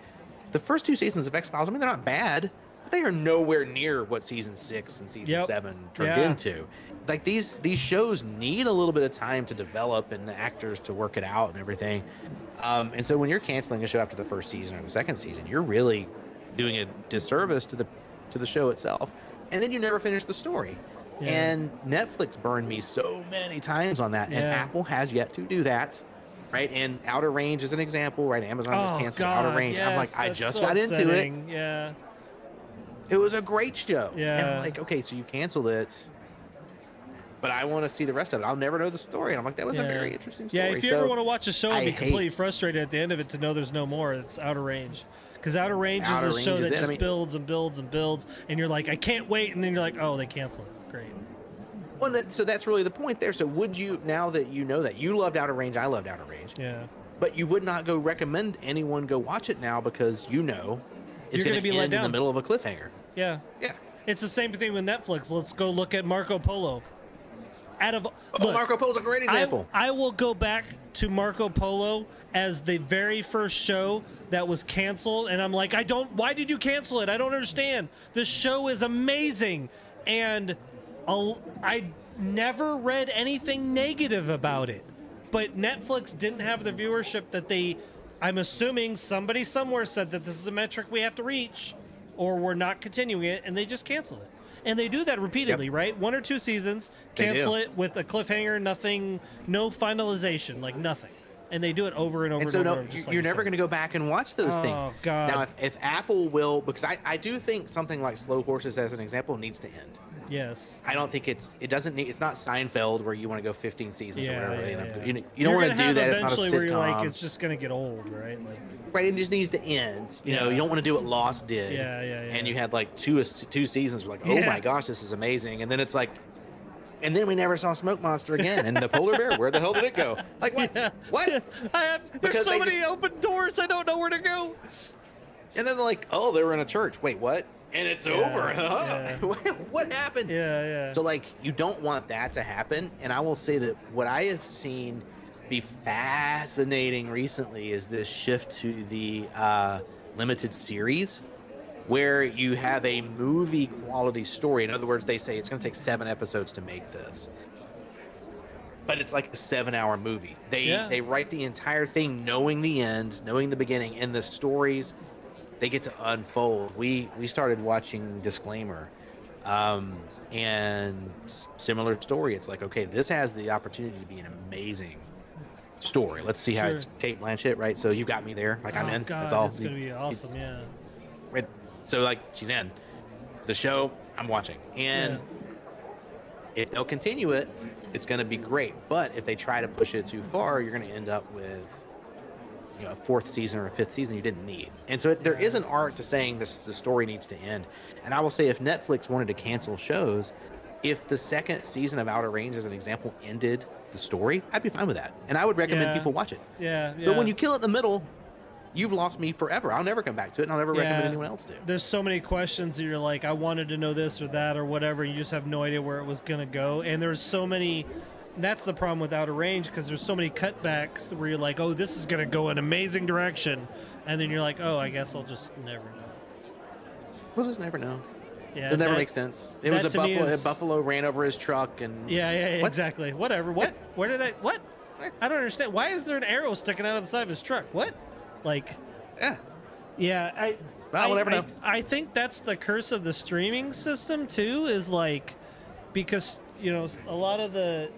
The first 2 seasons of X-Files, I mean, they're not bad. But they are nowhere near what season 6 and season 7 turned into. Like these shows need a little bit of time to develop and the actors to work it out and everything. And so when you're canceling a show after the first season or the second season, you're really doing a disservice to the show itself. And then you never finish the story. And Netflix burned me so many times on that, and Apple has yet to do that, right? And Outer Range is an example, right? Amazon just canceled Outer Range. I'm like, I just got into it. Yeah. It was a great show. Yeah. And I'm like, okay, so you canceled it, but I want to see the rest of it. I'll never know the story. And I'm like, that was a very interesting story. Yeah, if you ever want to watch a show and be completely frustrated at the end of it to know there's no more, it's Outer Range. Because Outer Range is a show that just builds and builds and builds, and you're like, I can't wait, and then you're like, oh, they canceled it. Great. Well, so that's really the point there. So would you, now that you know that you loved Outer Range, I loved Outer Range. Yeah. But you would not go recommend anyone go watch it now because it's going to be let down in the middle of a cliffhanger. Yeah. Yeah. It's the same thing with Netflix. Let's go look at Marco Polo. Marco Polo's a great example. I will go back to Marco Polo as the very first show that was canceled, and I'm like, why did you cancel it? I don't understand. The show is amazing, and I never read anything negative about it. But Netflix didn't have the viewership that I'm assuming somebody somewhere said that this is a metric we have to reach, or we're not continuing it, and they just cancel it. And they do that repeatedly, right? 1 or 2 seasons, cancel it with a cliffhanger, nothing, no finalization, like nothing. And they do it over and over and over. So you're never going to go back and watch those things. Oh, God. Now, if Apple will, because I do think something like Slow Horses, as an example, needs to end. Yes. I don't think it's not Seinfeld where you want to go 15 seasons or whatever. Yeah. You don't want to do that. Eventually, it's not a sitcom. where you're like, it's just going to get old, right? Right, it just needs to end. You know, you don't want to do what Lost did. Yeah. And you had like two seasons where like, oh my gosh, this is amazing. And then it's like, and then we never saw Smoke Monster again. And the polar bear, where the hell did it go? Like what? Yeah. What? There's so many open doors. I don't know where to go. And then they're like, oh, they were in a church. Wait, what? and it's Yeah, over. yeah. What happened? Yeah, yeah. So like you don't want that to happen. And I will say that what I have seen be fascinating recently is this shift to the limited series where you have a movie quality story. In other words, they say it's going to take 7 episodes to make this. But it's like a 7-hour movie. They write the entire thing knowing the end, knowing the beginning, and the stories they get to unfold. We started watching Disclaimer, and similar story. It's like, okay, this has the opportunity to be an amazing story. Let's see how Sure. it's Kate Blanchett, right? So you got me there. Like I'm in. God, That's all. it's gonna be awesome. Yeah. Right. So like she's in the show. I'm watching, and if they'll continue it, it's going to be great. But if they try to push it too far, you're going to end up with a 4th season or a 5th season you didn't need. And so there is an art to saying the story needs to end. And I will say, if Netflix wanted to cancel shows, if the 2nd season of Outer Range, as an example, ended the story, I'd be fine with that, and I would recommend people watch it. Yeah. But when you kill it in the middle, you've lost me forever. I'll never come back to it, and I'll never recommend anyone else to. There's so many questions that you're like, I wanted to know this or that or whatever. You just have no idea where it was going to go. And there's so many. That's the problem with Outer Range, because there's so many cutbacks where you're like, oh, this is going to go an amazing direction. And then you're like, oh, I guess I'll just never know. We'll just never know. Yeah, It'll never make sense. It was a to me buffalo. is- A buffalo ran over his truck, and Yeah, What? exactly. Whatever. What? Where did that? What? I don't understand. Why is there an arrow sticking out of the side of his truck? What? Like, yeah. yeah, Well, we'll never know. I think that's the curse of the streaming system too. Is like, because a lot of the,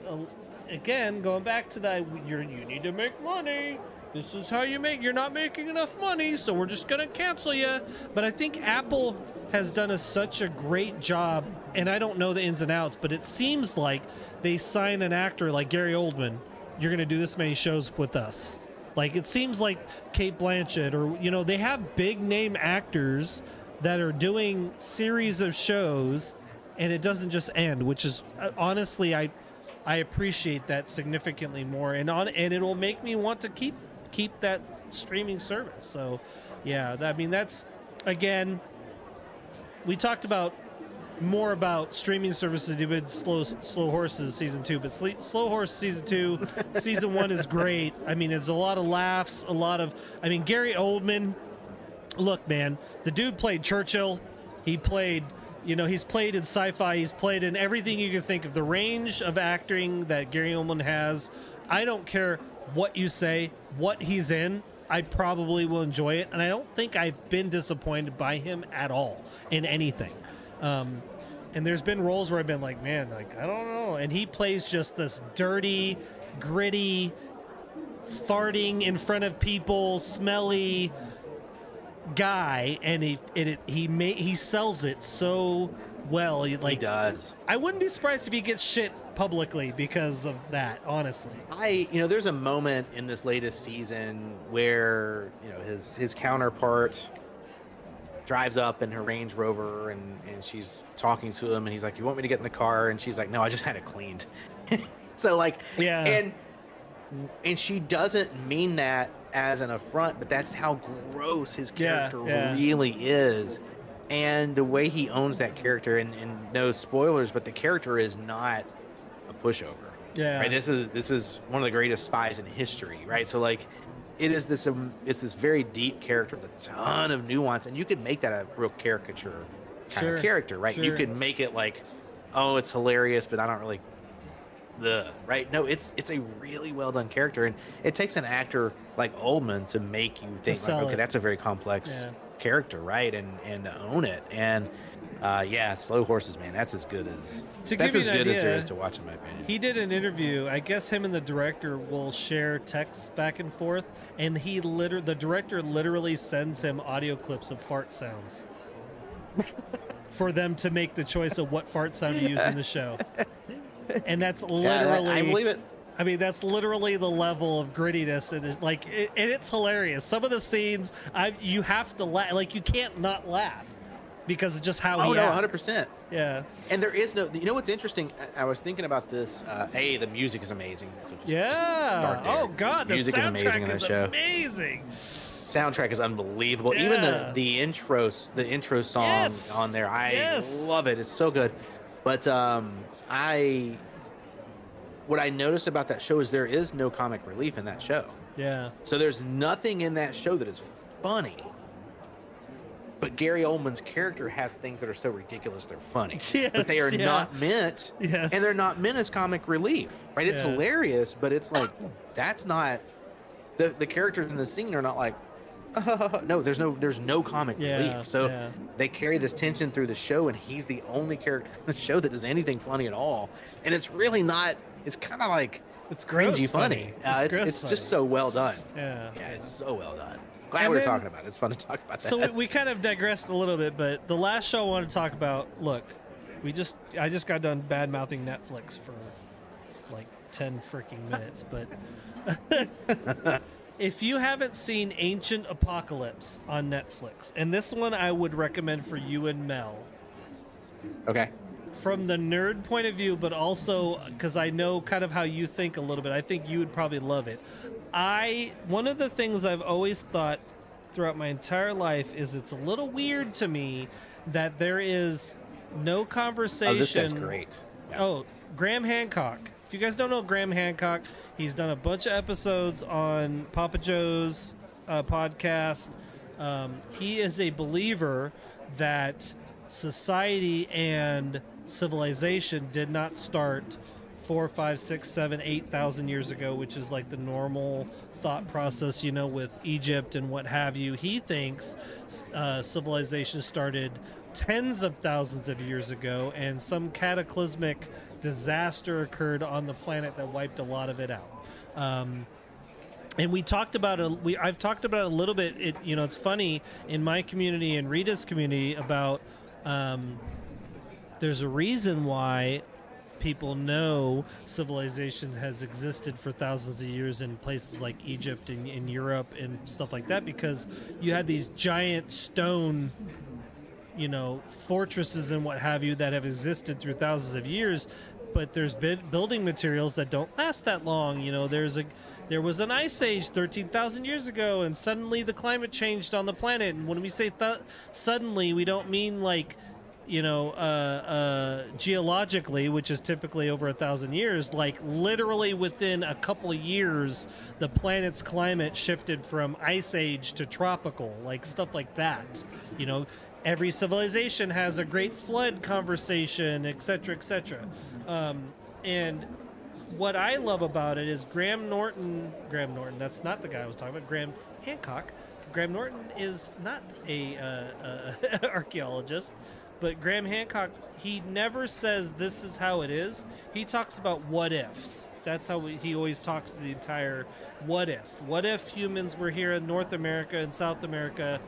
again, going back to that, you need to make money. This is how you make. You're not making enough money, so we're just gonna cancel you. But I think Apple has done such a great job, and I don't know the ins and outs, but it seems like they sign an actor like Gary Oldman. You're gonna do this many shows with us. Like, it seems like Kate Blanchett, or they have big name actors that are doing series of shows, and it doesn't just end. Which is honestly, I appreciate that significantly more, and it'll make me want to keep that streaming service. So, yeah, that's again. We talked more about streaming services than we did Slow Horses season 2, but Slow Horse season 2, season 1 is great. I mean, it's a lot of laughs, Gary Oldman. Look, man, the dude played Churchill. He played, he's played in sci-fi. He's played in everything you can think of. The range of acting that Gary Oldman has, I don't care what you say, what he's in, I probably will enjoy it. And I don't think I've been disappointed by him at all in anything. And there's been roles where I've been like, man, like, I don't know. And he plays just this dirty, gritty, farting in front of people, smelly guy, and he sells it so well. Like, he does. I wouldn't be surprised if he gets shit publicly because of that, honestly. There's a moment in this latest season where his counterpart drives up in her Range Rover, and she's talking to him, and he's like, you want me to get in the car? And she's like, no, I just had it cleaned. So like, yeah, and she doesn't mean that as an affront, but that's how gross his character really is. And the way he owns that character, and no spoilers, but the character is not a pushover. Yeah. Right. This is one of the greatest spies in history. Right. So like, it's this very deep character with a ton of nuance, and you could make that a real caricature kind of character, right? Sure. You could make it like, oh, it's hilarious, but I don't really, right? No, it's a really well done character, and it takes an actor like Oldman to make you think like, okay, that's a very complex character, right? And to own it, and Slow Horses, man, that's as good as there is to watch, in my opinion. He did an interview. I guess him and the director will share texts back and forth, and the director literally sends him audio clips of fart sounds for them to make the choice of what fart sound to use in the show. And that's literally, I believe it. I mean, that's literally the level of grittiness, and it's hilarious. Some of the scenes, you have to laugh, like, you can't not laugh because of just how he acts. 100%. Yeah. And there is no, what's interesting? I was thinking about this. The music is amazing. So just start there. Oh God, the music is soundtrack amazing in that show. amazing. soundtrack is unbelievable. Yeah. Even the intro song Yes. on there, I Yes. love it. It's so good. But what I noticed about that show is there is no comic relief in that show. Yeah. So there's nothing in that show that is funny. But Gary Oldman's character has things that are so ridiculous they're funny. Yes, but they are yeah. not meant, Yes. and they're not meant as comic relief, right? It's Yeah. hilarious, but it's like that's not the characters in the scene are not like, no, there's no comic Yeah, relief. So yeah. they carry this tension through the show, and he's the only character in the show that does anything funny at all. And it's really not. It's kind of like It's gross cringy funny. gross It's funny. just so well done. Yeah. Yeah, it's so well done. Glad And we were then- talking about it. It's fun to talk about that. So we kind of digressed a little bit, but the last show I wanted to talk about. Look, I just got done bad mouthing Netflix for like 10 freaking minutes, but if you haven't seen Ancient Apocalypse on Netflix, and this one I would recommend for you and Mel, Okay. from the nerd point of view, but also because I know kind of how you think a little bit, I think you would probably love it. One of the things I've always thought throughout my entire life is it's a little weird to me that there is no conversation. Oh, this guy's great. Yeah. Oh, Graham Hancock. If you guys don't know Graham Hancock, he's done a bunch of episodes on Papa Joe's podcast. He is a believer that society and civilization did not start 4, 5, 6, 7, 8,000 years ago, which is like the normal thought process, with Egypt and what have you. He thinks civilization started tens of thousands of years ago, and some cataclysmic disaster occurred on the planet that wiped a lot of it out. And we talked about it. I've talked about it a little bit. It's funny in my community and Rita's community about. There's a reason why people know civilization has existed for thousands of years in places like Egypt and in Europe and stuff like that, because you had these giant stone, fortresses and what have you that have existed through thousands of years, but there's building materials that don't last that long. There was an ice age 13,000 years ago, and suddenly the climate changed on the planet. And when we say suddenly, we don't mean like geologically, which is typically over 1,000 years. Like literally within a couple of years, the planet's climate shifted from ice age to tropical, like stuff like that. Every civilization has a great flood conversation, etc., etc. And what I love about it is Graham Norton, that's not the guy I was talking about, Graham Hancock. Graham Norton is not a archaeologist, but Graham Hancock, he never says this is how it is. He talks about what ifs. That's how he always talks to the entire what if. What if humans were here in North America and South America,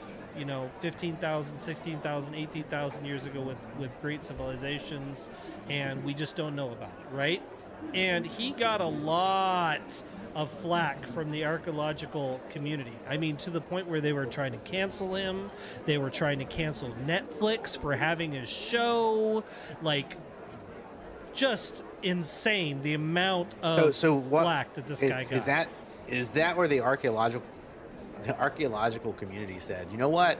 15,000, 16,000, 18,000 years ago with great civilizations, and we just don't know about it, right? And he got a lot of flack from the archaeological community. I mean, to the point where they were trying to cancel him. They were trying to cancel Netflix for having his show. Like, just insane the amount of flack that this guy got. Is that where the archaeological community said, you know what?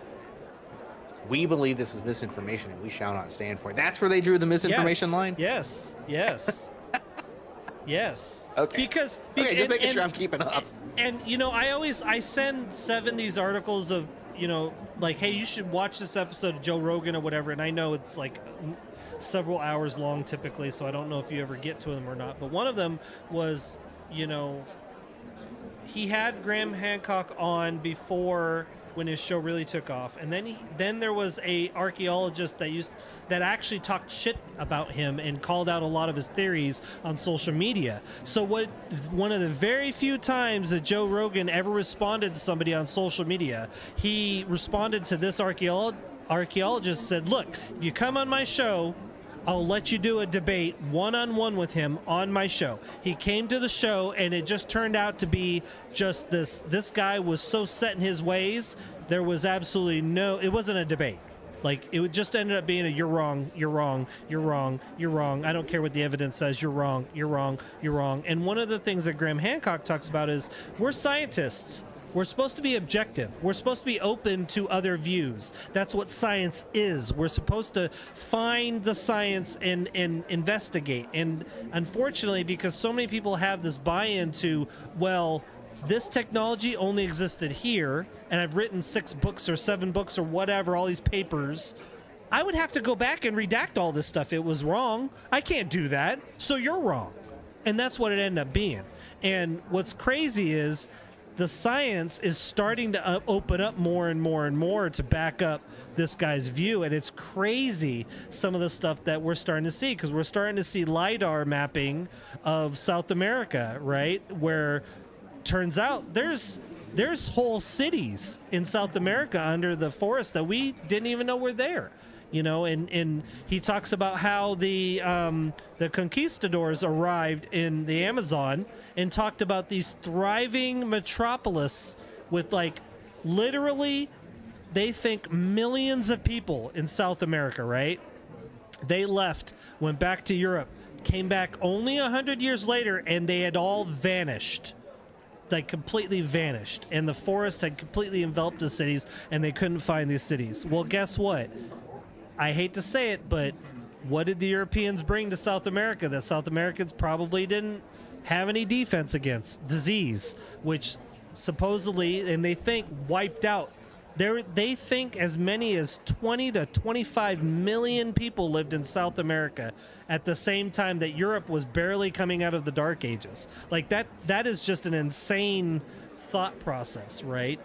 We believe this is misinformation and we shall not stand for it. That's where they drew the misinformation line? Yes. Yes. Okay. Because just making sure I'm keeping up. And I send 70s articles of, like, hey, you should watch this episode of Joe Rogan or whatever, and I know it's like several hours long typically, so I don't know if you ever get to them or not. But one of them was, he had Graham Hancock on before when his show really took off, and then there was a archaeologist that actually talked shit about him and called out a lot of his theories on social media. So one of the very few times that Joe Rogan ever responded to somebody on social media, he responded to this archaeologist, said, look, if you come on my show, I'll let you do a debate one-on-one with him on my show. He came to the show, and it just turned out to be just this. This guy was so set in his ways, there was absolutely it wasn't a debate. Like, it just ended up being you're wrong, you're wrong, you're wrong, you're wrong. I don't care what the evidence says, you're wrong, you're wrong, you're wrong. And one of the things that Graham Hancock talks about is we're scientists. We're supposed to be objective. We're supposed to be open to other views. That's what science is. We're supposed to find the science and investigate. And unfortunately, because so many people have this buy-in to, well, this technology only existed here, and I've written 6 books or 7 books or whatever, all these papers, I would have to go back and redact all this stuff. It was wrong. I can't do that. So you're wrong. And that's what it ended up being. And what's crazy is the science is starting to open up more and more and more to back up this guy's view. And it's crazy, some of the stuff that we're starting to see, because we're starting to see LiDAR mapping of South America, right? Where turns out there's whole cities in South America under the forest that we didn't even know were there. And he talks about how the conquistadors arrived in the Amazon and talked about these thriving metropolis with, like, literally, they think millions of people in South America, right? They left, went back to Europe, came back only 100 years later, and they had all vanished. Like, completely vanished. And the forest had completely enveloped the cities, and they couldn't find these cities. Well, guess what? I hate to say it, but what did the Europeans bring to South America that South Americans probably didn't have any defense against? Disease, which supposedly, and they think, wiped out. They think as many as 20 to 25 million people lived in South America at the same time that Europe was barely coming out of the Dark Ages. Like, that is just an insane thought process, right?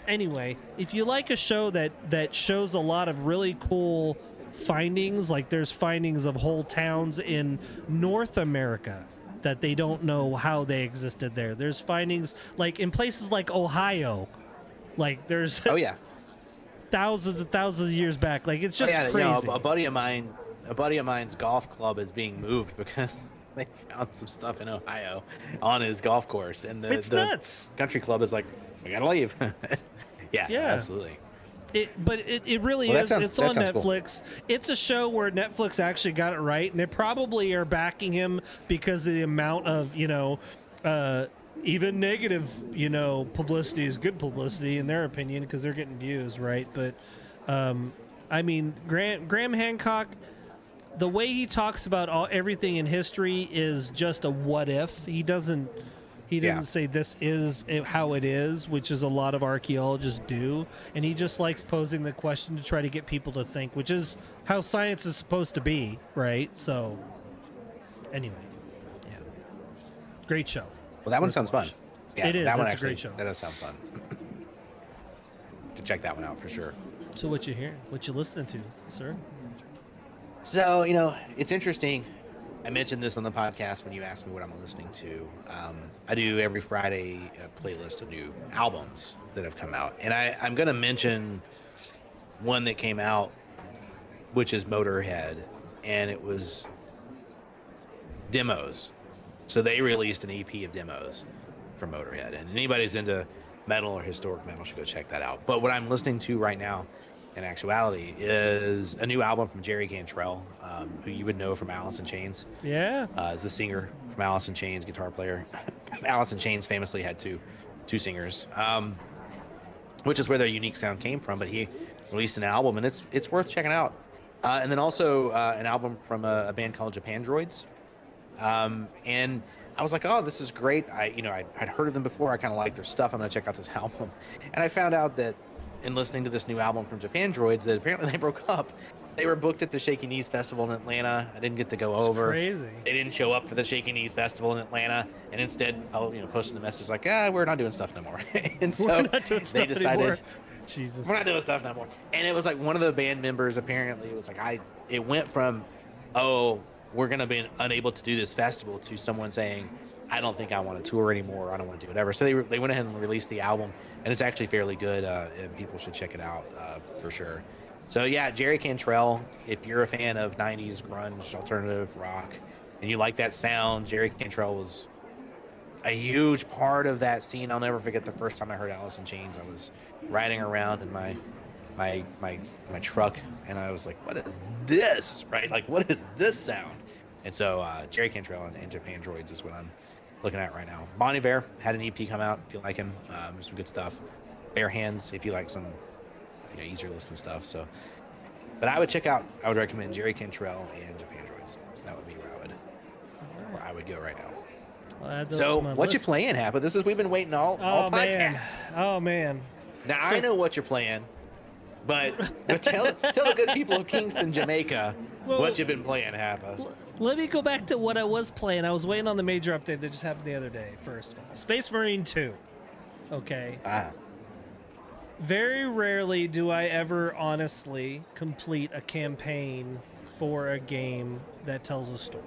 Anyway, if you like a show that shows a lot of really cool findings, like there's findings of whole towns in North America that they don't know how they existed there. There's findings like in places like Ohio, like there's thousands and thousands of years back. Like, it's just crazy. A buddy of mine's golf club is being moved because they found some stuff in Ohio on his golf course, and it's nuts. Country club is like, we gotta leave. Yeah, absolutely. But it really is. It's on Netflix. Cool. It's a show where Netflix actually got it right, and they probably are backing him because of the amount of, even negative, publicity is good publicity in their opinion because they're getting views, right? But, I mean, Graham Hancock, the way he talks about everything in history is just a what if. He doesn't say this is how it is, which is a lot of archaeologists do. And he just likes posing the question to try to get people to think, which is how science is supposed to be, right? So, anyway, yeah. Great show. Well, that one sounds fun. Yeah, it is. That's a great show. That does sound fun. To check that one out for sure. So what you hearing? What you listening to, sir? So, it's interesting. I mentioned this on the podcast when you asked me what I'm listening to. I do every Friday a playlist of new albums that have come out. And I'm going to mention one that came out, which is Motorhead. And it was demos. So they released an EP of demos from Motorhead. And anybody who's into metal or historic metal should go check that out. But what I'm listening to right now, in actuality, is a new album from Jerry Cantrell, who you would know from Alice in Chains. Yeah. Is the singer from Alice in Chains, guitar player. Alice in Chains famously had two singers, which is where their unique sound came from. But he released an album, and it's worth checking out. And then also an album from a band called Japan Droids. And I was like, oh, this is great. I'd heard of them before. I kind of like their stuff. I'm going to check out this album. And I found out that in listening to this new album from Japan Droids that apparently they broke up. They were booked at the Shaky Knees Festival in Atlanta. I didn't get to go over. Crazy. They didn't show up for the Shaky Knees Festival in Atlanta, and instead, posted the message like, we're not doing stuff no more. And so they decided, Jesus, we're not doing stuff no more. And it was like one of the band members apparently was like, it went from, we're going to be unable to do this festival to someone saying, I don't think I want to tour anymore. I don't want to do whatever. So they went ahead and released the album, and it's actually fairly good, and people should check it out for sure. So yeah, Jerry Cantrell, if you're a fan of 90s grunge, alternative rock, and you like that sound, Jerry Cantrell was a huge part of that scene. I'll never forget the first time I heard Alice in Chains. I was riding around in my truck, and I was like, what is this, right? Like, what is this sound? And so Jerry Cantrell and Japan Droids is what I'm looking at right now. Bon Iver had an EP come out. If you like him, some good stuff. Bare Hands, if you like some easier listening stuff. So, but I would recommend Jerry Cantrell and Japan Droids. So that would be where I would go right now. I'll add those So to my what you list. playing, Happa? We've been waiting all Oh podcast. man. Oh man. Now I know what you're playing, but tell the good people of Kingston, Jamaica, what you've been playing, Happa. Let me go back to what I was playing. I was waiting on the major update that just happened the other day. First of all, Space Marine 2. Okay. Very rarely do I ever honestly complete a campaign for a game that tells a story.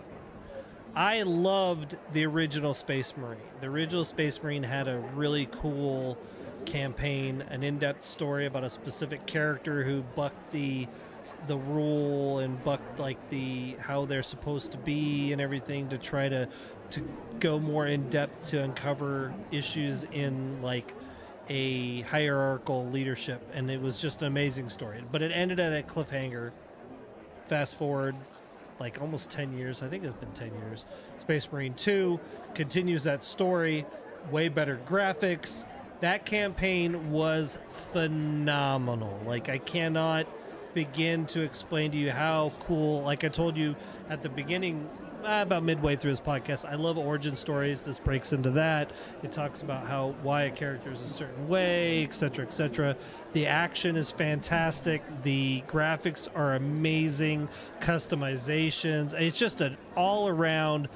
I loved the original Space Marine. The original Space Marine had a really cool campaign, an in-depth story about a specific character who bucked the rule and bucked like how they're supposed to be and everything to try to go more in depth to uncover issues in like a hierarchical leadership, and it was just an amazing story. But it ended at a cliffhanger. Fast forward like almost 10 years. I think it's been 10 years. Space Marine 2 continues that story, way better graphics. That campaign was phenomenal. Like, I cannot begin to explain to you how cool, like I told you at the beginning, about midway through this podcast, I love origin stories. This breaks into that. It talks about why a character is a certain way, etc., etc. The action is fantastic. The graphics are amazing. Customizations. It's just an all-around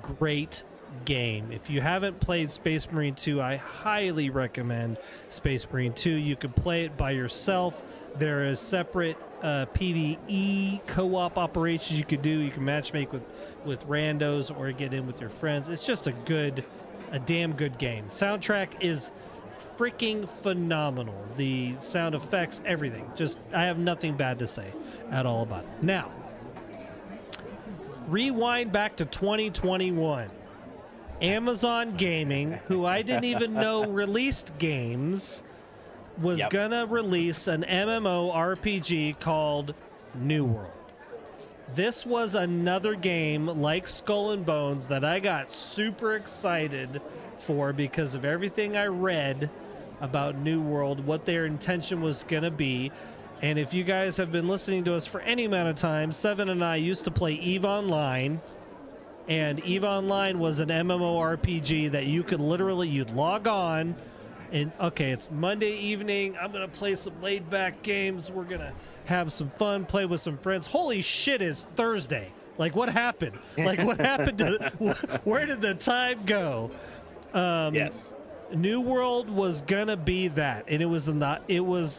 great game. If you haven't played Space Marine 2, I highly recommend Space Marine 2. You can play it by yourself. There is separate PvE co-op operations you could do. You can matchmake with randos or get in with your friends. It's just a damn good game. Soundtrack is freaking phenomenal. The sound effects, everything. Just, I have nothing bad to say at all about it. Now, rewind back to 2021. Amazon Gaming, who I didn't even know released games, was gonna release an MMORPG called New World. This was another game like Skull and Bones that I got super excited for because of everything I read about New World, what their intention was gonna be. And if you guys have been listening to us for any amount of time, Seven and I used to play EVE Online. And EVE Online was an MMORPG that you could you'd log on and, okay, it's Monday evening. I'm going to play some laid back games. We're going to have some fun, play with some friends. Holy shit, it's Thursday. Like, what happened? Like, what happened where did the time go? Yes. New World was gonna be that, and it was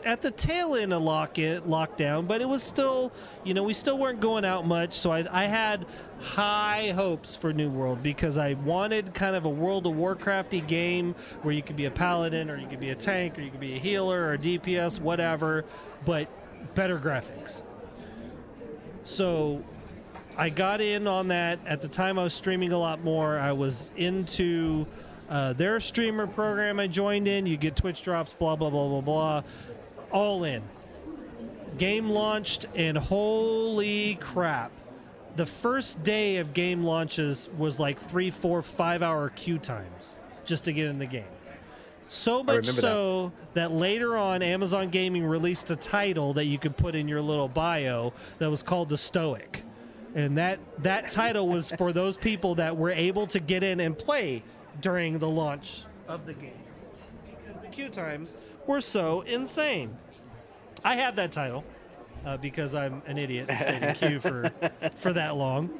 at the tail end of lockdown, but it was still, we still weren't going out much, so I had high hopes for New World because I wanted kind of a World of Warcrafty game where you could be a paladin or you could be a tank or you could be a healer or a DPS, whatever, but better graphics. So I got in on that. At the time I was streaming a lot more. I was into their streamer program I joined in. You get Twitch drops, blah, blah, blah, blah, blah. All in. Game launched, and holy crap. The first day of game launches was like 3, 4, 5 hour queue times just to get in the game. So much so that later on, Amazon Gaming released a title that you could put in your little bio that was called The Stoic. And that title was for those people that were able to get in and play during the launch of the game. Because the queue times were so insane. I have that title because I'm an idiot and stayed in queue for that long.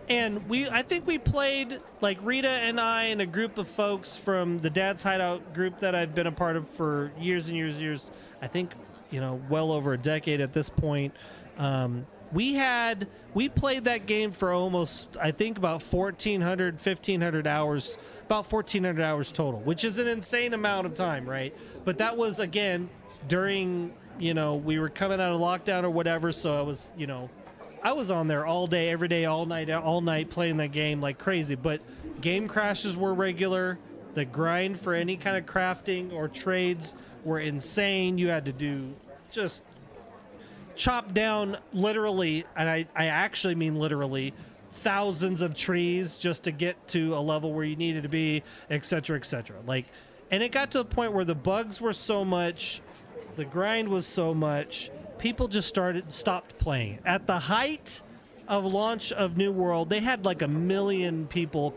And I think we played, like Rita and I and a group of folks from the Dad's Hideout group that I've been a part of for years and years and years. I think, well over a decade at this point. We played that game for almost, I think, about 1,500 hours, about 1,400 hours total, which is an insane amount of time, right? But that was, again, during, we were coming out of lockdown or whatever, so I was on there all day, every day, all night playing that game like crazy. But game crashes were regular. The grind for any kind of crafting or trades were insane. You had to do just chop down literally, and I actually mean literally, thousands of trees just to get to a level where you needed to be, et cetera, et cetera. Like, and it got to the point where the bugs were so much, the grind was so much, people just stopped playing. At the height of launch of New World, they had like 1 million people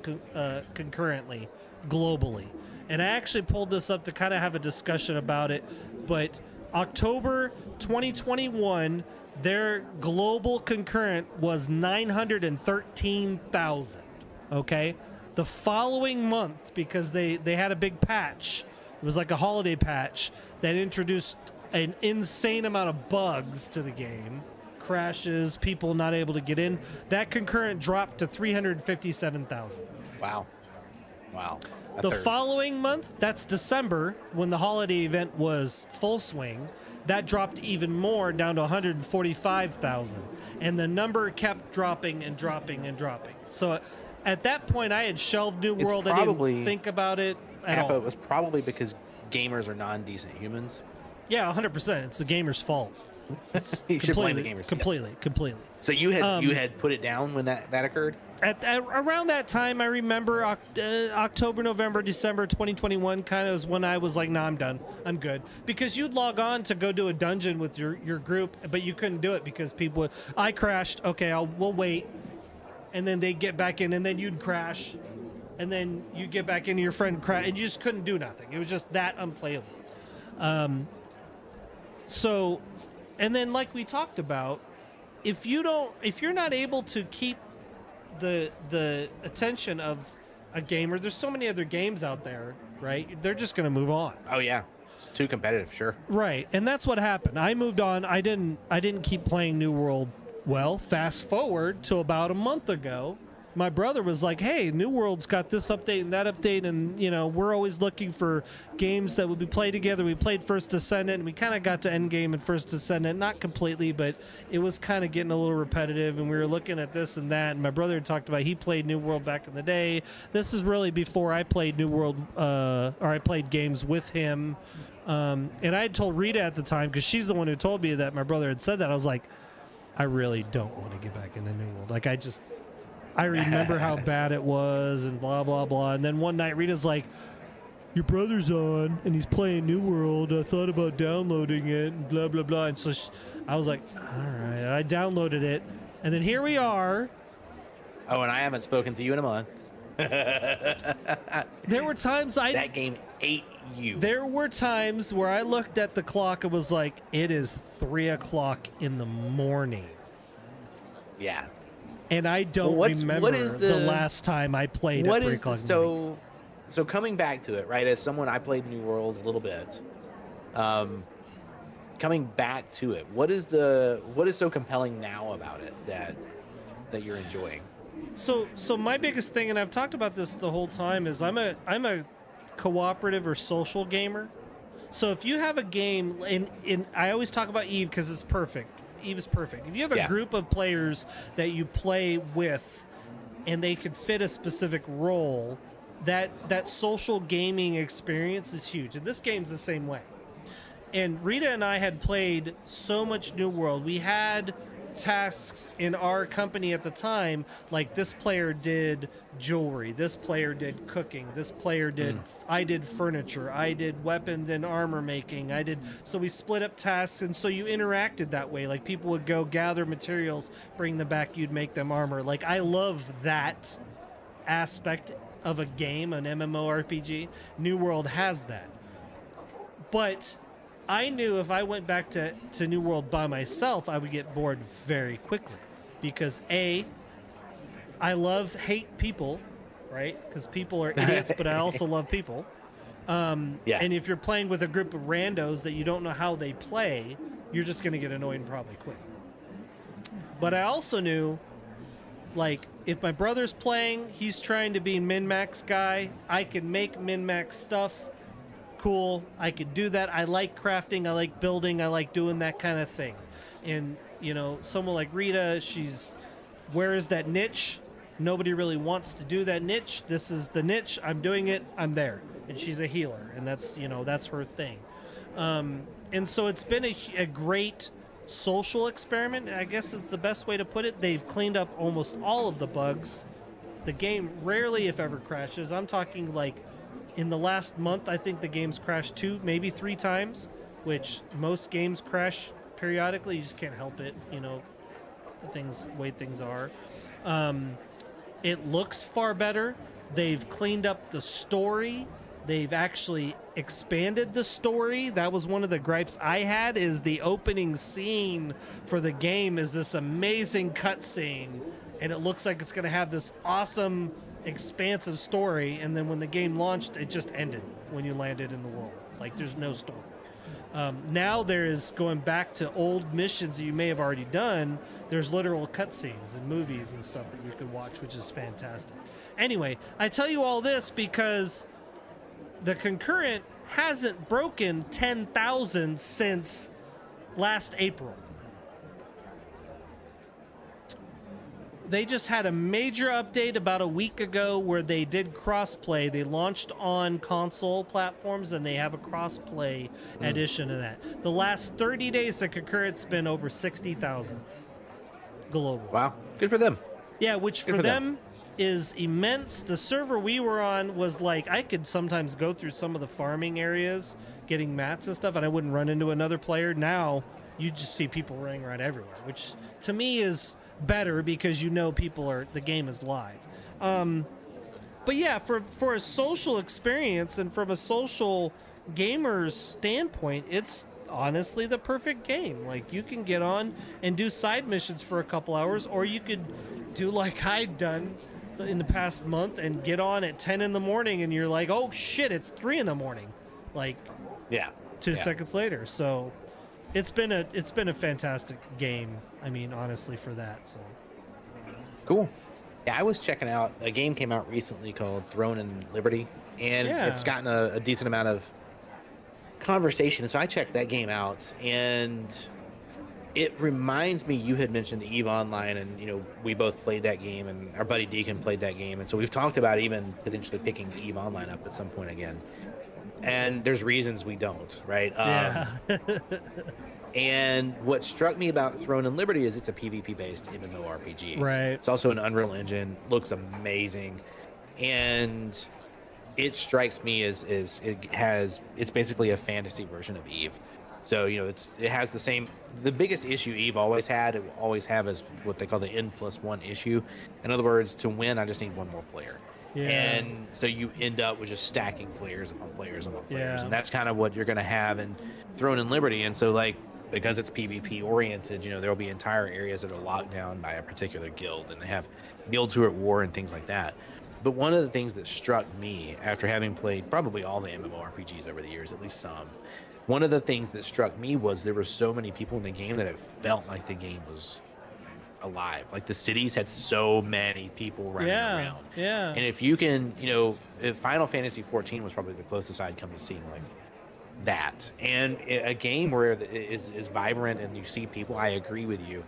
concurrently, globally. And I actually pulled this up to kind of have a discussion about it. But October 2021, their global concurrent was 913,000. Okay? The following month, because they had a big patch, it was like a holiday patch that introduced an insane amount of bugs to the game, crashes, people not able to get in. That concurrent dropped to 357,000. Wow. The following month, that's December, when the holiday event was full swing, that dropped even more, down to 145,000. And the number kept dropping and dropping and dropping. So at that point, I had shelved New World. I didn't think about it at all. It was probably because gamers are non-decent humans. Yeah, 100%. It's the gamer's fault. You should blame the gamers. Completely. So you had put it down when that occurred? At around that time, I remember October, November, December 2021 kind of was when I was like, nah, I'm done. I'm good. Because you'd log on to go do a dungeon with your group, but you couldn't do it because people would, I crashed. Okay, we'll wait. And then they'd get back in, and then you'd crash. And then you'd get back into your friend crash, and you just couldn't do nothing. It was just that unplayable. So, and then like we talked about, if you're not able to keep the attention of a gamer, there's so many other games out there, right? They're just going to move on. Oh yeah, it's too competitive, sure. Right, and that's what happened. I moved on. I didn't keep playing New World. Well, fast forward to about a month ago, my brother was like, hey, New World's got this update and that update, and we're always looking for games that would be played together. We played First Descendant, and we kind of got to Endgame and First Descendant, not completely, but it was kind of getting a little repetitive, and we were looking at this and that, and my brother had talked about he played New World back in the day. This is really before I played New World, or I played games with him, and I had told Rita at the time, because she's the one who told me that my brother had said that. I was like, I really don't want to get back into New World. Like, I remember how bad it was and blah, blah, blah. And then one night Rita's like, your brother's on and he's playing New World. I thought about downloading it and blah, blah, blah. And so I was like, all right. I downloaded it. And then here we are. Oh, and I haven't spoken to you in a month. There were times that game ate you. There were times where I looked at the clock and was like, it is 3 o'clock in the morning. Yeah. And I don't remember the last time I played at 3 o'clock in the morning. So coming back to it, right, as someone, I played New World a little bit. Coming back to it, what is so compelling now about it that you're enjoying? So my biggest thing, and I've talked about this the whole time, is I'm a cooperative or social gamer. So if you have a game, and I always talk about Eve because it's perfect. Eve is perfect. If you have a group of players that you play with, and they could fit a specific role, that social gaming experience is huge. And this game's the same way. And Rita and I had played so much New World. We had tasks in our company at the time, like this player did jewelry, this player did cooking, this player did I did furniture, I did weapons and armor making, so we split up tasks, and so you interacted that way. Like people would go gather materials, bring them back, you'd make them armor. Like I love that aspect of a game, an MMORPG. New World has that. But I knew if I went back to New World by myself, I would get bored very quickly. Because I hate people, right? Because people are idiots, but I also love people. And if you're playing with a group of randos that you don't know how they play, you're just going to get annoyed probably quick. But I also knew, like, if my brother's playing, he's trying to be min-max guy, I can make min-max stuff. Cool, I could do that. I like crafting, I like building, I like doing that kind of thing. And someone like Rita, where is that niche? Nobody really wants to do that niche. This is the niche. I'm doing it. I'm there. And she's a healer, and that's her thing. And so it's been a great social experiment, I guess is the best way to put it. They've cleaned up almost all of the bugs. The game rarely, if ever, crashes. I'm talking like in the last month, I think the game's crashed 2, maybe 3 times, which most games crash periodically. You just can't help it, the way things are. It looks far better. They've cleaned up the story. They've actually expanded the story. That was one of the gripes I had, is the opening scene for the game is this amazing cutscene, and it looks like it's going to have this awesome, expansive story, and then when the game launched, it just ended when you landed in the world. Like, there's no story. Now there is, going back to old missions that you may have already done, there's literal cutscenes and movies and stuff that you can watch, which is fantastic. Anyway, I tell you all this because the concurrent hasn't broken 10,000 since last April. They just had a major update about a week ago where they did crossplay. They launched on console platforms, and they have a crossplay addition of that. The last 30 days, the concurrent's been over 60,000 global. Wow, good for them. Yeah, which for them is immense. The server we were on was like, I could sometimes go through some of the farming areas, getting mats and stuff, and I wouldn't run into another player. Now, you just see people running around everywhere, which to me is better because the game is live. But yeah, for a social experience and from a social gamer's standpoint, it's honestly the perfect game. Like, you can get on and do side missions for a couple hours, or you could do like I'd done in the past month and get on at 10 in the morning and you're like, oh shit, it's 3 in the morning. Like, 2 seconds later. So it's been a fantastic game. I mean, honestly, for that. So cool. Yeah, I was checking out a game came out recently called Throne and Liberty, and it's gotten a decent amount of conversation. So I checked that game out, and it reminds me, you had mentioned EVE Online, and we both played that game, and our buddy Deacon played that game, and so we've talked about even potentially picking EVE Online up at some point again. And there's reasons we don't, right? And what struck me about Throne and Liberty is it's a PvP-based MMORPG. Right. It's also an Unreal Engine, looks amazing, and it strikes me as it's basically a fantasy version of EVE. So it has the biggest issue EVE always had, it will always have, is what they call the N+1 issue. In other words, to win, I just need one more player. Yeah. And so you end up with just stacking players upon players upon players, and that's kind of what you're going to have in Throne and Liberty. And so, like, because it's PvP oriented, there will be entire areas that are locked down by a particular guild, and they have guilds who are at war and things like that. But one of the things that struck me after having played probably all the MMORPGs over the years, at least some, one of the things that struck me was there were so many people in the game that it felt like the game was alive. Like, the cities had so many people running around. Yeah. And if you can, if Final Fantasy 14 was probably the closest I'd come to seeing like that. And a game where it is vibrant and you see people, I agree with you.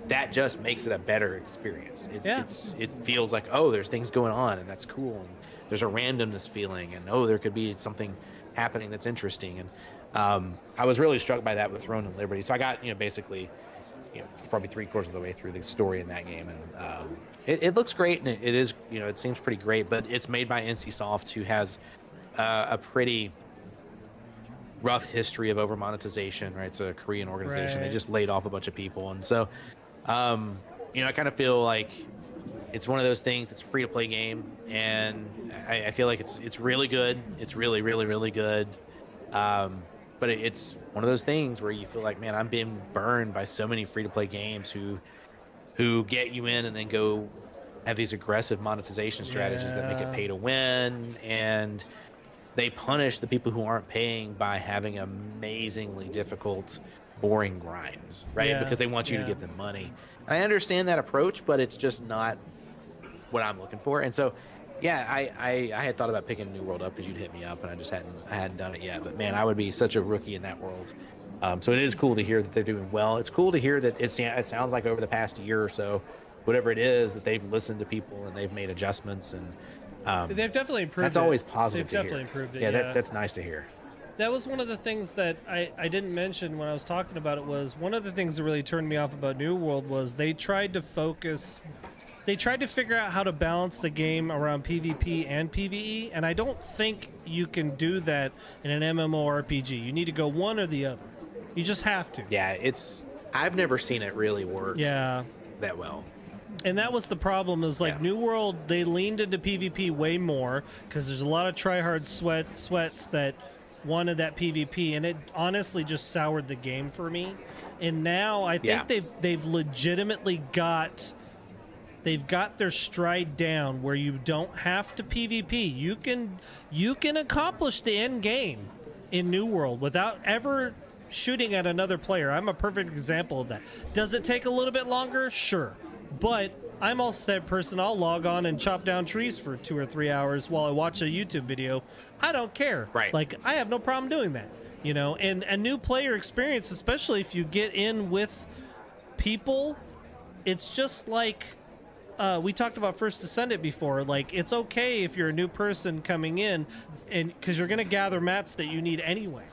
That just makes it a better experience. It feels like, oh, there's things going on, and that's cool. And there's a randomness feeling, and oh, there could be something happening that's interesting. And I was really struck by that with Throne and Liberty. So I got, basically, it's probably 3/4 of the way through the story in that game, and it looks great, and it is, it seems pretty great. But it's made by NCSoft, who has a pretty rough history of over monetization, right? It's a Korean organization. Right. They just laid off a bunch of people, and so I kind of feel like it's one of those things. It's a free to play game, and I feel like it's really good. It's really, really, really good. But it's one of those things where you feel like, man, I'm being burned by so many free-to-play games who get you in and then go have these aggressive monetization strategies that make it pay to win, and they punish the people who aren't paying by having amazingly difficult, boring grinds, right? Because they want you to give them money. I understand that approach, but it's just not what I'm looking for. And so, I had thought about picking New World up because you'd hit me up, and I hadn't done it yet. But man, I would be such a rookie in that world. So it is cool to hear that they're doing well. It's cool to hear that it sounds like over the past year or so, whatever it is, that they've listened to people and they've made adjustments, and they've definitely improved. That's always positive. They've definitely improved it. Yeah, that's nice to hear. That was one of the things that I didn't mention when I was talking about it. Was one of the things that really turned me off about New World was they tried to figure out how to balance the game around PvP and PvE, and I don't think you can do that in an MMORPG. You need to go one or the other. You just have to. Yeah, I've never seen it really work that well. And that was the problem, is like New World, they leaned into PvP way more because there's a lot of tryhard sweats that wanted that PvP, and it honestly just soured the game for me. And now I think they've legitimately got their stride down where you don't have to PvP. You can accomplish the end game in New World without ever shooting at another player. I'm a perfect example of that. Does it take a little bit longer? Sure. But I'm also that person. I'll log on and chop down trees for 2 or 3 hours while I watch a YouTube video. I don't care. Right. Like, I have no problem doing that. You know, and a new player experience, especially if you get in with people, it's just like we talked about First Descendant before. Like, it's okay if you're a new person coming in, and because you're going to gather mats that you need anyway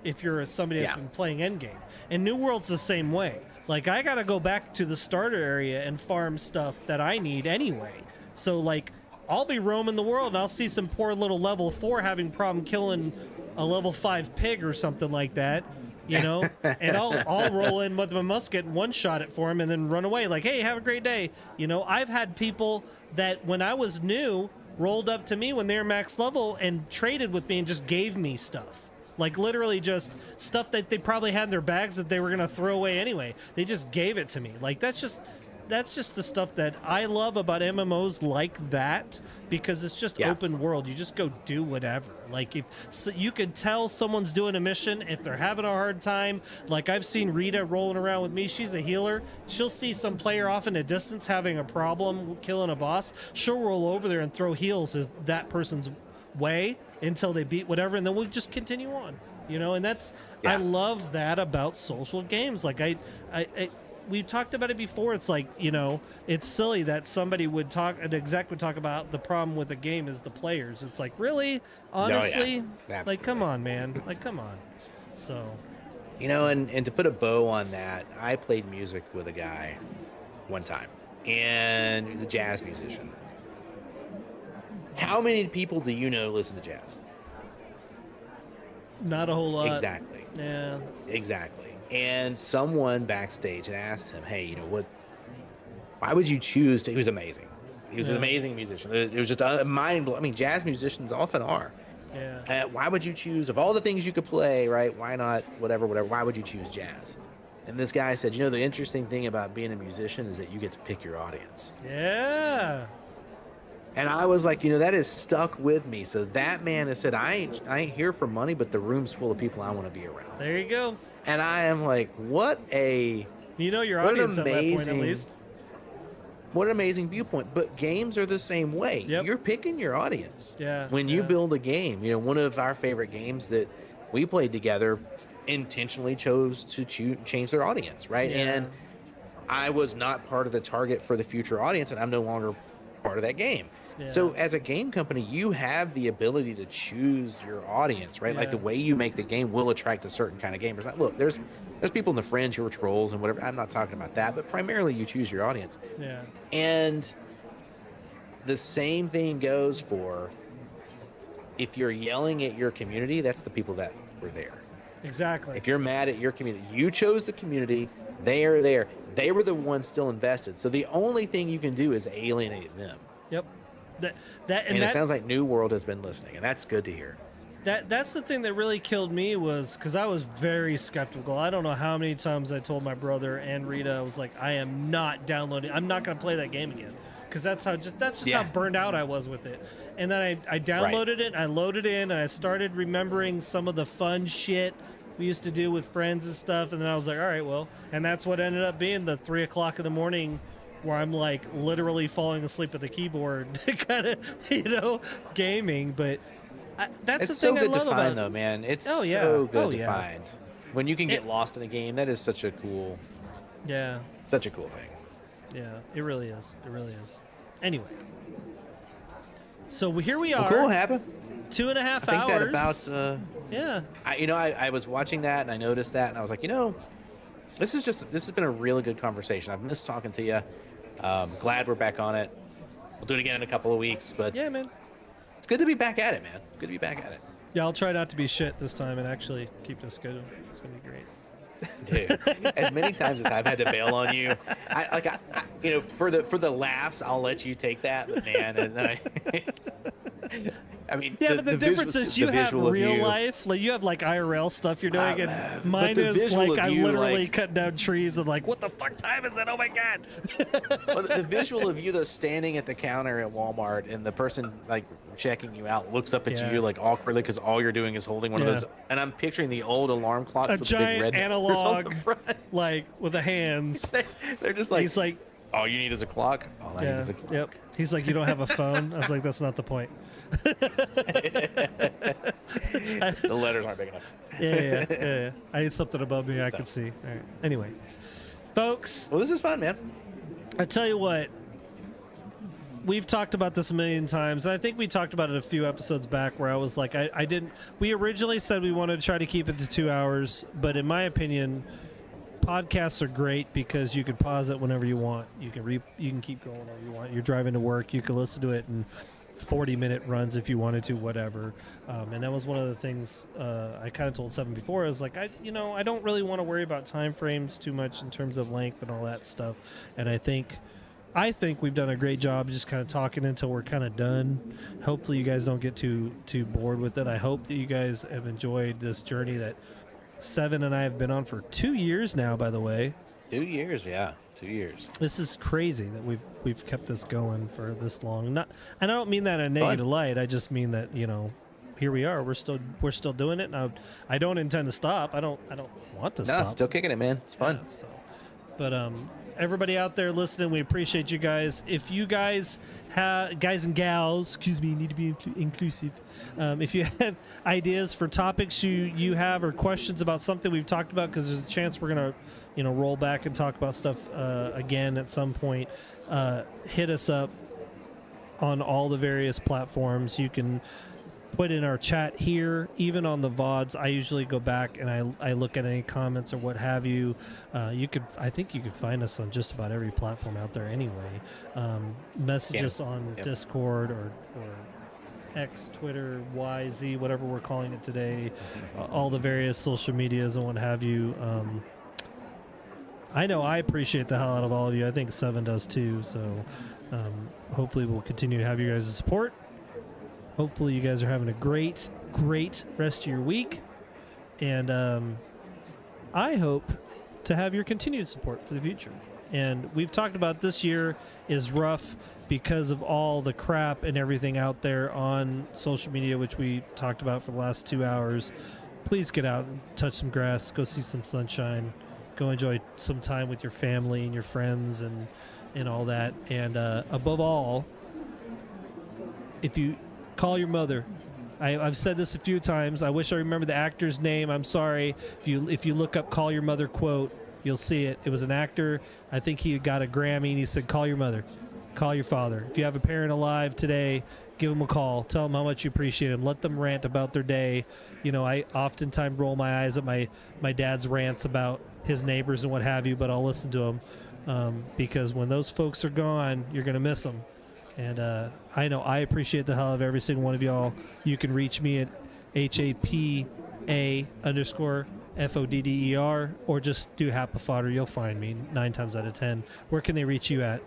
if you're somebody that's been playing endgame. And New World's the same way. Like, I gotta go back to the starter area and farm stuff that I need anyway. So, like, I'll be roaming the world and I'll see some poor little level 4 having problem killing a level 5 pig or something like that, you know? And I'll roll in with my musket and one-shot it for him and then run away like, hey, have a great day. You know, I've had people that, when I was new, rolled up to me when they were max level and traded with me and just gave me stuff. Like, literally just stuff that they probably had in their bags that they were going to throw away anyway. They just gave it to me. Like, that's just the stuff that I love about MMOs like that, because it's just open world. You just go do whatever. Like, you could tell someone's doing a mission if they're having a hard time. Like, I've seen Rita rolling around with me. She's a healer. She'll see some player off in a distance having a problem killing a boss. She'll roll over there and throw heals as that person's way until they beat whatever, and then we'll just continue on, you know. And that's I love that about social games. Like, I we've talked about it before. It's like, you know, it's silly that somebody would talk, an exec would talk about the problem with the game is the players. It's like, really, honestly, like, come on, man, like, come on. So, you know, and to put a bow on that, I played music with a guy one time, and he's a jazz musician. How many people do you know listen to jazz? Not a whole lot. Exactly. Yeah. Exactly. And someone backstage had asked him, hey, you know, why would you choose to, he was amazing. He was an amazing musician. It was just a mind blowing. I mean, jazz musicians often are. Yeah. Why would you choose, of all the things you could play, right? Why not whatever, why would you choose jazz? And this guy said, you know, the interesting thing about being a musician is that you get to pick your audience. Yeah. And I was like, you know, that has stuck with me. So that man has said, I ain't here for money, but the room's full of people I want to be around. There you go. And I am like, you know your audience at that point, at least. What an amazing viewpoint. But games are the same way. Yep. You're picking your audience. Yeah. When you build a game, you know, one of our favorite games that we played together intentionally chose to change their audience, right? Yeah. And I was not part of the target for the future audience, and I'm no longer part of that game. Yeah. So as a game company, you have the ability to choose your audience, right? Like, the way you make the game will attract a certain kind of gamers. Like, look, there's people in the fringe who are trolls and whatever. I'm not talking about that, but primarily you choose your audience. Yeah. And the same thing goes for, if you're yelling at your community, that's the people that were there. Exactly. If you're mad at your community, you chose the community, they are there. They were the ones still invested. So the only thing you can do is alienate them. Yep. It sounds like New World has been listening, and that's good to hear. That's the thing that really killed me, was because I was very skeptical. I don't know how many times I told my brother and Rita, I was like, I am not downloading. I'm not going to play that game again, because that's just how burned out I was with it. And then I downloaded it, I loaded in, and I started remembering some of the fun shit we used to do with friends and stuff. And then I was like, all right, well, and that's what ended up being the 3 o'clock in the morning, where I'm like literally falling asleep at the keyboard, kind of, you know, gaming. But that's the thing I love about it. It's so good to find, though, man. It's so good to find. When you can get lost in a game, that is such a cool, such a cool thing. Yeah, it really is. It really is. Anyway, so here we are. Well, cool, happened. 2.5 hours. I think that about Yeah. I was watching that and I noticed that and I was like, this has been a really good conversation. I've missed talking to you. Glad we're back on it. We'll do it again in a couple of weeks, but Yeah, man. it's good to be back at it, man. Good to be back at it. Yeah, I'll try not to be shit this time and actually keep this schedule. It's gonna be great. Dude, as many times as I've had to bail on you, for the laughs, I'll let you take that. But man, I mean, Yeah, but the difference is you have real life, like you have like IRL stuff you're doing, and mine is like I'm literally cutting down trees and like, what the fuck time is it? Oh my god! Well, the visual of you though standing at the counter at Walmart and the person like checking you out looks up at you like awkwardly because all you're doing is holding one of those. And I'm picturing the old alarm clocks a with giant the big red analog, on the front. like with the hands. They're just like, he's like, all you need is a clock. All I need yeah, is a clock. yep. He's like, you don't have a phone. I was like, that's not the point. The letters aren't big enough. Yeah. I need something above me I can see. All right. Anyway, folks, Well, this is fun, man. I tell you what, we've talked about this a million times, and I think we talked about it a few episodes back where I was like, we originally said we wanted to try to keep it to 2 hours, but in my opinion, podcasts are great because you can pause it whenever you want. You can keep going whenever you want. You're driving to work, you can listen to it in 40-minute runs if you wanted to, whatever. And that was one of the things I kind of told Seven before. I was like, I don't really want to worry about time frames too much in terms of length and all that stuff. And I think we've done a great job just kind of talking until we're kind of done. Hopefully you guys don't get too bored with it. I hope that you guys have enjoyed this journey that Seven and I have been on for 2 years now, by the way. 2 years, yeah. 2 years. This is crazy that we've kept this going for this long. And I don't mean that in a negative light. I just mean that, here we are. We're still doing it. And I don't intend to stop. I don't want to stop. No, still kicking it, man. It's fun. Yeah, but everybody out there listening, we appreciate you guys. If you guys guys and gals, need to be inclusive. If you have ideas for topics you have or questions about something we've talked about, because there's a chance we're gonna roll back and talk about stuff again at some point, hit us up on all the various platforms. You can put in our chat here, even on the VODs. I usually go back and I look at any comments or what have you. I think you could find us on just about every platform out there anyway. Message us on Discord or X, Twitter, YZ, whatever we're calling it today, all the various social medias and what have you. I know I appreciate the hell out of all of you. I think Seven does too. So hopefully we'll continue to have you guys' support. Hopefully you guys are having a great rest of your week. And I hope to have your continued support for the future. And we've talked about this year is rough because of all the crap and everything out there on social media, which we talked about for the last 2 hours. Please get out and touch some grass, go see some sunshine, go enjoy some time with your family and your friends and all that. And above all, if you call your mother. I've said this a few times. I wish I remember the actor's name. I'm sorry. If you look up "Call Your Mother" quote, you'll see it. It was an actor. I think he got a Grammy, and he said, "Call your mother, call your father. If you have a parent alive today, give them a call. Tell them how much you appreciate them. Let them rant about their day." I oftentimes roll my eyes at my dad's rants about his neighbors and what have you, but I'll listen to them because when those folks are gone, you're gonna miss them. And I know I appreciate the hell of every single one of y'all. You can reach me at HAPA_FODDER or just do Hapa Fodder. You'll find me 9 times out of 10. Where can they reach you at?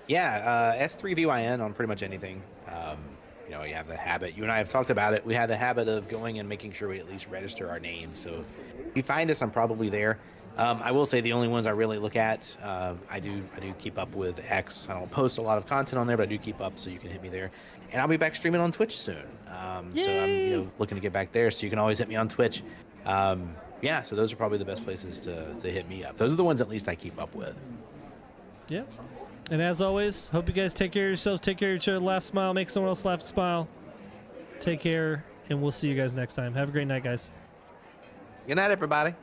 Yeah, S3VYN on pretty much anything. You have the habit. You and I have talked about it. We have the habit of going and making sure we at least register our names. So if you find us, I'm probably there. I will say the only ones I really look at, I do keep up with X. I don't post a lot of content on there, but I do keep up, so you can hit me there. And I'll be back streaming on Twitch soon. So I'm looking to get back there, so you can always hit me on Twitch. So those are probably the best places to hit me up. Those are the ones at least I keep up with. Yeah. And as always, hope you guys take care of yourselves, take care of each other, laugh, smile, make someone else laugh, smile. Take care, and we'll see you guys next time. Have a great night, guys. Good night, everybody.